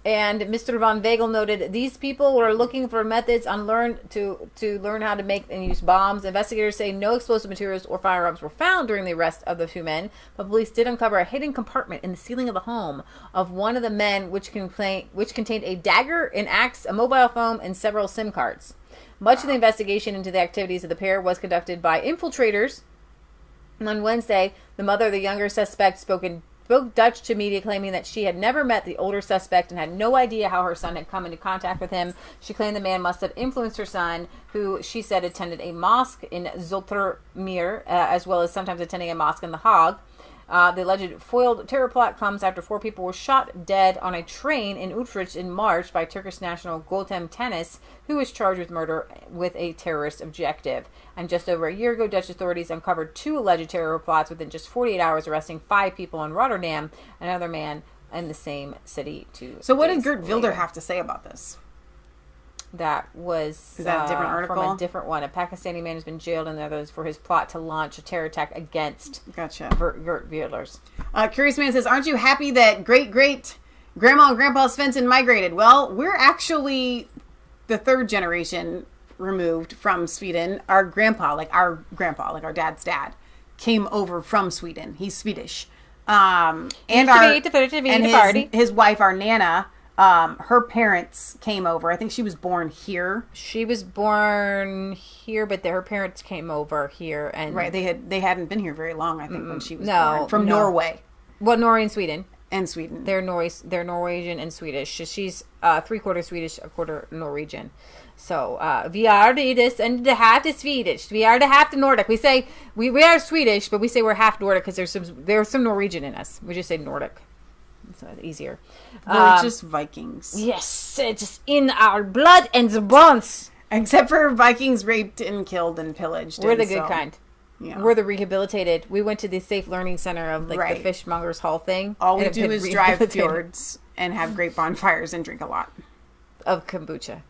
[SPEAKER 2] And Mr. Van Vegel noted these people were looking for methods to learn how to make and use bombs. Investigators say no explosive materials or firearms were found during the arrest of the 2 men, but police did uncover a hidden compartment in the ceiling of the home of one of the men, which contained a dagger, an axe, a mobile phone, and several SIM cards. Much of the investigation into the activities of the pair was conducted by infiltrators. On Wednesday, the mother of the younger suspect spoke Dutch to media, claiming that she had never met the older suspect and had no idea how her son had come into contact with him. She claimed the man must have influenced her son, who she said attended a mosque in Zoetermeer, as well as sometimes attending a mosque in The Hague. The alleged foiled terror plot comes after 4 people were shot dead on a train in Utrecht in March by Turkish national Gültem Tenis, who was charged with murder with a terrorist objective. And just over a year ago, Dutch authorities uncovered 2 alleged terror plots within just 48 hours, arresting 5 people in Rotterdam, another man in the same city.
[SPEAKER 1] So what did Geert Wilders have to say about this?
[SPEAKER 2] That was
[SPEAKER 1] a different article?
[SPEAKER 2] From a different one. A Pakistani man has been jailed in the Netherlands for his plot to launch a terror attack against Geert Wilders.
[SPEAKER 1] Curious Man says, aren't you happy that great-great-grandma and grandpa Svensson migrated? Well, we're actually the 3rd generation removed from Sweden. Our grandpa, our dad's dad, came over from Sweden. He's Swedish. And his wife, our Nana, her parents came over. I think she was born here.
[SPEAKER 2] She was born here, but her parents came over here, and
[SPEAKER 1] right. They hadn't been here very long. I think when she was born from Norway.
[SPEAKER 2] Well, Norway and Sweden.
[SPEAKER 1] And Sweden.
[SPEAKER 2] They're Norwegian and Swedish. She's 3/4 Swedish, 1/4 Norwegian. So we are this and the half is Swedish. We are the half the Nordic. We say we are Swedish, but we say we're half Nordic because there's some Norwegian in us. We just say Nordic. It's easier.
[SPEAKER 1] We're just Vikings.
[SPEAKER 2] Yes, it's just in our blood and the bones.
[SPEAKER 1] Except for Vikings raped and killed and pillaged.
[SPEAKER 2] We're the good kind.
[SPEAKER 1] Yeah.
[SPEAKER 2] We're the rehabilitated. We went to the Safe Learning Center of the Fishmongers Hall thing.
[SPEAKER 1] All we do is drive fjords and have great bonfires and drink a lot
[SPEAKER 2] of kombucha.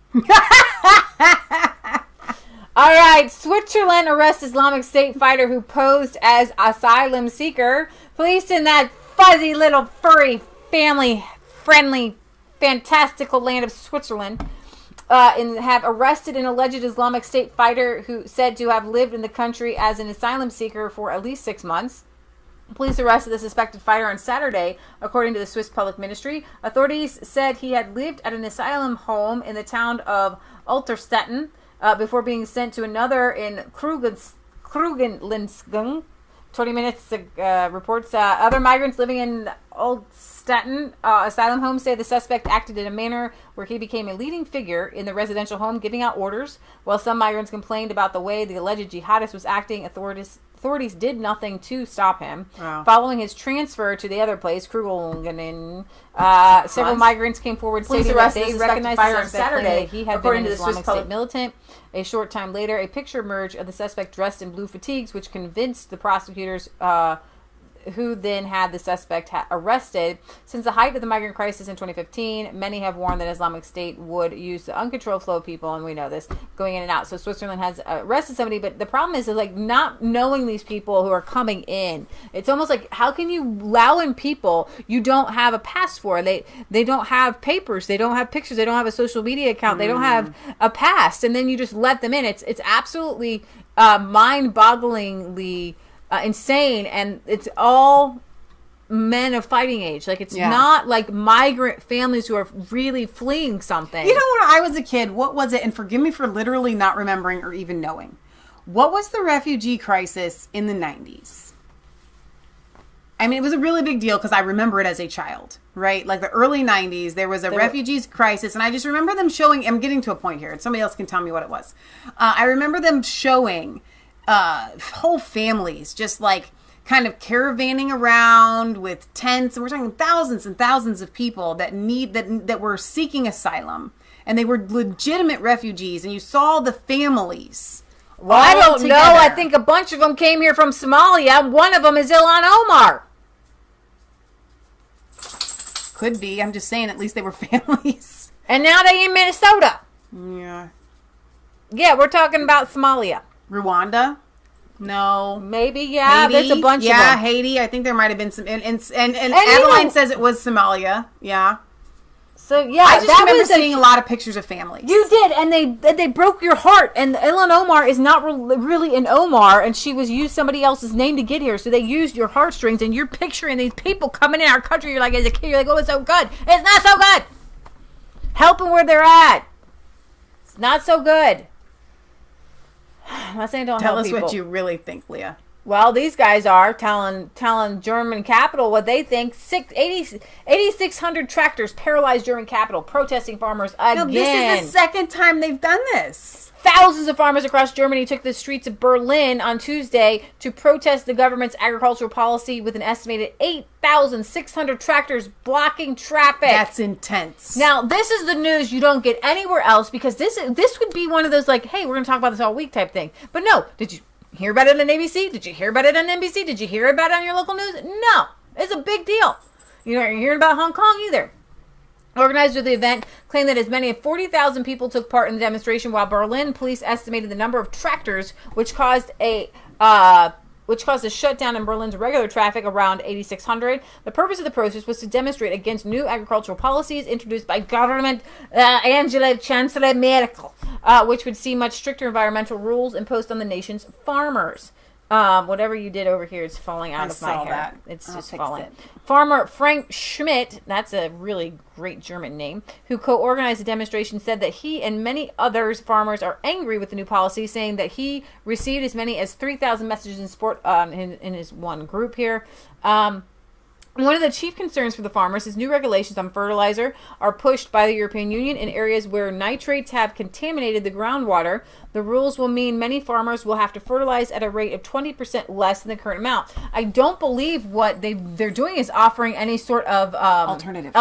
[SPEAKER 2] All right, Switzerland arrests Islamic State fighter who posed as asylum seeker. Police in that fuzzy little furry family-friendly, fantastical land of Switzerland have arrested an alleged Islamic State fighter who said to have lived in the country as an asylum seeker for at least 6 months. Police arrested the suspected fighter on Saturday, according to the Swiss Public Ministry. Authorities said he had lived at an asylum home in the town of Alterstetten before being sent to another in Krugenlinsgung. 20 Minutes reports other migrants living in Altstetten asylum home say the suspect acted in a manner where he became a leading figure in the residential home, giving out orders. While some migrants complained about the way the alleged jihadist was acting, authorities did nothing to stop him. Wow. Following his transfer to the other place, Krugelungen, several migrants came forward stating that they recognized the suspect on Saturday. He had been an Islamic State militant. A short time later, a picture emerged of the suspect dressed in blue fatigues, which convinced the prosecutors who then had the suspect arrested. Since the height of the migrant crisis in 2015, many have warned that Islamic State would use the uncontrolled flow of people, and we know this, going in and out. So Switzerland has arrested somebody, but the problem is like not knowing these people who are coming in. It's almost like, how can you allow in people you don't have a pass for? They don't have papers, they don't have pictures, they don't have a social media account, they don't have a pass, and then you just let them in. It's absolutely mind-bogglingly insane, and it's all men of fighting age. Like, it's not like migrant families who are really fleeing something.
[SPEAKER 1] You know, when I was a kid, what was it? And forgive me for literally not remembering or even knowing. What was the refugee crisis in the 90s? I mean, it was a really big deal because I remember it as a child, right? Like the early 90s, there was a refugees crisis, and I just remember them showing, I'm getting to a point here, and somebody else can tell me what it was. I remember them showing whole families just like kind of caravanning around with tents, and we're talking thousands and thousands of people that were seeking asylum, and they were legitimate refugees, and you saw the families.
[SPEAKER 2] Well, I don't know. I think a bunch of them came here from Somalia. One of them is Ilhan Omar.
[SPEAKER 1] Could be. I'm just saying, at least they were families.
[SPEAKER 2] And now they in Minnesota.
[SPEAKER 1] Yeah.
[SPEAKER 2] Yeah, we're talking about Somalia.
[SPEAKER 1] Rwanda? No.
[SPEAKER 2] Maybe, yeah.
[SPEAKER 1] Haiti?
[SPEAKER 2] There's a bunch of them.
[SPEAKER 1] Yeah, Haiti. I think there might have been some. And Adeline says it was Somalia. Yeah.
[SPEAKER 2] So, yeah.
[SPEAKER 1] I just remember seeing a lot of pictures of families.
[SPEAKER 2] You did, and they broke your heart. And Ilhan Omar is not really an Omar, and she used somebody else's name to get here. So they used your heartstrings, and you're picturing these people coming in our country. You're like, as a kid, you're like, oh, it's so good. It's not so good. Help them where they're at. It's not so good. I'm not saying don't
[SPEAKER 1] tell
[SPEAKER 2] help
[SPEAKER 1] us
[SPEAKER 2] people.
[SPEAKER 1] What you really think, Leah.
[SPEAKER 2] Well, these guys are telling German capital what they think. 8,600 tractors paralyzed German capital, protesting farmers again.
[SPEAKER 1] No, this is the second time they've done this.
[SPEAKER 2] Thousands of farmers across Germany took the streets of Berlin on Tuesday to protest the government's agricultural policy, with an estimated 8,600 tractors blocking traffic.
[SPEAKER 1] That's intense.
[SPEAKER 2] Now, this is the news you don't get anywhere else, because this would be one of those like, hey, we're going to talk about this all week type thing. But no, did you hear about it on ABC? Did you hear about it on NBC? Did you hear about it on your local news? No. It's a big deal. You're not hearing about Hong Kong either. Organizers of the event claimed that as many as 40,000 people took part in the demonstration, while Berlin police estimated the number of tractors, which caused a shutdown in Berlin's regular traffic around 8,600. The purpose of the protest was to demonstrate against new agricultural policies introduced by government Chancellor Merkel, which would see much stricter environmental rules imposed on the nation's farmers. Whatever you did over here is falling out of my hair.
[SPEAKER 1] That.
[SPEAKER 2] It's just falling. Farmer Frank Schmidt, that's a really great German name, who co-organized the demonstration, said that he and many others farmers are angry with the new policy, saying that he received as many as 3,000 messages in support in his one group here. One of the chief concerns for the farmers is new regulations on fertilizer are pushed by the European Union in areas where nitrates have contaminated the groundwater. The rules will mean many farmers will have to fertilize at a rate of 20% less than the current amount. I don't believe what they're doing is offering any sort of alternative.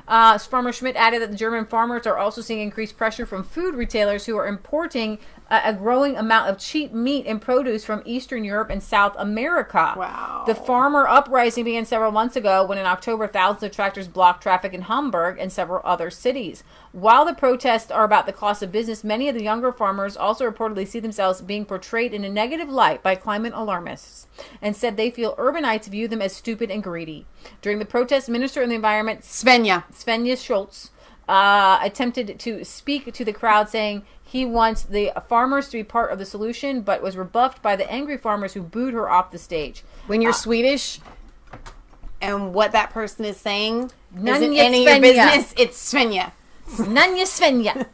[SPEAKER 2] Farmer Schmidt added that the German farmers are also seeing increased pressure from food retailers who are importing a growing amount of cheap meat and produce from Eastern Europe and South America.
[SPEAKER 1] Wow.
[SPEAKER 2] The farmer uprising began several months ago when in October thousands of tractors blocked traffic in Hamburg and several other cities. While the protests are about the cost of business, many of the younger farmers also reportedly see themselves being portrayed in a negative light by climate alarmists and said they feel urbanites view them as stupid and greedy. During the protest, Minister of the Environment Svenja Schultz attempted to speak to the crowd, saying he wants the farmers to be part of the solution, but was rebuffed by the angry farmers who booed her off the stage.
[SPEAKER 1] When you're Swedish and what that person is saying isn't
[SPEAKER 2] Nanja
[SPEAKER 1] any of your
[SPEAKER 2] Svenja.
[SPEAKER 1] business, it's Svenja.
[SPEAKER 2] Nanja Svenja.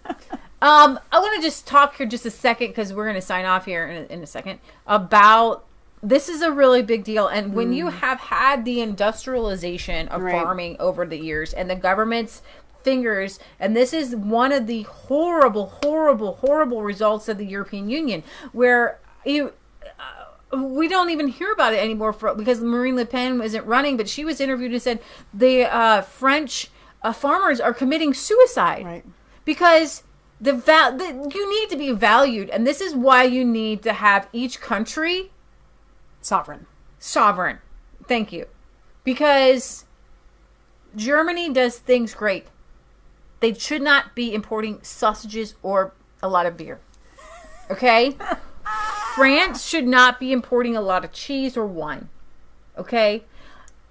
[SPEAKER 2] I want to just talk here just a second, because we're going to sign off here in a second, about this is a really big deal. And when you have had the industrialization of farming over the years and the government's fingers, and this is one of the horrible results of the European Union, where we don't even hear about it anymore because Marine Le Pen isn't running, but she was interviewed and said the French farmers are committing suicide because you need to be valued, and this is why you need to have each country sovereign. Thank you. Because Germany does things great. They should not be importing sausages or a lot of beer. Okay? France should not be importing a lot of cheese or wine. Okay?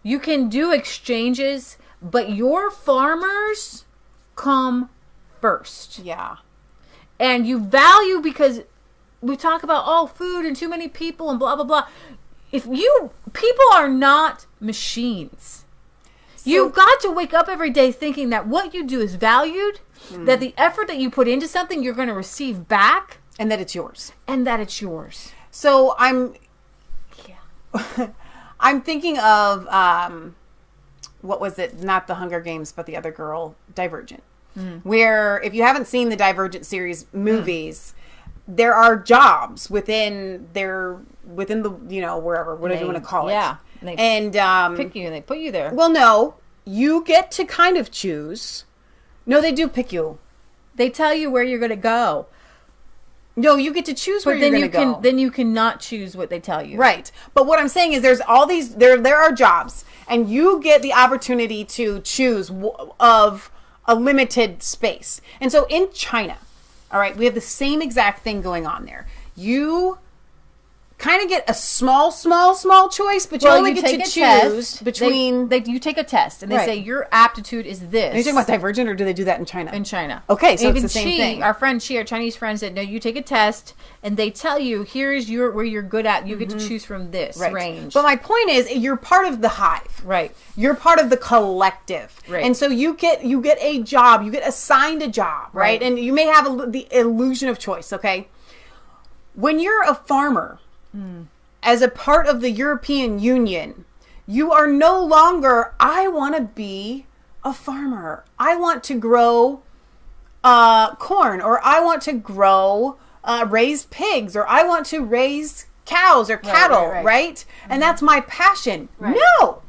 [SPEAKER 2] You can do exchanges, but your farmers come first.
[SPEAKER 1] Yeah.
[SPEAKER 2] And you value, because we talk about, food and too many people and blah, blah, blah. People are not machines. You've got to wake up every day thinking that what you do is valued, that the effort that you put into something you're going to receive back.
[SPEAKER 1] And that it's yours.
[SPEAKER 2] So
[SPEAKER 1] I'm thinking of, what was it? Not the Hunger Games, but the other girl, Divergent. Where, if you haven't seen the Divergent series movies, there are jobs within the, wherever, whatever you want to call it.
[SPEAKER 2] Yeah.
[SPEAKER 1] And
[SPEAKER 2] pick you and they put you there.
[SPEAKER 1] Well, no, you get to kind of choose. No, they do pick you.
[SPEAKER 2] They tell you where you're going to go.
[SPEAKER 1] No, you get to choose where you're going to go.
[SPEAKER 2] Then you cannot choose what they tell you.
[SPEAKER 1] Right. But what I'm saying is there's all these, there are jobs, and you get the opportunity to choose of a limited space. And so in China, all right, we have the same exact thing going on there. You kind of get a small choice, but you only get to choose between...
[SPEAKER 2] You take a test, and they say your aptitude is this.
[SPEAKER 1] Are you talking about Divergent, or do they do that in China?
[SPEAKER 2] In China.
[SPEAKER 1] Okay, so it's the same thing.
[SPEAKER 2] Our Chinese friend said, no, you take a test, and they tell you, here's where you're good at. You get to choose from this range.
[SPEAKER 1] But my point is, you're part of the hive.
[SPEAKER 2] Right.
[SPEAKER 1] You're part of the collective.
[SPEAKER 2] Right.
[SPEAKER 1] And so you get a job, you get assigned a job, right? And you may have the illusion of choice, okay? When you're a farmer... as a part of the European Union, you are no longer, I want to be a farmer. I want to grow corn, or I want to grow, raise pigs, or I want to raise cows or cattle, right? And that's my passion. Right. No!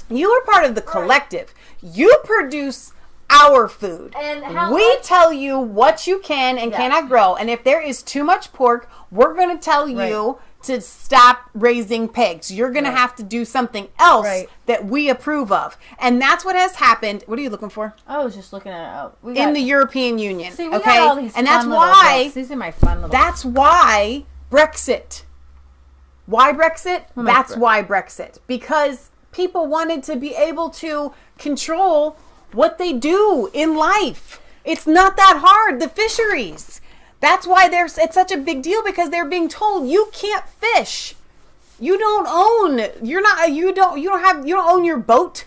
[SPEAKER 1] You are part of the collective. You produce our food. And we tell you what you can and cannot grow. And if there is too much pork, we're going to tell you to stop raising pigs. You're going to have to do something else that we approve of. And that's what has happened. What are you looking for?
[SPEAKER 2] I was just looking at it.
[SPEAKER 1] In the European Union.
[SPEAKER 2] See, we got all these
[SPEAKER 1] and that's why
[SPEAKER 2] books. These are my fun little
[SPEAKER 1] That's why Brexit. Why Brexit? That's why Brexit. Because people wanted to be able to control what they do in life. It's not that hard. The fisheries. That's why it's such a big deal, because they're being told you can't fish. You don't own your boat.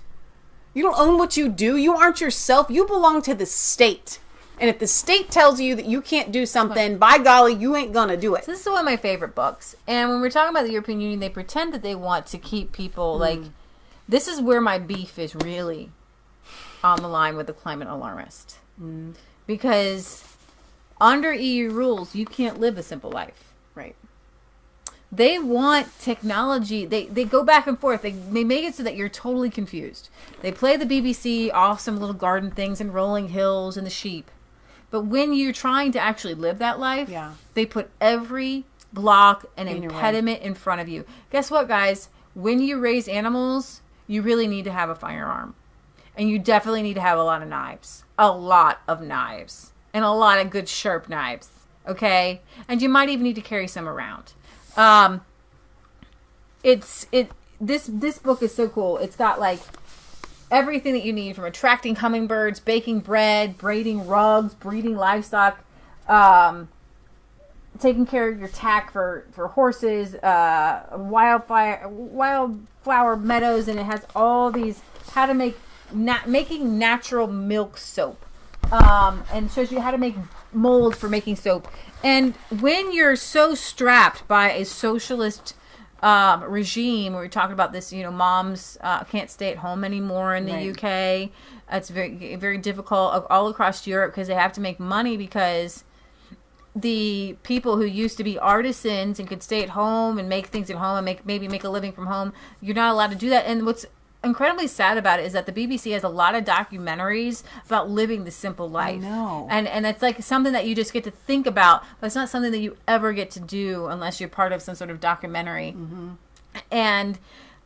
[SPEAKER 1] You don't own what you do. You aren't yourself. You belong to the state. And if the state tells you that you can't do something, by golly, you ain't gonna do it.
[SPEAKER 2] So this is one of my favorite books. And when we're talking about the European Union, they pretend that they want to keep people like This is where my beef is really on the line with the climate alarmist. Because under EU rules, you can't live a simple life.
[SPEAKER 1] Right.
[SPEAKER 2] They want technology. They go back and forth. They make it so that you're totally confused. They play the BBC off some little garden things and rolling hills and the sheep. But when you're trying to actually live that life, they put every block and impediment in front of you. Guess what, guys? When you raise animals, you really need to have a firearm. And you definitely need to have a lot of knives. A lot of knives. And a lot of good sharp knives. Okay? And you might even need to carry some around. This book is so cool. It's got like everything that you need, from attracting hummingbirds, baking bread, braiding rugs, breeding livestock, taking care of your tack for horses, wildflower meadows, and it has all these how to make making natural milk soap, and shows you how to make molds for making soap. And when you're so strapped by a socialist regime, where we're talking about this, moms can't stay at home anymore in the UK. It's very, very difficult all across Europe because they have to make money, because the people who used to be artisans and could stay at home and make things at home and maybe make a living from home, you're not allowed to do that. And what's incredibly sad about it is that the BBC has a lot of documentaries about living the simple life.
[SPEAKER 1] I know.
[SPEAKER 2] And it's like something that you just get to think about, but it's not something that you ever get to do unless you're part of some sort of documentary. And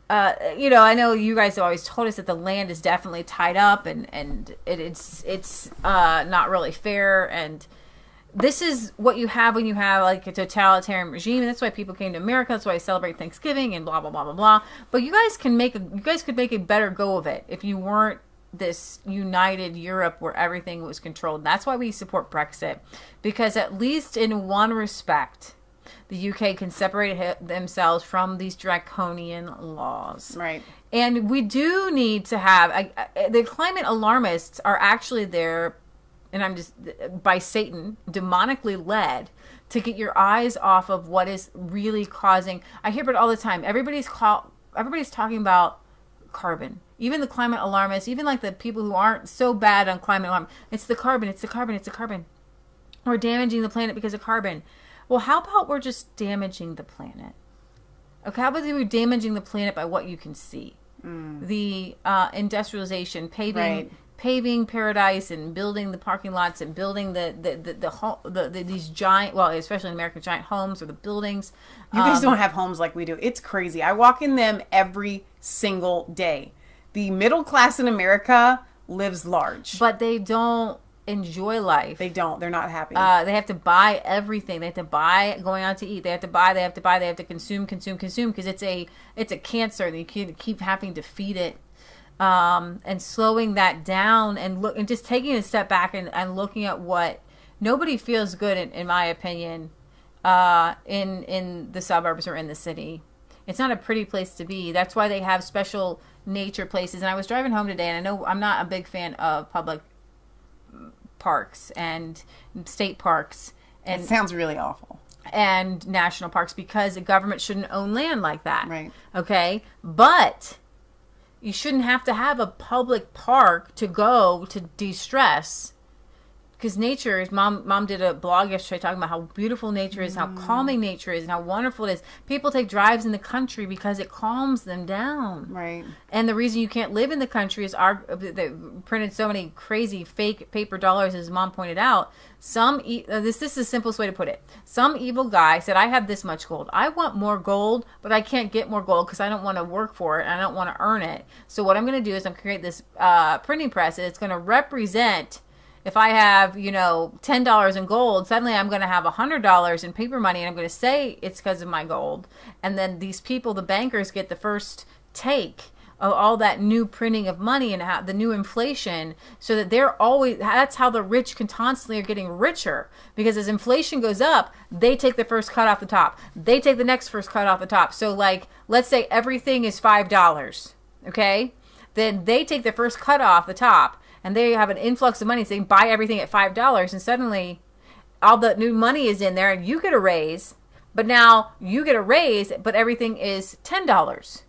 [SPEAKER 2] I know you guys have always told us that the land is definitely tied up, and it's not really fair. And this is what you have when you have like a totalitarian regime, and that's why people came to America. That's why I celebrate Thanksgiving and blah blah blah blah blah. But you guys could make a better go of it if you weren't this united Europe where everything was controlled. That's why we support Brexit, because at least in one respect, the UK can separate themselves from these draconian laws.
[SPEAKER 1] Right.
[SPEAKER 2] And we do need to have the climate alarmists are actually there. And I'm just, by Satan, demonically led to get your eyes off of what is really causing. I hear it all the time. Everybody's talking about carbon. Even the climate alarmists, even like the people who aren't so bad on climate alarm. It's the carbon, it's the carbon, it's the carbon. We're damaging the planet because of carbon. Well, how about we're just damaging the planet? Okay, how about we're damaging the planet by what you can see? The industrialization, paving paradise and building the parking lots and building these giant, well, especially in America, giant homes or the buildings.
[SPEAKER 1] You guys don't have homes like we do. It's crazy. I walk in them every single day. The middle class in America lives large.
[SPEAKER 2] But they don't enjoy life.
[SPEAKER 1] They don't. They're not happy.
[SPEAKER 2] They have to buy everything. They have to buy going out to eat. They have to consume because it's a cancer. They keep having to feed it. And slowing that down and just taking a step back and looking at what nobody feels good in my opinion, in the suburbs or in the city. It's not a pretty place to be. That's why they have special nature places. And I was driving home today, and I know I'm not a big fan of public parks and state parks. And
[SPEAKER 1] it sounds really awful.
[SPEAKER 2] And national parks, because the government shouldn't own land like that.
[SPEAKER 1] Right.
[SPEAKER 2] Okay. But you shouldn't have to have a public park to go to de-stress, because nature is. Mom did a blog yesterday talking about how beautiful nature is, how calming nature is, and how wonderful it is. People take drives in the country because it calms them down.
[SPEAKER 1] Right.
[SPEAKER 2] And the reason you can't live in the country is they printed so many crazy fake paper dollars, as Mom pointed out. This is the simplest way to put it. Some evil guy said, I have this much gold. I want more gold, but I can't get more gold because I don't want to work for it and I don't want to earn it. So what I'm going to do is I'm going to create this printing press, and it's going to represent, if I have, $10 in gold, suddenly I'm going to have $100 in paper money, and I'm going to say it's because of my gold. And then these people, the bankers, get the first take of all that new printing of money and how the new inflation, so that that's how the rich constantly are getting richer, because as inflation goes up, they take the first cut off the top. They take the next first cut off the top. So like, let's say everything is $5, okay? Then they take the first cut off the top, and they have an influx of money, so they can buy everything at $5, and suddenly all the new money is in there, and you get a raise, but now you get a raise, but everything is $10.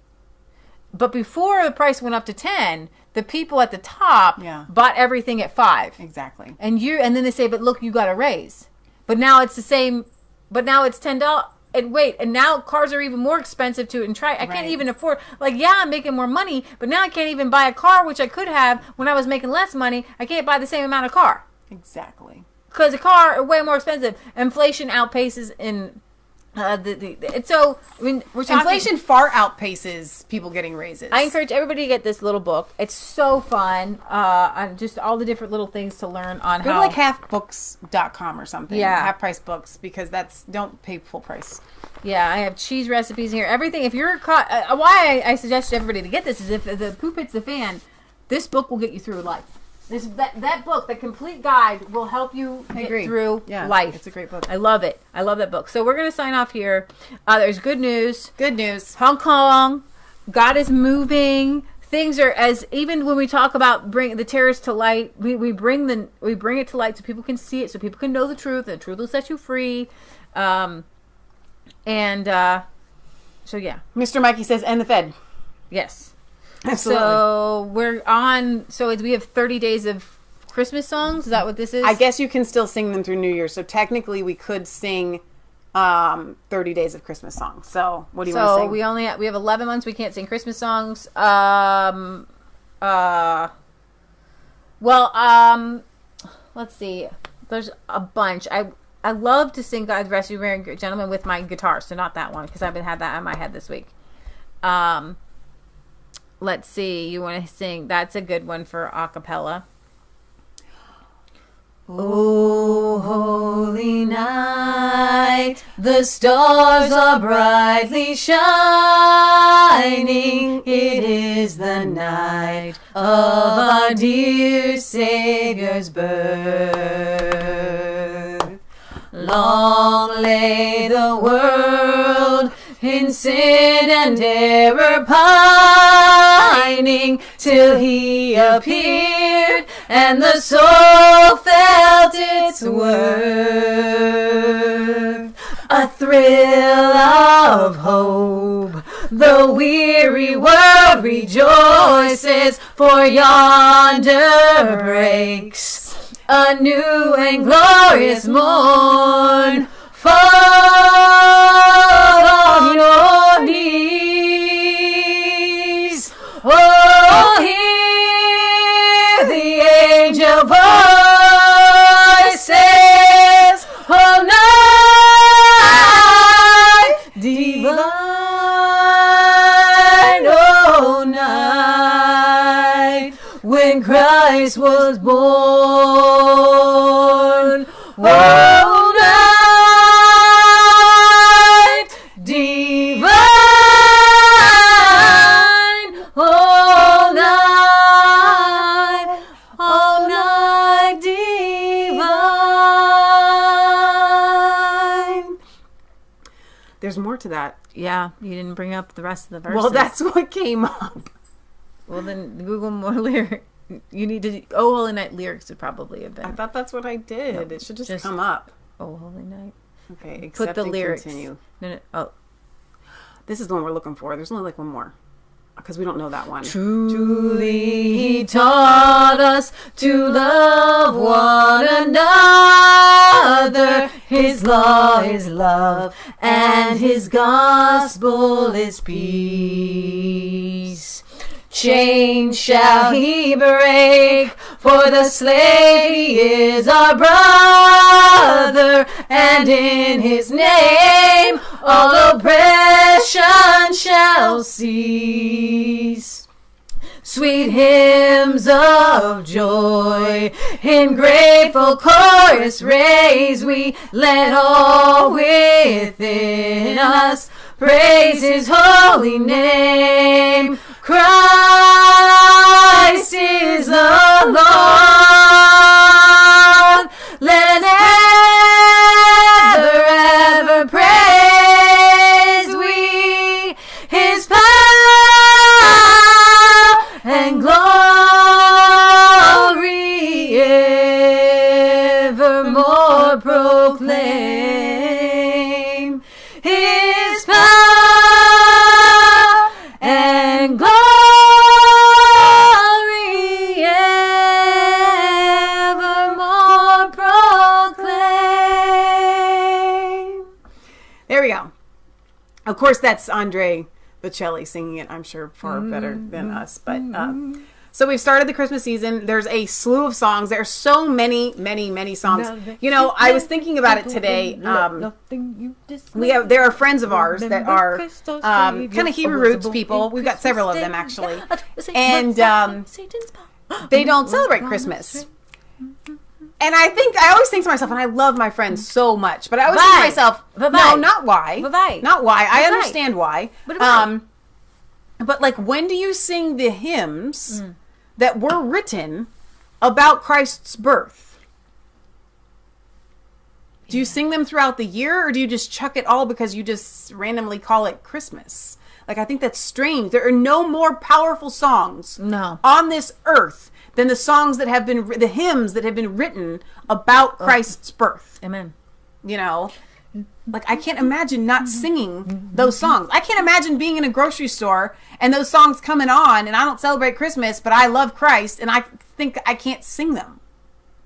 [SPEAKER 2] But before the price went up to 10, the people at the top bought everything at 5.
[SPEAKER 1] Exactly.
[SPEAKER 2] And then they say, but look, you got a raise. But now it's the same. But now it's $10. And wait, and now cars are even more expensive to and try. I can't even afford. Like, yeah, I'm making more money, but now I can't even buy a car, which I could have when I was making less money. I can't buy the same amount of car.
[SPEAKER 1] Exactly.
[SPEAKER 2] Because a car is way more expensive. Inflation outpaces in. So I mean, we're talking,
[SPEAKER 1] inflation far outpaces people getting raises.
[SPEAKER 2] I encourage everybody to get this little book. It's so fun. On just all the different little things to learn on
[SPEAKER 1] Go
[SPEAKER 2] how.
[SPEAKER 1] to like halfbooks.com or something.
[SPEAKER 2] Yeah.
[SPEAKER 1] Half price books, because don't pay full price.
[SPEAKER 2] Yeah, I have cheese recipes here. Everything. If you're caught, why I suggest everybody to get this is if the poop hits the fan, this book will get you through life. That book, the complete guide, will help you get through life.
[SPEAKER 1] It's a great book.
[SPEAKER 2] I love it. I love that book. So we're going to sign off here. There's good news.
[SPEAKER 1] Good news.
[SPEAKER 2] Hong Kong, God is moving. Things are even when we talk about bring the terrorists to light, we bring it to light so people can see it, so people can know the truth. And the truth will set you free. So yeah.
[SPEAKER 1] Mr. Mikey says, and the Fed.
[SPEAKER 2] Yes.
[SPEAKER 1] Absolutely.
[SPEAKER 2] So we're on. So we have 30 days of Christmas songs. Is that what this is?
[SPEAKER 1] I guess you can still sing them through New Year. So technically, we could sing 30 days of Christmas songs. So what do you want to sing?
[SPEAKER 2] So we have 11 months. We can't sing Christmas songs. Let's see. There's a bunch. I love to sing "God Rest You Merry Gentlemen" with my guitar. So not that one because I've had that in my head this week. Let's see. You want to sing? That's a good one for a cappella. Oh, holy night, the stars are brightly shining. It is the night of our dear Savior's birth. Long lay the world in sin and error pining, till he appeared and the soul felt its worth. A thrill of hope, the weary world rejoices, for yonder breaks a new and glorious morn. Fall on your knees. Oh, hear the angel voices. Oh, night divine. Oh, night when Christ was born. Oh,
[SPEAKER 1] there's more to that.
[SPEAKER 2] Yeah, you didn't bring up the rest of the verses.
[SPEAKER 1] Well, that's what came up.
[SPEAKER 2] Well, then Google more lyrics. You need to. Oh, Holy Night lyrics would probably have been.
[SPEAKER 1] I thought that's what I did. No, it should just come up.
[SPEAKER 2] Oh, Holy Night.
[SPEAKER 1] Okay,
[SPEAKER 2] put the lyrics.
[SPEAKER 1] Continue.
[SPEAKER 2] No. Oh,
[SPEAKER 1] this is the one we're looking for. There's only like one more. Because we don't know that one.
[SPEAKER 2] Truly he taught us to love one another. His law is love, and his gospel is peace. Chains shall he break, for the slave he is our brother, and in his name all oppression shall cease. Sweet hymns of joy in grateful chorus raise we, let all within us praise his holy name. Christ is the Lord. Let us ever praise we his power and glory evermore proclaim his power and glory
[SPEAKER 1] There we go. Of course, that's Andre Bocelli singing it, I'm sure, far better than us. But so we've started the Christmas season. There's a slew of songs. There are so many, many, many songs. You know, I was thinking about it today. There are friends of ours that are kind of Hebrew roots people. We've got several of them, actually. And they don't celebrate Christmas. And I always think to myself, and I love my friends so much, but I always think to myself, no, not why. Not why. I understand why. But like, when do you sing the hymns that were written about Christ's birth? Do you sing them throughout the year, or do you just chuck it all because you just randomly call it Christmas? Like, I think that's strange. There are no more powerful songs on this earth than the songs that have been, the hymns that have been written about Christ's birth.
[SPEAKER 2] Amen.
[SPEAKER 1] You know, like, I can't imagine not singing those songs. I can't imagine being in a grocery store and those songs coming on, and I don't celebrate Christmas, but I love Christ, and I think I can't sing them.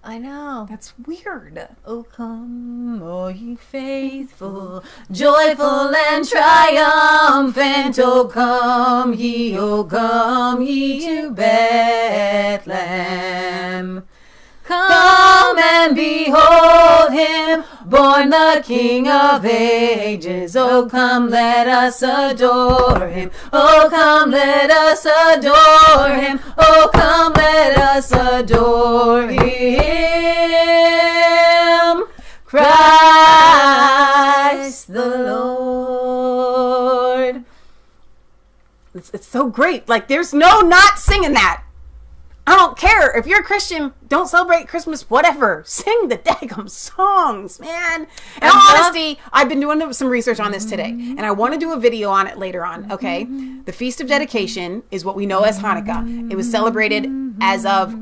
[SPEAKER 2] I know.
[SPEAKER 1] That's weird.
[SPEAKER 2] Oh, come, all ye faithful, joyful and triumphant. Oh, come ye to Bethlehem. Come and behold him, born the King of ages. Oh, come, let us adore him. Oh, come, let us adore him. Oh, come, let us adore him. Christ the Lord.
[SPEAKER 1] It's so great. Like, there's no not singing that. I don't care. If you're a Christian, don't celebrate Christmas, whatever. Sing the daggum songs, man. In all honesty, I've been doing some research on this today, and I want to do a video on it later on, okay? The Feast of Dedication is what we know as Hanukkah. It was celebrated as of,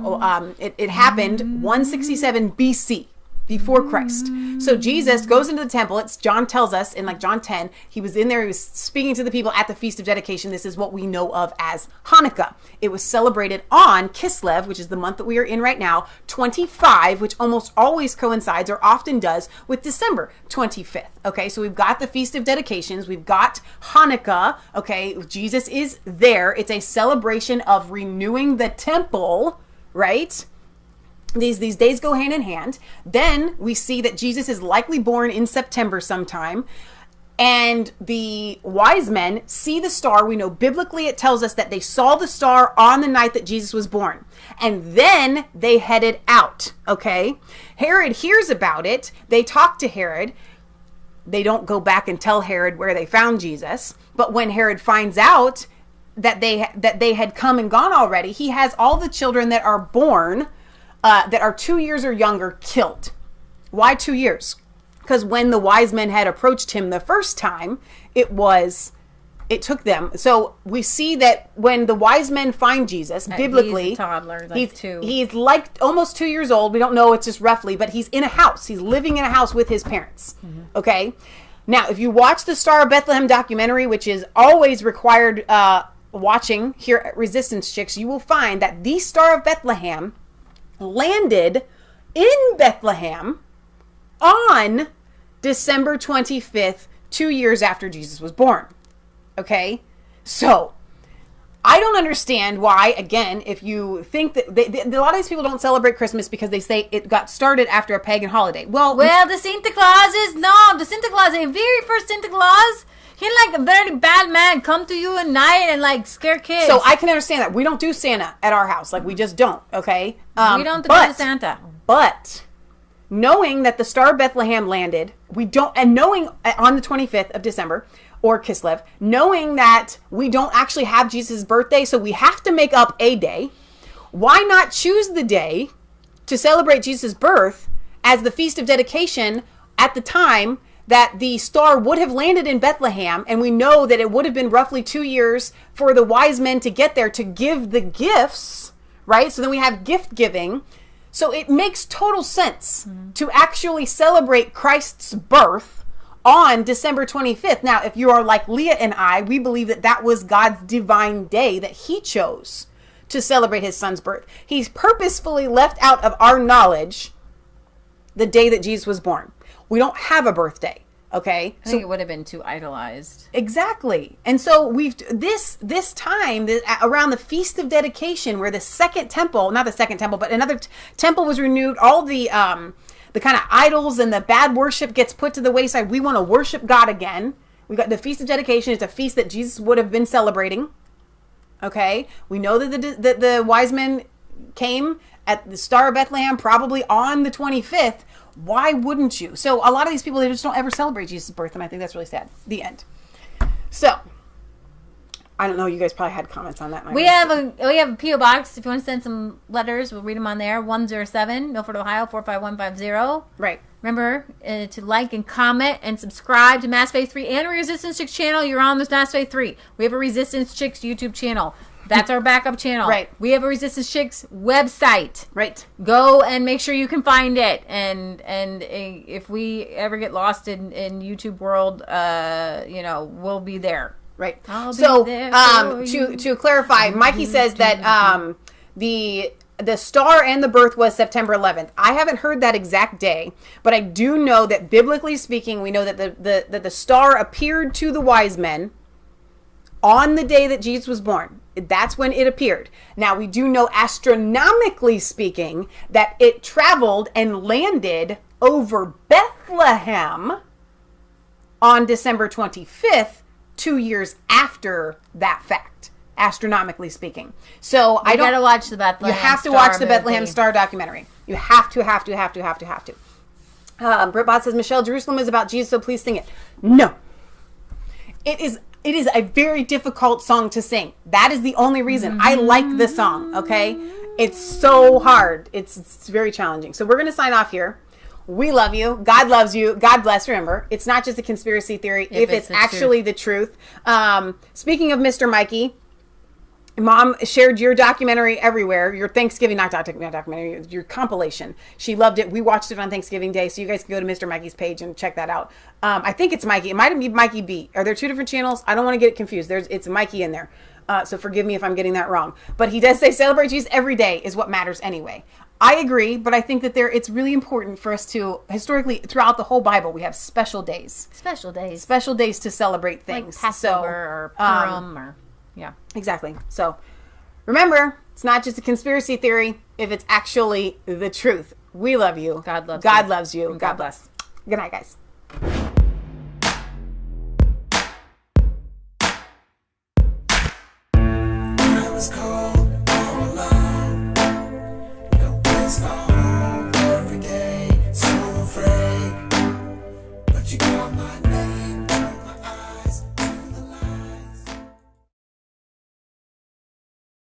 [SPEAKER 1] it happened 167 BC. Before Christ. So Jesus goes into the temple. John tells us in like John 10, he was in there, he was speaking to the people at the Feast of Dedication. This is what we know of as Hanukkah. It was celebrated on Kislev, which is the month that we are in right now, 25, which almost always coincides or often does with December 25th. Okay, so we've got the Feast of Dedications, we've got Hanukkah, okay, Jesus is there. It's a celebration of renewing the temple, right? These days go hand in hand. Then we see that Jesus is likely born in September sometime. And the wise men see the star. We know biblically it tells us that they saw the star on the night that Jesus was born. And then they headed out, okay? Herod hears about it. They talk to Herod. They don't go back and tell Herod where they found Jesus. But when Herod finds out that they had come and gone already, he has all the children that are born that are 2 years or younger killed. Why 2 years? Because when the wise men had approached him the first time, it took them. So we see that when the wise men find Jesus, biblically,
[SPEAKER 2] he's a toddler, like
[SPEAKER 1] he's like almost 2 years old. We don't know, it's just roughly, but he's in a house. He's living in a house with his parents. Okay. Now, if you watch the Star of Bethlehem documentary, which is always required watching here at Resistance Chicks, you will find that the Star of Bethlehem landed in Bethlehem on December 25th, 2 years after Jesus was born. Okay? So, I don't understand why, again, if you think that a lot of these people don't celebrate Christmas because they say it got started after a pagan holiday. Well,
[SPEAKER 2] the Santa Claus the Santa Claus, the very first Santa Claus, he like a very bad man, come to you at night and like scare kids.
[SPEAKER 1] So I can understand that. We don't do Santa at our house. Like, we just don't, okay?
[SPEAKER 2] We don't do Santa.
[SPEAKER 1] But knowing that the Star of Bethlehem landed, knowing on the 25th of December, or Kislev, knowing that we don't actually have Jesus' birthday, so we have to make up a day, why not choose the day to celebrate Jesus' birth as the Feast of Dedication at the time that the star would have landed in Bethlehem, and we know that it would have been roughly 2 years for the wise men to get there to give the gifts, right? So then we have gift giving. So it makes total sense to actually celebrate Christ's birth on December 25th. Now, if you are like Leah and I, we believe that that was God's divine day that he chose to celebrate his son's birth. He's purposefully left out of our knowledge the day that Jesus was born. We don't have a birthday, Okay,
[SPEAKER 2] I think it would have been too idolized.
[SPEAKER 1] Exactly. And so this time around the Feast of Dedication, where the second temple, not the second temple, but another temple was renewed, all the kind of idols and the bad worship gets put to the wayside. We want to worship God again. We got the Feast of Dedication. It's a feast that Jesus would have been celebrating. Okay, we know that the wise men came at the Star of Bethlehem probably on the 25th. Why wouldn't you? So a lot of these people, they just don't ever celebrate Jesus' birth, and I think that's really sad. The end. So I don't know. You guys probably had comments on that.
[SPEAKER 2] We have a P.O. box. If you want to send some letters, we'll read them on there. 107 Milford, Ohio 45150.
[SPEAKER 1] Right.
[SPEAKER 2] Remember to like and comment and subscribe to Mass Faith 3 and Resistance Chicks channel. You're on this Mass Faith 3. We have a Resistance Chicks YouTube channel. That's our backup channel.
[SPEAKER 1] Right.
[SPEAKER 2] We have a Resistance Chicks website.
[SPEAKER 1] Right.
[SPEAKER 2] Go and make sure you can find it. And if we ever get lost in YouTube world, we'll be there.
[SPEAKER 1] Right.
[SPEAKER 2] So
[SPEAKER 1] to clarify, Mikey says that the star and the birth was September 11th. I haven't heard that exact day, but I do know that biblically speaking, we know that the star appeared to the wise men on the day that Jesus was born. That's when it appeared. Now, we do know astronomically speaking that it traveled and landed over Bethlehem on December 25th, 2 years after that fact, astronomically speaking. So I don't
[SPEAKER 2] gotta watch the Bethlehem.
[SPEAKER 1] You have to watch the Bethlehem Star documentary. You have to. Britbot says, Michelle, Jerusalem is about Jesus, so please sing it. No. It is a very difficult song to sing. That is the only reason. I like the song, okay? It's so hard. It's very challenging. So we're going to sign off here. We love you. God loves you. God bless. Remember, it's not just a conspiracy theory if it's actually the truth. Speaking of Mr. Mikey, Mom shared your documentary everywhere. Your Thanksgiving, not documentary, your compilation. She loved it. We watched it on Thanksgiving Day, so you guys can go to Mr. Mikey's page and check that out. I think it's Mikey. It might be Mikey B. Are there two different channels? I don't want to get it confused. It's Mikey in there. So forgive me if I'm getting that wrong. But he does say celebrate Jesus every day is what matters anyway. I agree, but I think that it's really important for us to, historically, throughout the whole Bible, we have special days.
[SPEAKER 2] Special days to celebrate things. Like Passover or Purim or... Yeah,
[SPEAKER 1] exactly. So remember, it's not just a conspiracy theory if it's actually the truth. We love you.
[SPEAKER 2] God loves
[SPEAKER 1] you. God bless. Good night, guys.
[SPEAKER 5] I was cold.